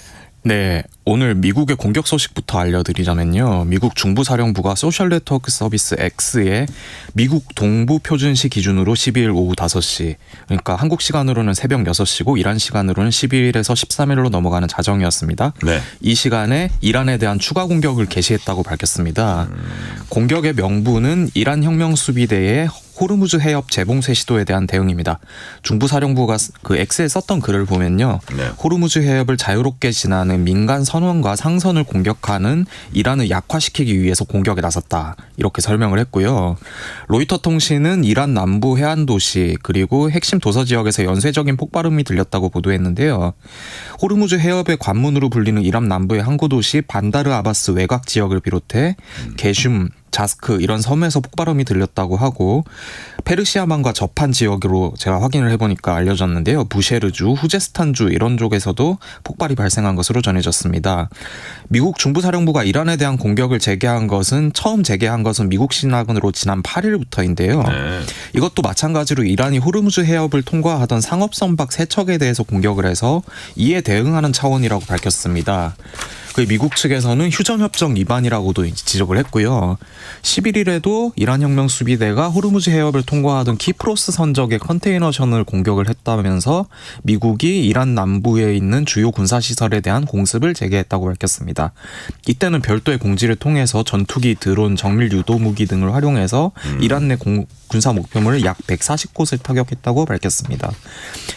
Speaker 15: 네, 오늘 미국의 공격 소식부터 알려드리자면요. 미국 중부사령부가 소셜 네트워크 서비스 X에 미국 동부 표준시 기준으로 12일 오후 5시, 그러니까 한국 시간으로는 새벽 6시고 이란 시간으로는 12일에서 13일로 넘어가는 자정이었습니다.
Speaker 1: 네.
Speaker 15: 이 시간에 이란에 대한 추가 공격을 개시했다고 밝혔습니다. 공격의 명분은 이란 혁명수비대의 호르무즈 해협 재봉쇄 시도에 대한 대응입니다. 중부사령부가 그 X에 썼던 글을 보면요.
Speaker 1: 네.
Speaker 15: 호르무즈 해협을 자유롭게 지나는 민간 선원과 상선을 공격하는 이란을 약화시키기 위해서 공격에 나섰다. 이렇게 설명을 했고요. 로이터 통신은 이란 남부 해안 도시 그리고 핵심 도서 지역에서 연쇄적인 폭발음이 들렸다고 보도했는데요. 호르무즈 해협의 관문으로 불리는 이란 남부의 항구 도시 반다르 아바스 외곽 지역을 비롯해 게슘, 자스크 이런 섬에서 폭발음이 들렸다고 하고 페르시아만과 접한 지역으로 제가 확인을 해보니까 알려졌는데요. 부셰르주, 후제스탄주 이런 쪽에서도 폭발이 발생한 것으로 전해졌습니다. 미국 중부사령부가 이란에 대한 공격을 처음 재개한 것은 미국 시간으로 지난 8일부터인데요.
Speaker 1: 네.
Speaker 15: 이것도 마찬가지로 이란이 호르무즈 해협을 통과하던 상업선박 3척에 대해서 공격을 해서 이에 대응하는 차원이라고 밝혔습니다. 그 미국 측에서는 휴전협정 위반이라고도 지적을 했고요. 11일에도 이란 혁명수비대가 호르무즈 해협을 통과하던 키프로스 선적의 컨테이너선을 공격을 했다면서 미국이 이란 남부에 있는 주요 군사시설에 대한 공습을 재개했다고 밝혔습니다. 이때는 별도의 공지를 통해서 전투기, 드론, 정밀 유도무기 등을 활용해서 이란 내 군사 목표물을 약 140곳을 타격했다고 밝혔습니다.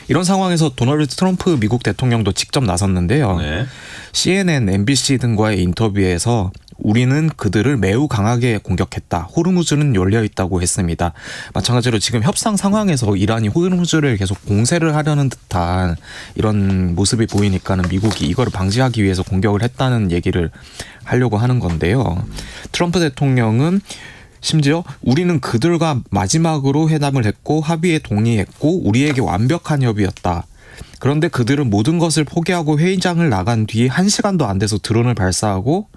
Speaker 15: 이런 상황에서 도널드 트럼프 미국 대통령도 직접 나섰는데요.
Speaker 1: 네.
Speaker 15: CNN, MBC 등과의 인터뷰에서 우리는 그들을 매우 강하게 공격했다. 호르무즈는 열려있다고 했습니다. 마찬가지로 지금 협상 상황에서 이란이 호르무즈를 계속 공세를 하려는 듯한 이런 모습이 보이니까는 미국이 이거를 방지하기 위해서 공격을 했다는 얘기를 하려고 하는 건데요. 트럼프 대통령은 심지어 우리는 그들과 마지막으로 회담을 했고 합의에 동의했고 우리에게 완벽한 협의였다. 그런데 그들은 모든 것을 포기하고 회의장을 나간 뒤 1시간도 안 돼서 드론을 발사하고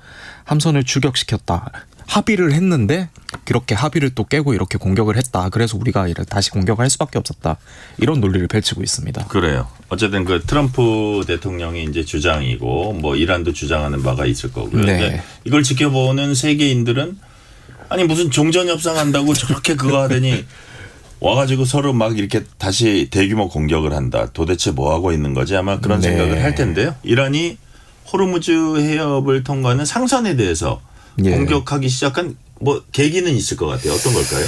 Speaker 15: 함선을 추격시켰다. 합의를 했는데 그렇게 합의를 또 깨고 이렇게 공격을 했다. 그래서 우리가 다시 공격할 수밖에 없었다. 이런 논리를 펼치고 있습니다.
Speaker 1: 그래요. 어쨌든 그 트럼프 대통령이 이제 주장이고 뭐 이란도 주장하는 바가 있을 거고요.
Speaker 15: 네.
Speaker 1: 이걸 지켜보는 세계인들은 아니 무슨 종전 협상한다고 저렇게 그거 하더니 와가지고 서로 막 이렇게 다시 대규모 공격을 한다. 도대체 뭐 하고 있는 거지? 아마 그런
Speaker 15: 네.
Speaker 1: 생각을 할 텐데요. 이란이 호르무즈 해협을 통과하는 상선에 대해서 공격하기 시작한 뭐 계기는 있을 것 같아요. 어떤 걸까요?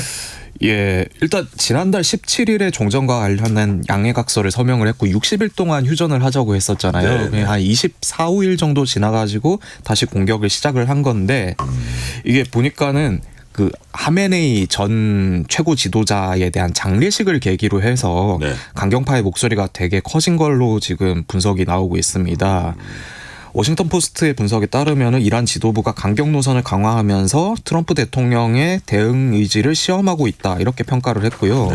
Speaker 15: 예, 일단 지난달 17일에 종전과 관련한 양해각서를 서명을 했고 60일 동안 휴전을 하자고 했었잖아요.
Speaker 1: 네.
Speaker 15: 한 24, 5일 정도 지나가지고 다시 공격을 시작을 한 건데 이게 보니까는 그 하메네이 전 최고 지도자에 대한 장례식을 계기로 해서 강경파의 목소리가 되게 커진 걸로 지금 분석이 나오고 있습니다. 워싱턴 포스트의 분석에 따르면 이란 지도부가 강경 노선을 강화하면서 트럼프 대통령의 대응 의지를 시험하고 있다 이렇게 평가를 했고요.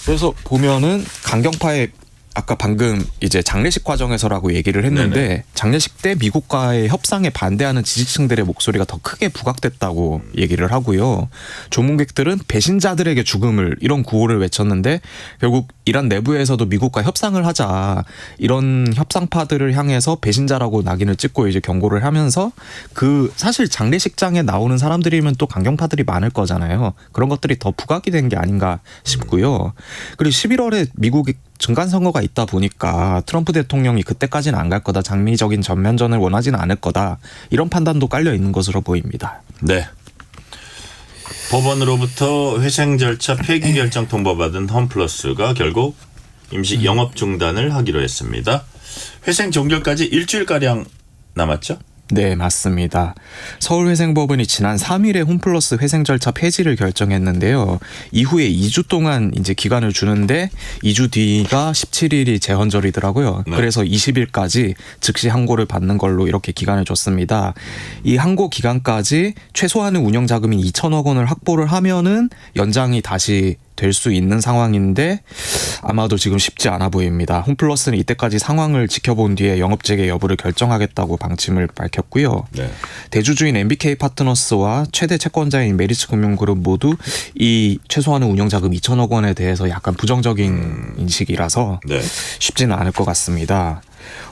Speaker 15: 그래서 보면은 강경파의 아까 방금 이제 장례식 과정에서라고 얘기를 했는데
Speaker 1: 네네.
Speaker 15: 장례식 때 미국과의 협상에 반대하는 지지층들의 목소리가 더 크게 부각됐다고 얘기를 하고요. 조문객들은 배신자들에게 죽음을 이런 구호를 외쳤는데 결국 이란 내부에서도 미국과 협상을 하자 이런 협상파들을 향해서 배신자라고 낙인을 찍고 이제 경고를 하면서 그 사실 장례식장에 나오는 사람들이면 또 강경파들이 많을 거잖아요. 그런 것들이 더 부각이 된 게 아닌가 싶고요. 그리고 11월에 미국 중간 선거가 있다 보니까 트럼프 대통령이 그때까지는 안 갈 거다. 장미적인 전면전을 원하지는 않을 거다. 이런 판단도 깔려 있는 것으로 보입니다.
Speaker 1: 네. 법원으로부터 회생 절차 폐기 결정 통보받은 홈플러스가 결국 임시 영업 중단을 하기로 했습니다. 회생 종결까지 일주일가량 남았죠?
Speaker 15: 네, 맞습니다. 서울회생법원이 지난 3일에 홈플러스 회생 절차 폐지를 결정했는데요. 이후에 2주 동안 이제 기간을 주는데 2주 뒤가 17일이 재헌절이더라고요.
Speaker 1: 네.
Speaker 15: 그래서 20일까지 즉시 항고를 받는 걸로 이렇게 기간을 줬습니다. 이 항고 기간까지 최소한의 운영 자금인 2천억 원을 확보를 하면은 연장이 다시 될 수 있는 상황인데 아마도 지금 쉽지 않아 보입니다. 홈플러스는 이때까지 상황을 지켜본 뒤에 영업재개 여부를 결정하겠다고 방침을 밝혔고요.
Speaker 1: 네.
Speaker 15: 대주주인 MBK 파트너스와 최대 채권자인 메리츠금융그룹 모두 이 최소한의 운영자금 2천억 원에 대해서 약간 부정적인 인식이라서
Speaker 1: 네.
Speaker 15: 쉽지는 않을 것 같습니다.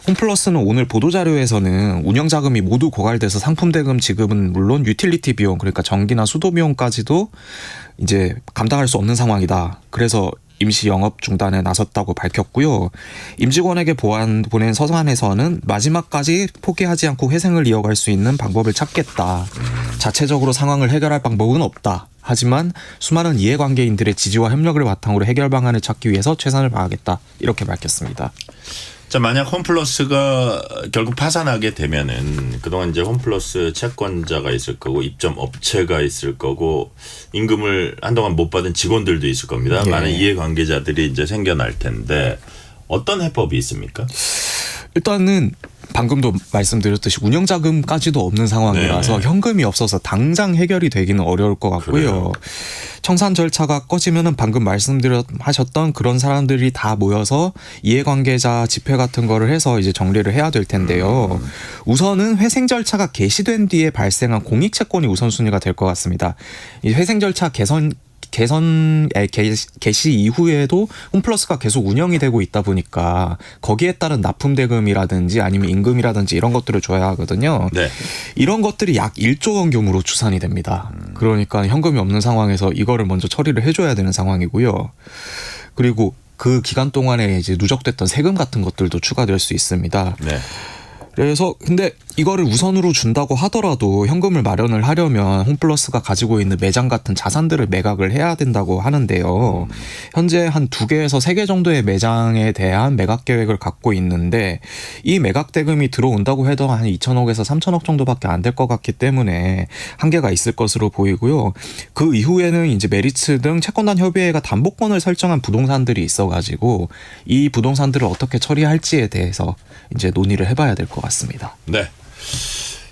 Speaker 15: 홈플러스는 오늘 보도자료에서는 운영자금이 모두 고갈돼서 상품대금 지급은 물론 유틸리티 비용 그러니까 전기나 수도 비용까지도 이제 감당할 수 없는 상황이다. 그래서 임시 영업 중단에 나섰다고 밝혔고요. 임직원에게 보낸 서한에서는 마지막까지 포기하지 않고 회생을 이어갈 수 있는 방법을 찾겠다. 자체적으로 상황을 해결할 방법은 없다. 하지만 수많은 이해관계인들의 지지와 협력을 바탕으로 해결 방안을 찾기 위해서 최선을 다하겠다. 이렇게 밝혔습니다.
Speaker 1: 자, 만약 홈플러스가 결국 파산하게 되면은 그동안 이제 홈플러스 채권자가 있을 거고 입점 업체가 있을 거고 임금을 한동안 못 받은 직원들도 있을 겁니다.
Speaker 15: 예.
Speaker 1: 많은 이해관계자들이 이제 생겨날 텐데 어떤 해법이 있습니까?
Speaker 15: 일단은 방금도 말씀드렸듯이 운영자금까지도 없는 상황이라서
Speaker 1: 네네.
Speaker 15: 현금이 없어서 당장 해결이 되기는 어려울 것 같고요.
Speaker 1: 그래요.
Speaker 15: 청산 절차가 꺼지면은 방금 말씀하셨던 그런 사람들이 다 모여서 이해관계자 집회 같은 거를 해서 이제 정리를 해야 될 텐데요. 우선은 회생 절차가 개시된 뒤에 발생한 공익채권이 우선순위가 될 것 같습니다. 이 회생 절차 개시 이후에도 홈플러스가 계속 운영이 되고 있다 보니까 거기에 따른 납품 대금이라든지 아니면 임금이라든지 이런 것들을 줘야 하거든요.
Speaker 1: 네.
Speaker 15: 이런 것들이 약 1조 원 규모로 추산이 됩니다. 그러니까 현금이 없는 상황에서 이거를 먼저 처리를 해줘야 되는 상황이고요. 그리고 그 기간 동안에 이제 누적됐던 세금 같은 것들도 추가될 수 있습니다.
Speaker 1: 네.
Speaker 15: 그래서 근데 이거를 우선으로 준다고 하더라도 현금을 마련을 하려면 홈플러스가 가지고 있는 매장 같은 자산들을 매각을 해야 된다고 하는데요. 현재 한 2개에서 3개 정도의 매장에 대한 매각 계획을 갖고 있는데 이 매각 대금이 들어온다고 해도 한 2천억에서 3천억 정도밖에 안 될 것 같기 때문에 한계가 있을 것으로 보이고요. 그 이후에는 이제 메리츠 등 채권단 협의회가 담보권을 설정한 부동산들이 있어가지고 이 부동산들을 어떻게 처리할지에 대해서 이제 논의를 해봐야 될 것 같습니다.
Speaker 1: 네.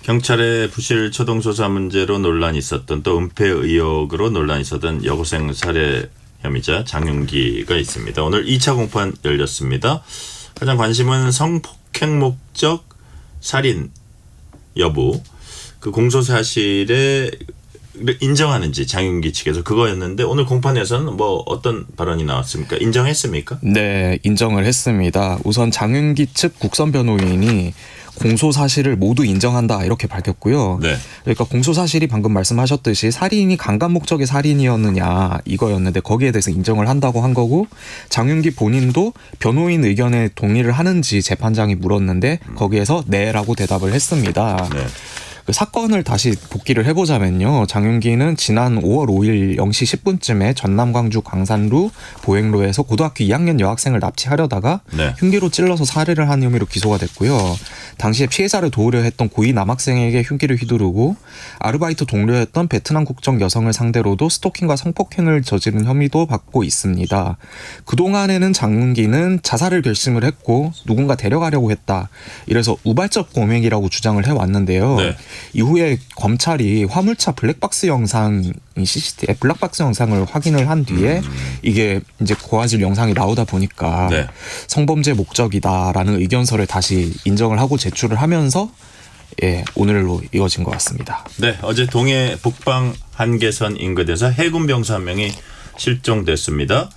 Speaker 1: 경찰의 부실 초동조사 문제로 논란이 있었던 또 은폐 의혹으로 논란이 있었던 여고생 살해 혐의자 장윤기가 있습니다. 오늘 2차 공판 열렸습니다. 가장 관심은 성폭행 목적 살인 여부 그 공소 사실에 인정하는지 장윤기 측에서 그거였는데 오늘 공판에서는 뭐 어떤 발언이 나왔습니까? 인정했습니까?
Speaker 15: 네, 인정을 했습니다. 우선 장윤기 측 국선 변호인이 공소 사실을 모두 인정한다 이렇게 밝혔고요.
Speaker 1: 네.
Speaker 15: 그러니까 공소 사실이 방금 말씀하셨듯이 살인이 강간 목적의 살인이었느냐 이거였는데 거기에 대해서 인정을 한다고 한 거고 장윤기 본인도 변호인 의견에 동의를 하는지 재판장이 물었는데 거기에서 네라고 대답을 했습니다.
Speaker 1: 네.
Speaker 15: 그 사건을 다시 복기를 해보자면요. 장윤기는 지난 5월 5일 0시 10분쯤에 전남 광주 광산루 보행로에서 고등학교 2학년 여학생을 납치하려다가
Speaker 1: 네.
Speaker 15: 흉기로 찔러서 살해를 한 혐의로 기소가 됐고요. 당시에 피해자를 도우려 했던 고2 남학생에게 흉기를 휘두르고 아르바이트 동료였던 베트남 국적 여성을 상대로도 스토킹과 성폭행을 저지른 혐의도 받고 있습니다. 그동안에는 장윤기는 자살을 결심을 했고 누군가 데려가려고 했다. 이래서 우발적 범행이라고 주장을 해왔는데요.
Speaker 1: 네.
Speaker 15: 이후에 검찰이 화물차 블랙박스 영상을 CCTV 블랙박스 영상을 확인을 한 뒤에 이게 이제 고화질 영상이 나오다 보니까
Speaker 1: 네.
Speaker 15: 성범죄 목적이다라는 의견서를 다시 인정을 하고 제출을 하면서 예, 오늘로 이어진 것 같습니다.
Speaker 1: 네, 어제 동해 북방 한계선 인근에서 해군 병사 한 명이 실종됐습니다.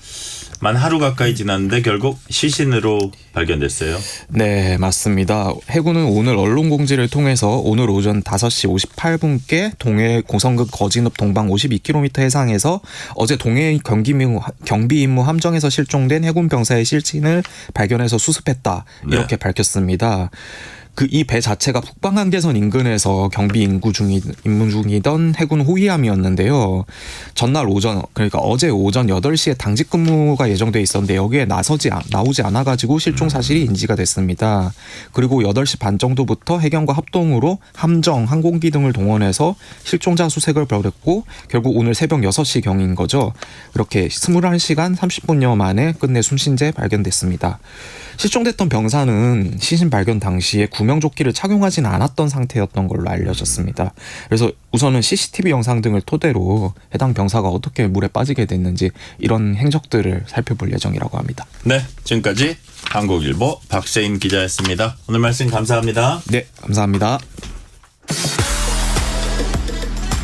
Speaker 1: 만 하루 가까이 지났는데 결국 시신으로 발견됐어요.
Speaker 15: 네, 맞습니다. 해군은 오늘 언론 공지를 통해서 오늘 오전 5시 58분께 동해 고성급 거진읍 동방 52km 해상에서 어제 동해 경비 임무 함정에서 실종된 해군 병사의 실신을 발견해서 수습했다. 이렇게 밝혔습니다. 이 배 자체가 북방 한계선 인근에서 경비 임무 중이던 해군 호위함이었는데요. 전날 오전, 그러니까 어제 오전 8시에 당직 근무가 예정돼 있었는데 여기에 나오지 않아가지고 실종 사실이 인지가 됐습니다. 그리고 8시 반 정도부터 해경과 합동으로 함정, 항공기 등을 동원해서 실종자 수색을 벌였고 결국 오늘 새벽 6시 경인 거죠. 이렇게 21시간 30분여 만에 끝내 숨진 채 발견됐습니다. 실종됐던 병사는 시신 발견 당시에 구명조끼를 착용하지는 않았던 상태였던 걸로 알려졌습니다. 그래서 우선은 CCTV 영상 등을 토대로 해당 병사가 어떻게 물에 빠지게 됐는지 이런 행적들을 살펴볼 예정이라고 합니다.
Speaker 1: 네, 지금까지 한국일보 박세인 기자였습니다. 오늘 말씀 감사합니다.
Speaker 15: 네, 감사합니다.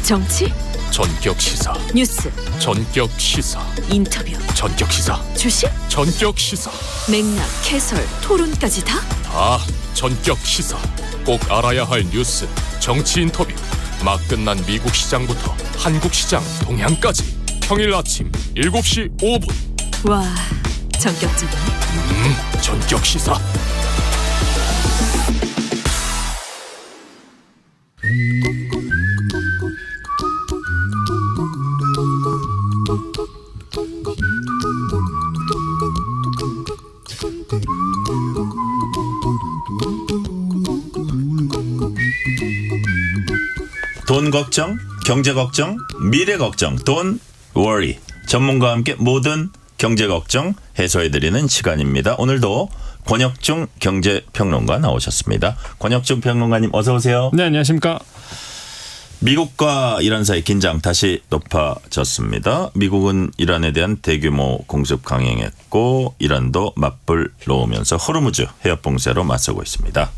Speaker 16: 정치,
Speaker 17: 전격 시사,
Speaker 16: 뉴스,
Speaker 17: 전격 시사,
Speaker 16: 인터뷰,
Speaker 17: 전격 시사,
Speaker 16: 주식,
Speaker 17: 전격 시사,
Speaker 16: 맥락, 해설, 토론까지 다
Speaker 17: 전격 시사. 꼭 알아야 할 뉴스, 정치 인터뷰, 막 끝난 미국 시장부터 한국 시장 동향까지 평일 아침 7시 5분.
Speaker 16: 와, 전격적이네.
Speaker 17: 전격 시사.
Speaker 1: 돈 걱정, 경제 걱정, 미래 걱정, 돈 워리. 전문가와 함께 모든 경제 걱정 해소해드리는 시간입니다. 오늘도 권혁중 경제평론가 나오셨습니다. 권혁중 평론가님 어서 오세요.
Speaker 18: 네, 안녕하십니까.
Speaker 1: 미국과 이란 사이 긴장 다시 높아졌습니다. 미국은 이란에 대한 대규모 공습 강행했고 이란도 맞불 놓으면서 호르무즈 해협 봉쇄로 맞서고 있습니다.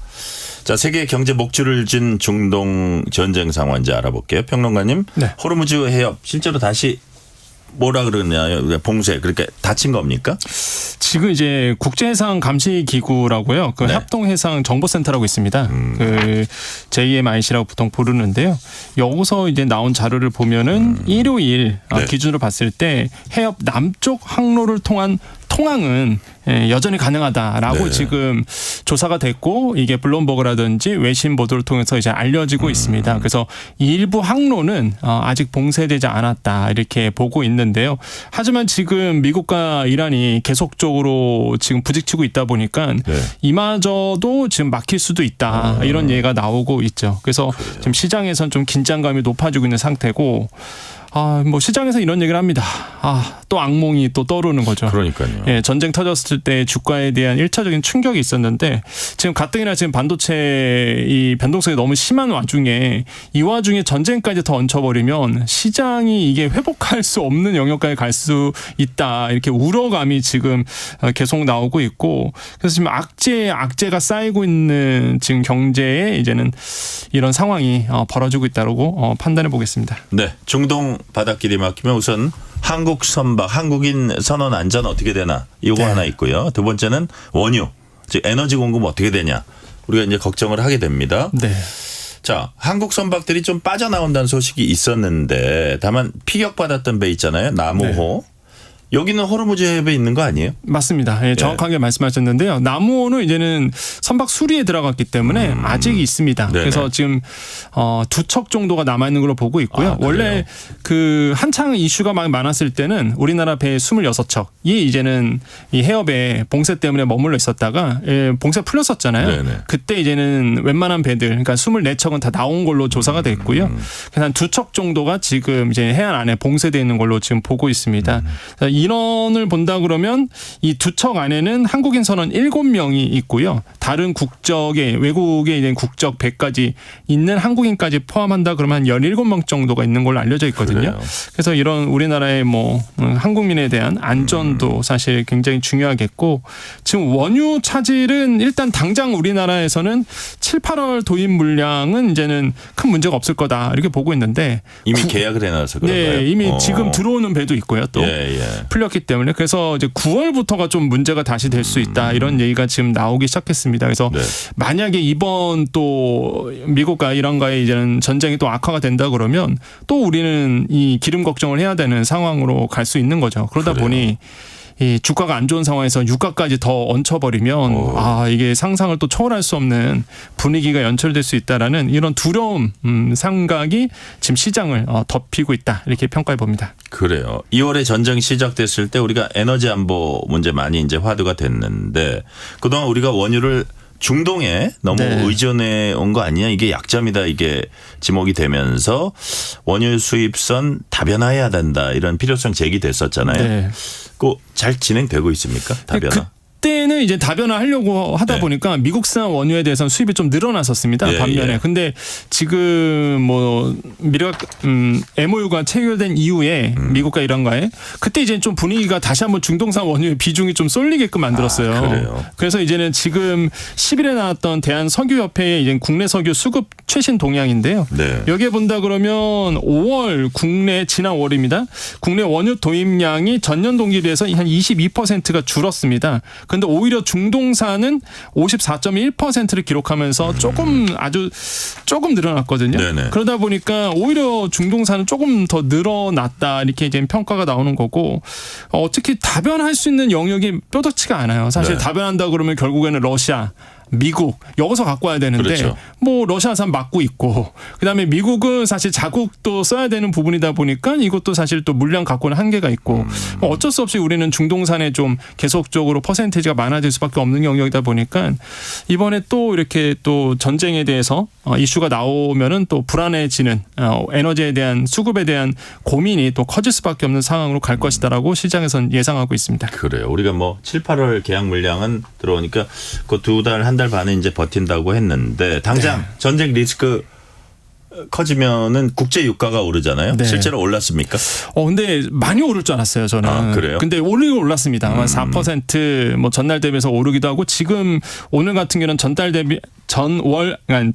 Speaker 1: 자, 세계 경제 목줄을 쥔 중동 전쟁 상황인지 알아볼게요. 평론가님,
Speaker 18: 네.
Speaker 1: 호르무즈 해협 실제로 다시 뭐라 그러나요? 봉쇄 그렇게 닫힌 겁니까?
Speaker 18: 지금 이제 국제해상감시기구라고요. 그
Speaker 1: 네.
Speaker 18: 합동해상정보센터라고 있습니다. 그 JMIC라고 보통 부르는데요. 여기서 이제 나온 자료를 보면은 일요일
Speaker 1: 네.
Speaker 18: 기준으로 봤을 때 해협 남쪽 항로를 통한 통항은 여전히 가능하다라고
Speaker 1: 네.
Speaker 18: 지금 조사가 됐고 이게 블룸버그라든지 외신 보도를 통해서 이제 알려지고 있습니다. 그래서 일부 항로는 아직 봉쇄되지 않았다 이렇게 보고 있는데요. 하지만 지금 미국과 이란이 계속적으로 지금 부딪히고 있다 보니까
Speaker 1: 네.
Speaker 18: 이마저도 지금 막힐 수도 있다 이런 얘기가 나오고 있죠. 그래서 지금 시장에선 좀 긴장감이 높아지고 있는 상태고. 뭐 시장에서 이런 얘기를 합니다. 또 악몽이 또 떠오르는 거죠.
Speaker 1: 그러니까요.
Speaker 18: 예, 전쟁 터졌을 때 주가에 대한 1차적인 충격이 있었는데 지금 가뜩이나 지금 반도체 이 변동성이 너무 심한 와중에 이 와중에 전쟁까지 더 얹혀버리면 시장이 이게 회복할 수 없는 영역까지 갈 수 있다. 이렇게 우려감이 지금 계속 나오고 있고 그래서 지금 악재가 쌓이고 있는 지금 경제에 이제는 이런 상황이 벌어지고 있다고 판단해 보겠습니다.
Speaker 1: 네, 중동 바닷길이 막히면 우선 한국 선박, 한국인 선원 안전 어떻게 되나 이거 하나 있고요. 두 번째는 원유, 즉 에너지 공급 어떻게 되냐 우리가 이제 걱정을 하게 됩니다.
Speaker 18: 네.
Speaker 1: 자, 한국 선박들이 좀 빠져나온다는 소식이 있었는데 다만 피격받았던 배 있잖아요. 나무호. 여기는 호르무즈 해협에 있는 거 아니에요?
Speaker 18: 맞습니다. 예, 정확하게 말씀하셨는데요. 나무호는 이제는 선박 수리에 들어갔기 때문에 아직 있습니다.
Speaker 1: 네네.
Speaker 18: 그래서 지금 두 척 정도가 남아 있는 걸로 보고 있고요. 원래 그 한창 이슈가 막 많았을 때는 우리나라 배 26척이 이제는 이 해협에 봉쇄 때문에 머물러 있었다가 봉쇄 풀렸었잖아요.
Speaker 1: 네네.
Speaker 18: 그때 이제는 웬만한 배들 그러니까 24척은 다 나온 걸로 조사가 됐고요. 그래서 한 2척 정도가 지금 이제 해안 안에 봉쇄되어 있는 걸로 지금 보고 있습니다. 이 인원을 본다 그러면 이 두 척 안에는 한국인 선원 7명이 있고요. 다른 국적의 외국에 있는 국적 100까지 있는 한국인까지 포함한다 그러면 한 17명 정도가 있는 걸로 알려져 있거든요.
Speaker 1: 그래요.
Speaker 18: 그래서 이런 우리나라의 한국민에 대한 안전도 사실 굉장히 중요하겠고 지금 원유 차질은 일단 당장 우리나라에서는 7, 8월 도입 물량은 이제는 큰 문제가 없을 거다 이렇게 보고 있는데
Speaker 1: 이미 계약을 해놔서 그런가요?
Speaker 18: 네, 이미 지금 들어오는 배도 있고요. 또 풀렸기 때문에 그래서 이제 9월부터가 좀 문제가 다시 될 수 있다 이런 얘기가 지금 나오기 시작했습니다. 그래서 만약에 이번 또 미국과 이란과의 이제는 전쟁이 또 악화가 된다 그러면 또 우리는 이 기름 걱정을 해야 되는 상황으로 갈 수 있는 거죠. 그러다 보니 이 주가가 안 좋은 상황에서 유가까지 더 얹혀버리면 이게 상상을 또 초월할 수 없는 분위기가 연출될 수 있다라는 이런 두려움 생각이 지금 시장을 덮이고 있다 이렇게 평가해 봅니다.
Speaker 1: 그래요. 2월에 전쟁 시작됐을 때 우리가 에너지 안보 문제 많이 이제 화두가 됐는데 그동안 우리가 원유를 중동에 너무 의존해 온 거 아니냐 이게 약점이다 이게 지목이 되면서 원유 수입선 다변화해야 된다 이런 필요성 제기됐었잖아요.
Speaker 18: 네.
Speaker 1: 그 잘 진행되고 있습니까? 다변화?
Speaker 18: 그때는 이제 다변화하려고 하다 보니까 미국산 원유에 대해서는 수입이 좀 늘어났었습니다. 반면에 근데 지금 미국 MOU가 체결된 이후에 미국과 이란과의 그때 이제 좀 분위기가 다시 한번 중동산 원유의 비중이 좀 쏠리게끔 만들었어요.
Speaker 1: 그래요.
Speaker 18: 그래서 이제는 지금 10일에 나왔던 대한석유협회의 이제 국내 석유 수급 최신 동향인데요. 여기에 본다 그러면 5월 지난 5월입니다. 국내 원유 도입량이 전년 동기에 비해서 한 22%가 줄었습니다. 근데 오히려 중동산은 54.1%를 기록하면서 아주 조금 늘어났거든요. 그러다 보니까 오히려 중동산은 조금 더 늘어났다 이렇게 이제 평가가 나오는 거고 어떻게 다변할 수 있는 영역이 뾰족치가 않아요. 사실 다변한다 그러면 결국에는 러시아 미국 여기서 갖고 와야 되는데 러시아산 막고 있고 그다음에 미국은 사실 자국도 써야 되는 부분이다 보니까 이것도 사실 또 물량 갖고는 한계가 있고 어쩔 수 없이 우리는 중동산에 좀 계속적으로 퍼센테이지가 많아질 수밖에 없는 영역이다 보니까 이번에 또 이렇게 또 전쟁에 대해서 이슈가 나오면은 또 불안해지는 에너지에 대한 수급에 대한 고민이 또 커질 수밖에 없는 상황으로 갈 것이다라고 시장에서는 예상하고 있습니다.
Speaker 1: 그래요. 우리가 7, 8월 계약 물량은 들어오니까 그 2달 한 달 반은 이제 버틴다고 했는데 당장 전쟁 리스크 커지면은 국제 유가가 오르잖아요. 실제로 올랐습니까?
Speaker 18: 근데 많이 오를 줄 알았어요, 저는.
Speaker 1: 그래요?
Speaker 18: 근데 오르긴 올랐습니다. 아마 4% 전날 대비해서 오르기도 하고 지금 오늘 같은 경우는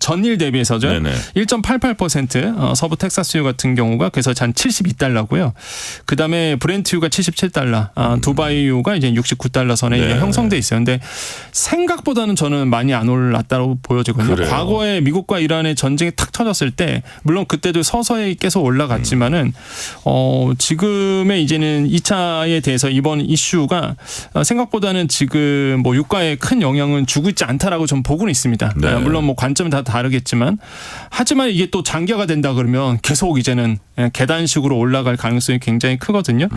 Speaker 18: 전일 대비해서죠. 1.88% 서부 텍사스유 같은 경우가 그래서 한 $72고요. 그다음에 브렌트유가 $77, 두바이유가 이제 $69 선에 이제 형성돼 있어요. 근데 생각보다는 저는 많이 안 올랐다고 보여지거든요.
Speaker 1: 그래요.
Speaker 18: 과거에 미국과 이란의 전쟁이 탁 터졌을 때 물론 그때도 서서히 계속 올라갔지만은 지금의 이제는 2차에 대해서 이번 이슈가 생각보다는 지금 유가에 큰 영향은 주고 있지 않다라고 좀 보고는 있습니다. 물론 관점이 다 다르겠지만 하지만 이게 또 장기화가 된다 그러면 계속 이제는 계단식으로 올라갈 가능성이 굉장히 크거든요.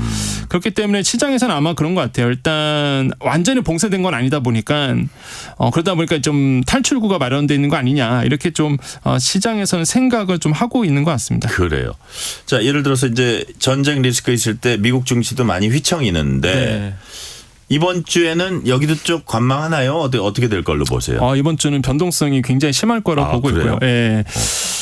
Speaker 18: 그렇기 때문에 시장에서는 아마 그런 것 같아요. 일단 완전히 봉쇄된 건 아니다 보니까 그러다 보니까 좀 탈출구가 마련되어 있는 거 아니냐 이렇게 좀 시장에서는 생각을 좀 하고 있는 것 같습니다.
Speaker 1: 그래요. 자, 예를 들어서 이제 전쟁 리스크 있을 때 미국 증시도 많이 휘청이는데 이번 주에는 여기도 좀 관망하나요? 어떻게 될 걸로 보세요?
Speaker 18: 이번 주는 변동성이 굉장히 심할 거라고 보고 있고요.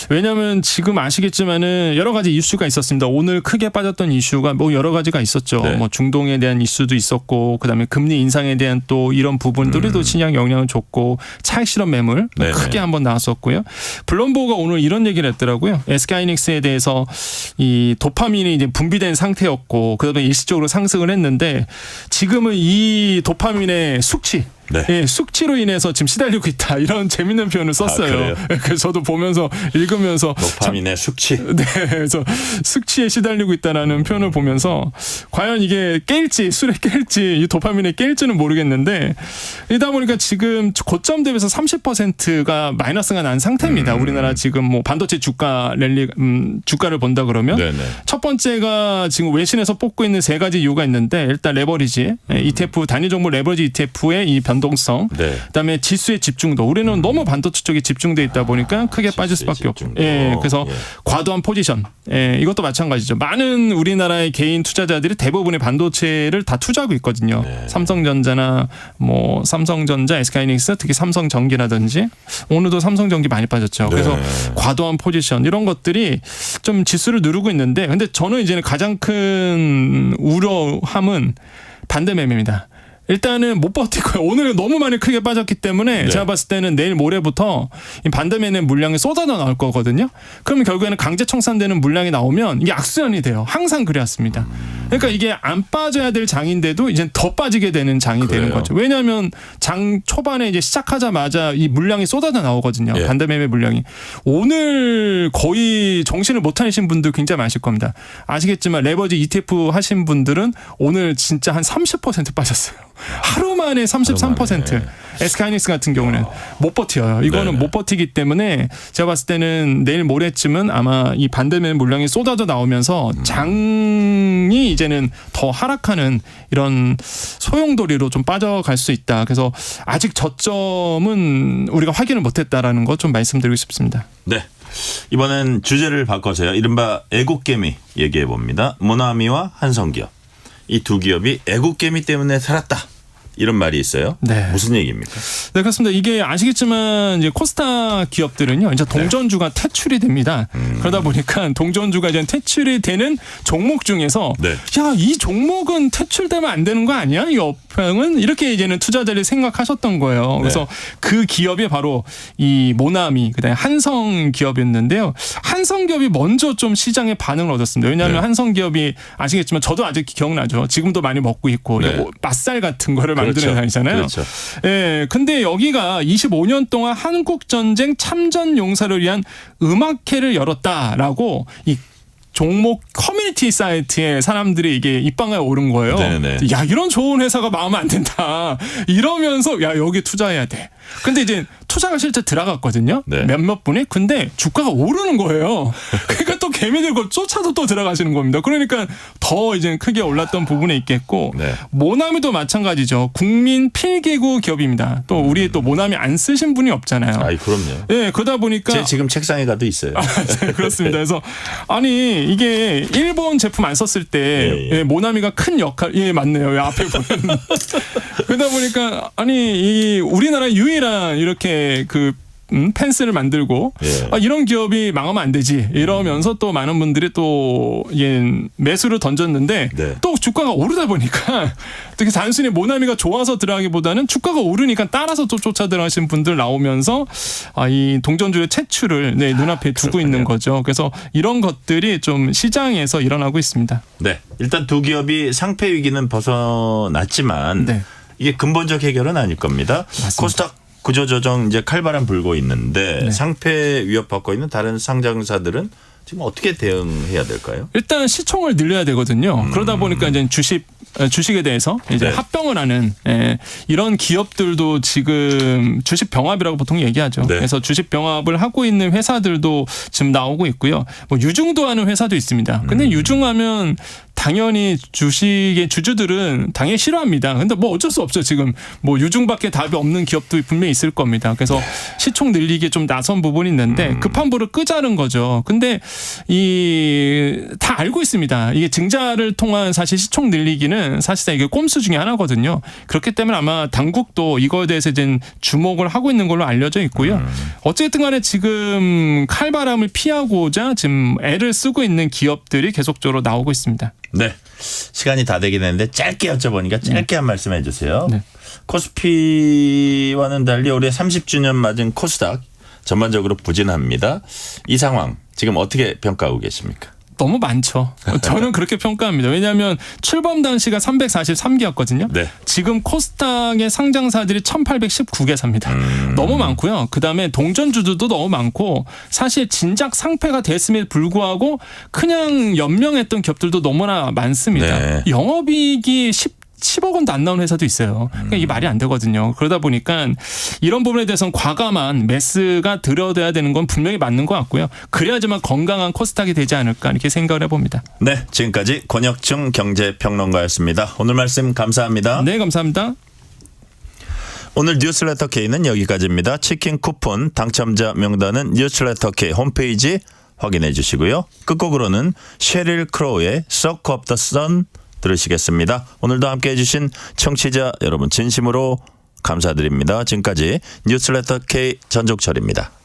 Speaker 18: 왜냐하면 지금 아시겠지만은 여러 가지 이슈가 있었습니다. 오늘 크게 빠졌던 이슈가 여러 가지가 있었죠. 중동에 대한 이슈도 있었고, 그다음에 금리 인상에 대한 또 이런 부분들이 또 시장 영향을 줬고, 차익 실현 매물 크게 한번 나왔었고요. 블룸버그가 오늘 이런 얘기를 했더라고요. SK하이닉스에 대해서 이 도파민이 이제 분비된 상태였고, 그다음에 일시적으로 상승을 했는데 지금은 이 도파민의 숙취. 숙취로 인해서 지금 시달리고 있다 이런 재밌는 표현을 썼어요. 그래서 저도 보면서 읽으면서
Speaker 1: 도파민의 숙취.
Speaker 18: 그래서 숙취에 시달리고 있다라는 표현을 보면서 과연 이게 깰지 술에 깰지 이 도파민에 깰지는 모르겠는데 이러다 보니까 지금 고점 대비해서 30%가 마이너스가 난 상태입니다. 우리나라 지금 반도체 주가 랠리 주가를 본다 그러면 첫 번째가 지금 외신에서 뽑고 있는 세 가지 이유가 있는데 일단 레버리지 ETF 단위 종목 레버리지 ETF의 이 변동 변동성, 그다음에 지수의 집중도. 우리는 너무 반도체 쪽에 집중돼 있다 보니까 크게 빠질 수밖에 없고. 예, 그래서 과도한 포지션. 예, 이것도 마찬가지죠. 많은 우리나라의 개인 투자자들이 대부분의 반도체를 다 투자하고 있거든요. 삼성전자나 뭐 삼성전자, SK하이닉스, 특히 삼성전기라든지 오늘도 삼성전기 많이 빠졌죠. 그래서 과도한 포지션 이런 것들이 좀 지수를 누르고 있는데, 근데 저는 이제는 가장 큰 우려함은 반대 매매입니다. 일단은 못 버티고요. 오늘 너무 많이 크게 빠졌기 때문에 제가 봤을 때는 내일 모레부터 이 반대 매매 물량이 쏟아져 나올 거거든요. 그러면 결국에는 강제 청산되는 물량이 나오면 이게 악순환이 돼요. 항상 그래왔습니다. 그러니까 이게 안 빠져야 될 장인데도 이제 더 빠지게 되는 장이 되는 거죠. 왜냐하면 장 초반에 이제 시작하자마자 이 물량이 쏟아져 나오거든요. 반대 매매 물량이. 오늘 거의 정신을 못 차리신 분들 굉장히 많으실 겁니다. 아시겠지만 레버지 ETF 하신 분들은 오늘 진짜 한 30% 빠졌어요. 하루 만에 33%. SK하이닉스 같은 경우는 못 버텨요. 이거는 못 버티기 때문에 제가 봤을 때는 내일 모레쯤은 아마 이 반대매 물량이 쏟아져 나오면서 장이 이제는 더 하락하는 이런 소용돌이로 좀 빠져갈 수 있다. 그래서 아직 저점은 우리가 확인을 못했다라는 거 좀 말씀드리고 싶습니다.
Speaker 1: 네. 이번엔 주제를 바꿔서요. 이른바 애국개미 얘기해 봅니다. 모나미와 한성기업. 이 두 기업이 애국개미 때문에 살았다. 이런 말이 있어요. 무슨 얘기입니까?
Speaker 18: 네, 그렇습니다. 이게 아시겠지만 이제 코스닥 기업들은요, 이제 동전주가 퇴출이 됩니다. 그러다 보니까 동전주가 이제 퇴출이 되는 종목 중에서 야, 이 종목은 퇴출되면 안 되는 거 아니야? 이 업황은 이렇게 이제는 투자자들이 생각하셨던 거예요. 그래서 그 기업이 바로 이 모나미, 그다음에 한성 기업이었는데요. 한성 기업이 먼저 좀 시장에 반응을 얻었습니다. 왜냐하면 한성 기업이 아시겠지만 저도 아직 기억나죠. 지금도 많이 먹고 있고 맛살 같은 거를 만드는 회사잖아요.
Speaker 1: 그렇죠.
Speaker 18: 예, 근데 여기가 25년 동안 한국 전쟁 참전 용사를 위한 음악회를 열었다라고 이 종목 커뮤니티 사이트에 사람들이 이게 입방에 오른 거예요. 야, 이런 좋은 회사가 마음에 안 든다. 이러면서 야, 여기 투자해야 돼. 근데 이제 투자가 실제 들어갔거든요. 몇몇 분이. 근데 주가가 오르는 거예요. 그러니까 또 개미들 걸 쫓아서 또 들어가시는 겁니다. 그러니까 더 이제 크게 올랐던 부분에 있겠고 모나미도 마찬가지죠. 국민 필기구 기업입니다. 또 우리 또 모나미 안 쓰신 분이 없잖아요.
Speaker 1: 아이, 그럼요.
Speaker 18: 예, 그러다 보니까
Speaker 1: 제 지금 책상에 가도 있어요.
Speaker 18: 네, 그렇습니다. 그래서 아니 이게 일본 제품 안 썼을 때 모나미가 큰 역할 맞네요. 앞에 보면 그러다 보니까 아니 이 우리나라 유일한 이렇게 그 펜스를 만들고 이런 기업이 망하면 안 되지 이러면서 또 많은 분들이 또 매수를 던졌는데 또 주가가 오르다 보니까 되게 단순히 모나미가 좋아서 들어가기보다는 주가가 오르니까 따라서 또 쫓아 들어가신 분들 나오면서 이 동전주의 채출을 눈앞에 두고 있는 거죠. 그래서 이런 것들이 좀 시장에서 일어나고 있습니다.
Speaker 1: 네, 일단 두 기업이 상패 위기는 벗어났지만 이게 근본적 해결은 아닐 겁니다. 맞습니다. 코스닥 구조조정 이제 칼바람 불고 있는데 상패 위협받고 있는 다른 상장사들은 지금 어떻게 대응해야 될까요?
Speaker 18: 일단 시총을 늘려야 되거든요. 그러다 보니까 이제 주식에 대해서 이제 합병을 하는 이런 기업들도 지금 주식 병합이라고 보통 얘기하죠. 그래서 주식 병합을 하고 있는 회사들도 지금 나오고 있고요. 뭐 유중도 하는 회사도 있습니다. 근데 유중하면 당연히 주식의 주주들은 당연히 싫어합니다. 근데 뭐 어쩔 수 없죠. 지금 뭐 유중밖에 답이 없는 기업도 분명히 있을 겁니다. 그래서 시총 늘리기에 좀 나선 부분이 있는데 급한 불을 끄자는 거죠. 근데 다 알고 있습니다. 이게 증자를 통한 사실 시총 늘리기는 사실상 이게 꼼수 중에 하나거든요. 그렇기 때문에 아마 당국도 이거에 대해서 이제 주목을 하고 있는 걸로 알려져 있고요. 어쨌든 간에 지금 칼바람을 피하고자 지금 애를 쓰고 있는 기업들이 계속적으로 나오고 있습니다.
Speaker 1: 네. 시간이 다 되긴 했는데 짧게 여쭤보니까 짧게 한 말씀 해주세요. 코스피와는 달리 올해 30주년 맞은 코스닥 전반적으로 부진합니다. 이 상황 지금 어떻게 평가하고 계십니까?
Speaker 18: 너무 많죠. 저는 그렇게 평가합니다. 왜냐하면 출범 당시가 343개였거든요. 지금 코스닥의 상장사들이 1819개사입니다. 너무 많고요. 그다음에 동전주들도 너무 많고 사실 진작 상패가 됐음에도 불구하고 그냥 연명했던 기업들도 너무나 많습니다. 영업이익이 10억 원도 안 나오는 회사도 있어요. 그러니까 이게 말이 안 되거든요. 그러다 보니까 이런 부분에 대해서는 과감한 매스가 들여둬야 되는 건 분명히 맞는 것 같고요. 그래야지만 건강한 코스닥이 되지 않을까 이렇게 생각을 해봅니다.
Speaker 1: 네, 지금까지 권혁중 경제평론가였습니다. 오늘 말씀 감사합니다.
Speaker 18: 네, 감사합니다.
Speaker 1: 오늘 뉴스레터 K는 여기까지입니다. 치킨 쿠폰 당첨자 명단은 뉴스레터 K 홈페이지 확인해 주시고요. 끝곡으로는 셰릴 크로우의 Soak Up the Sun 들으시겠습니다. 오늘도 함께해 주신 청취자 여러분 진심으로 감사드립니다. 지금까지 뉴스레터 K 전종철입니다.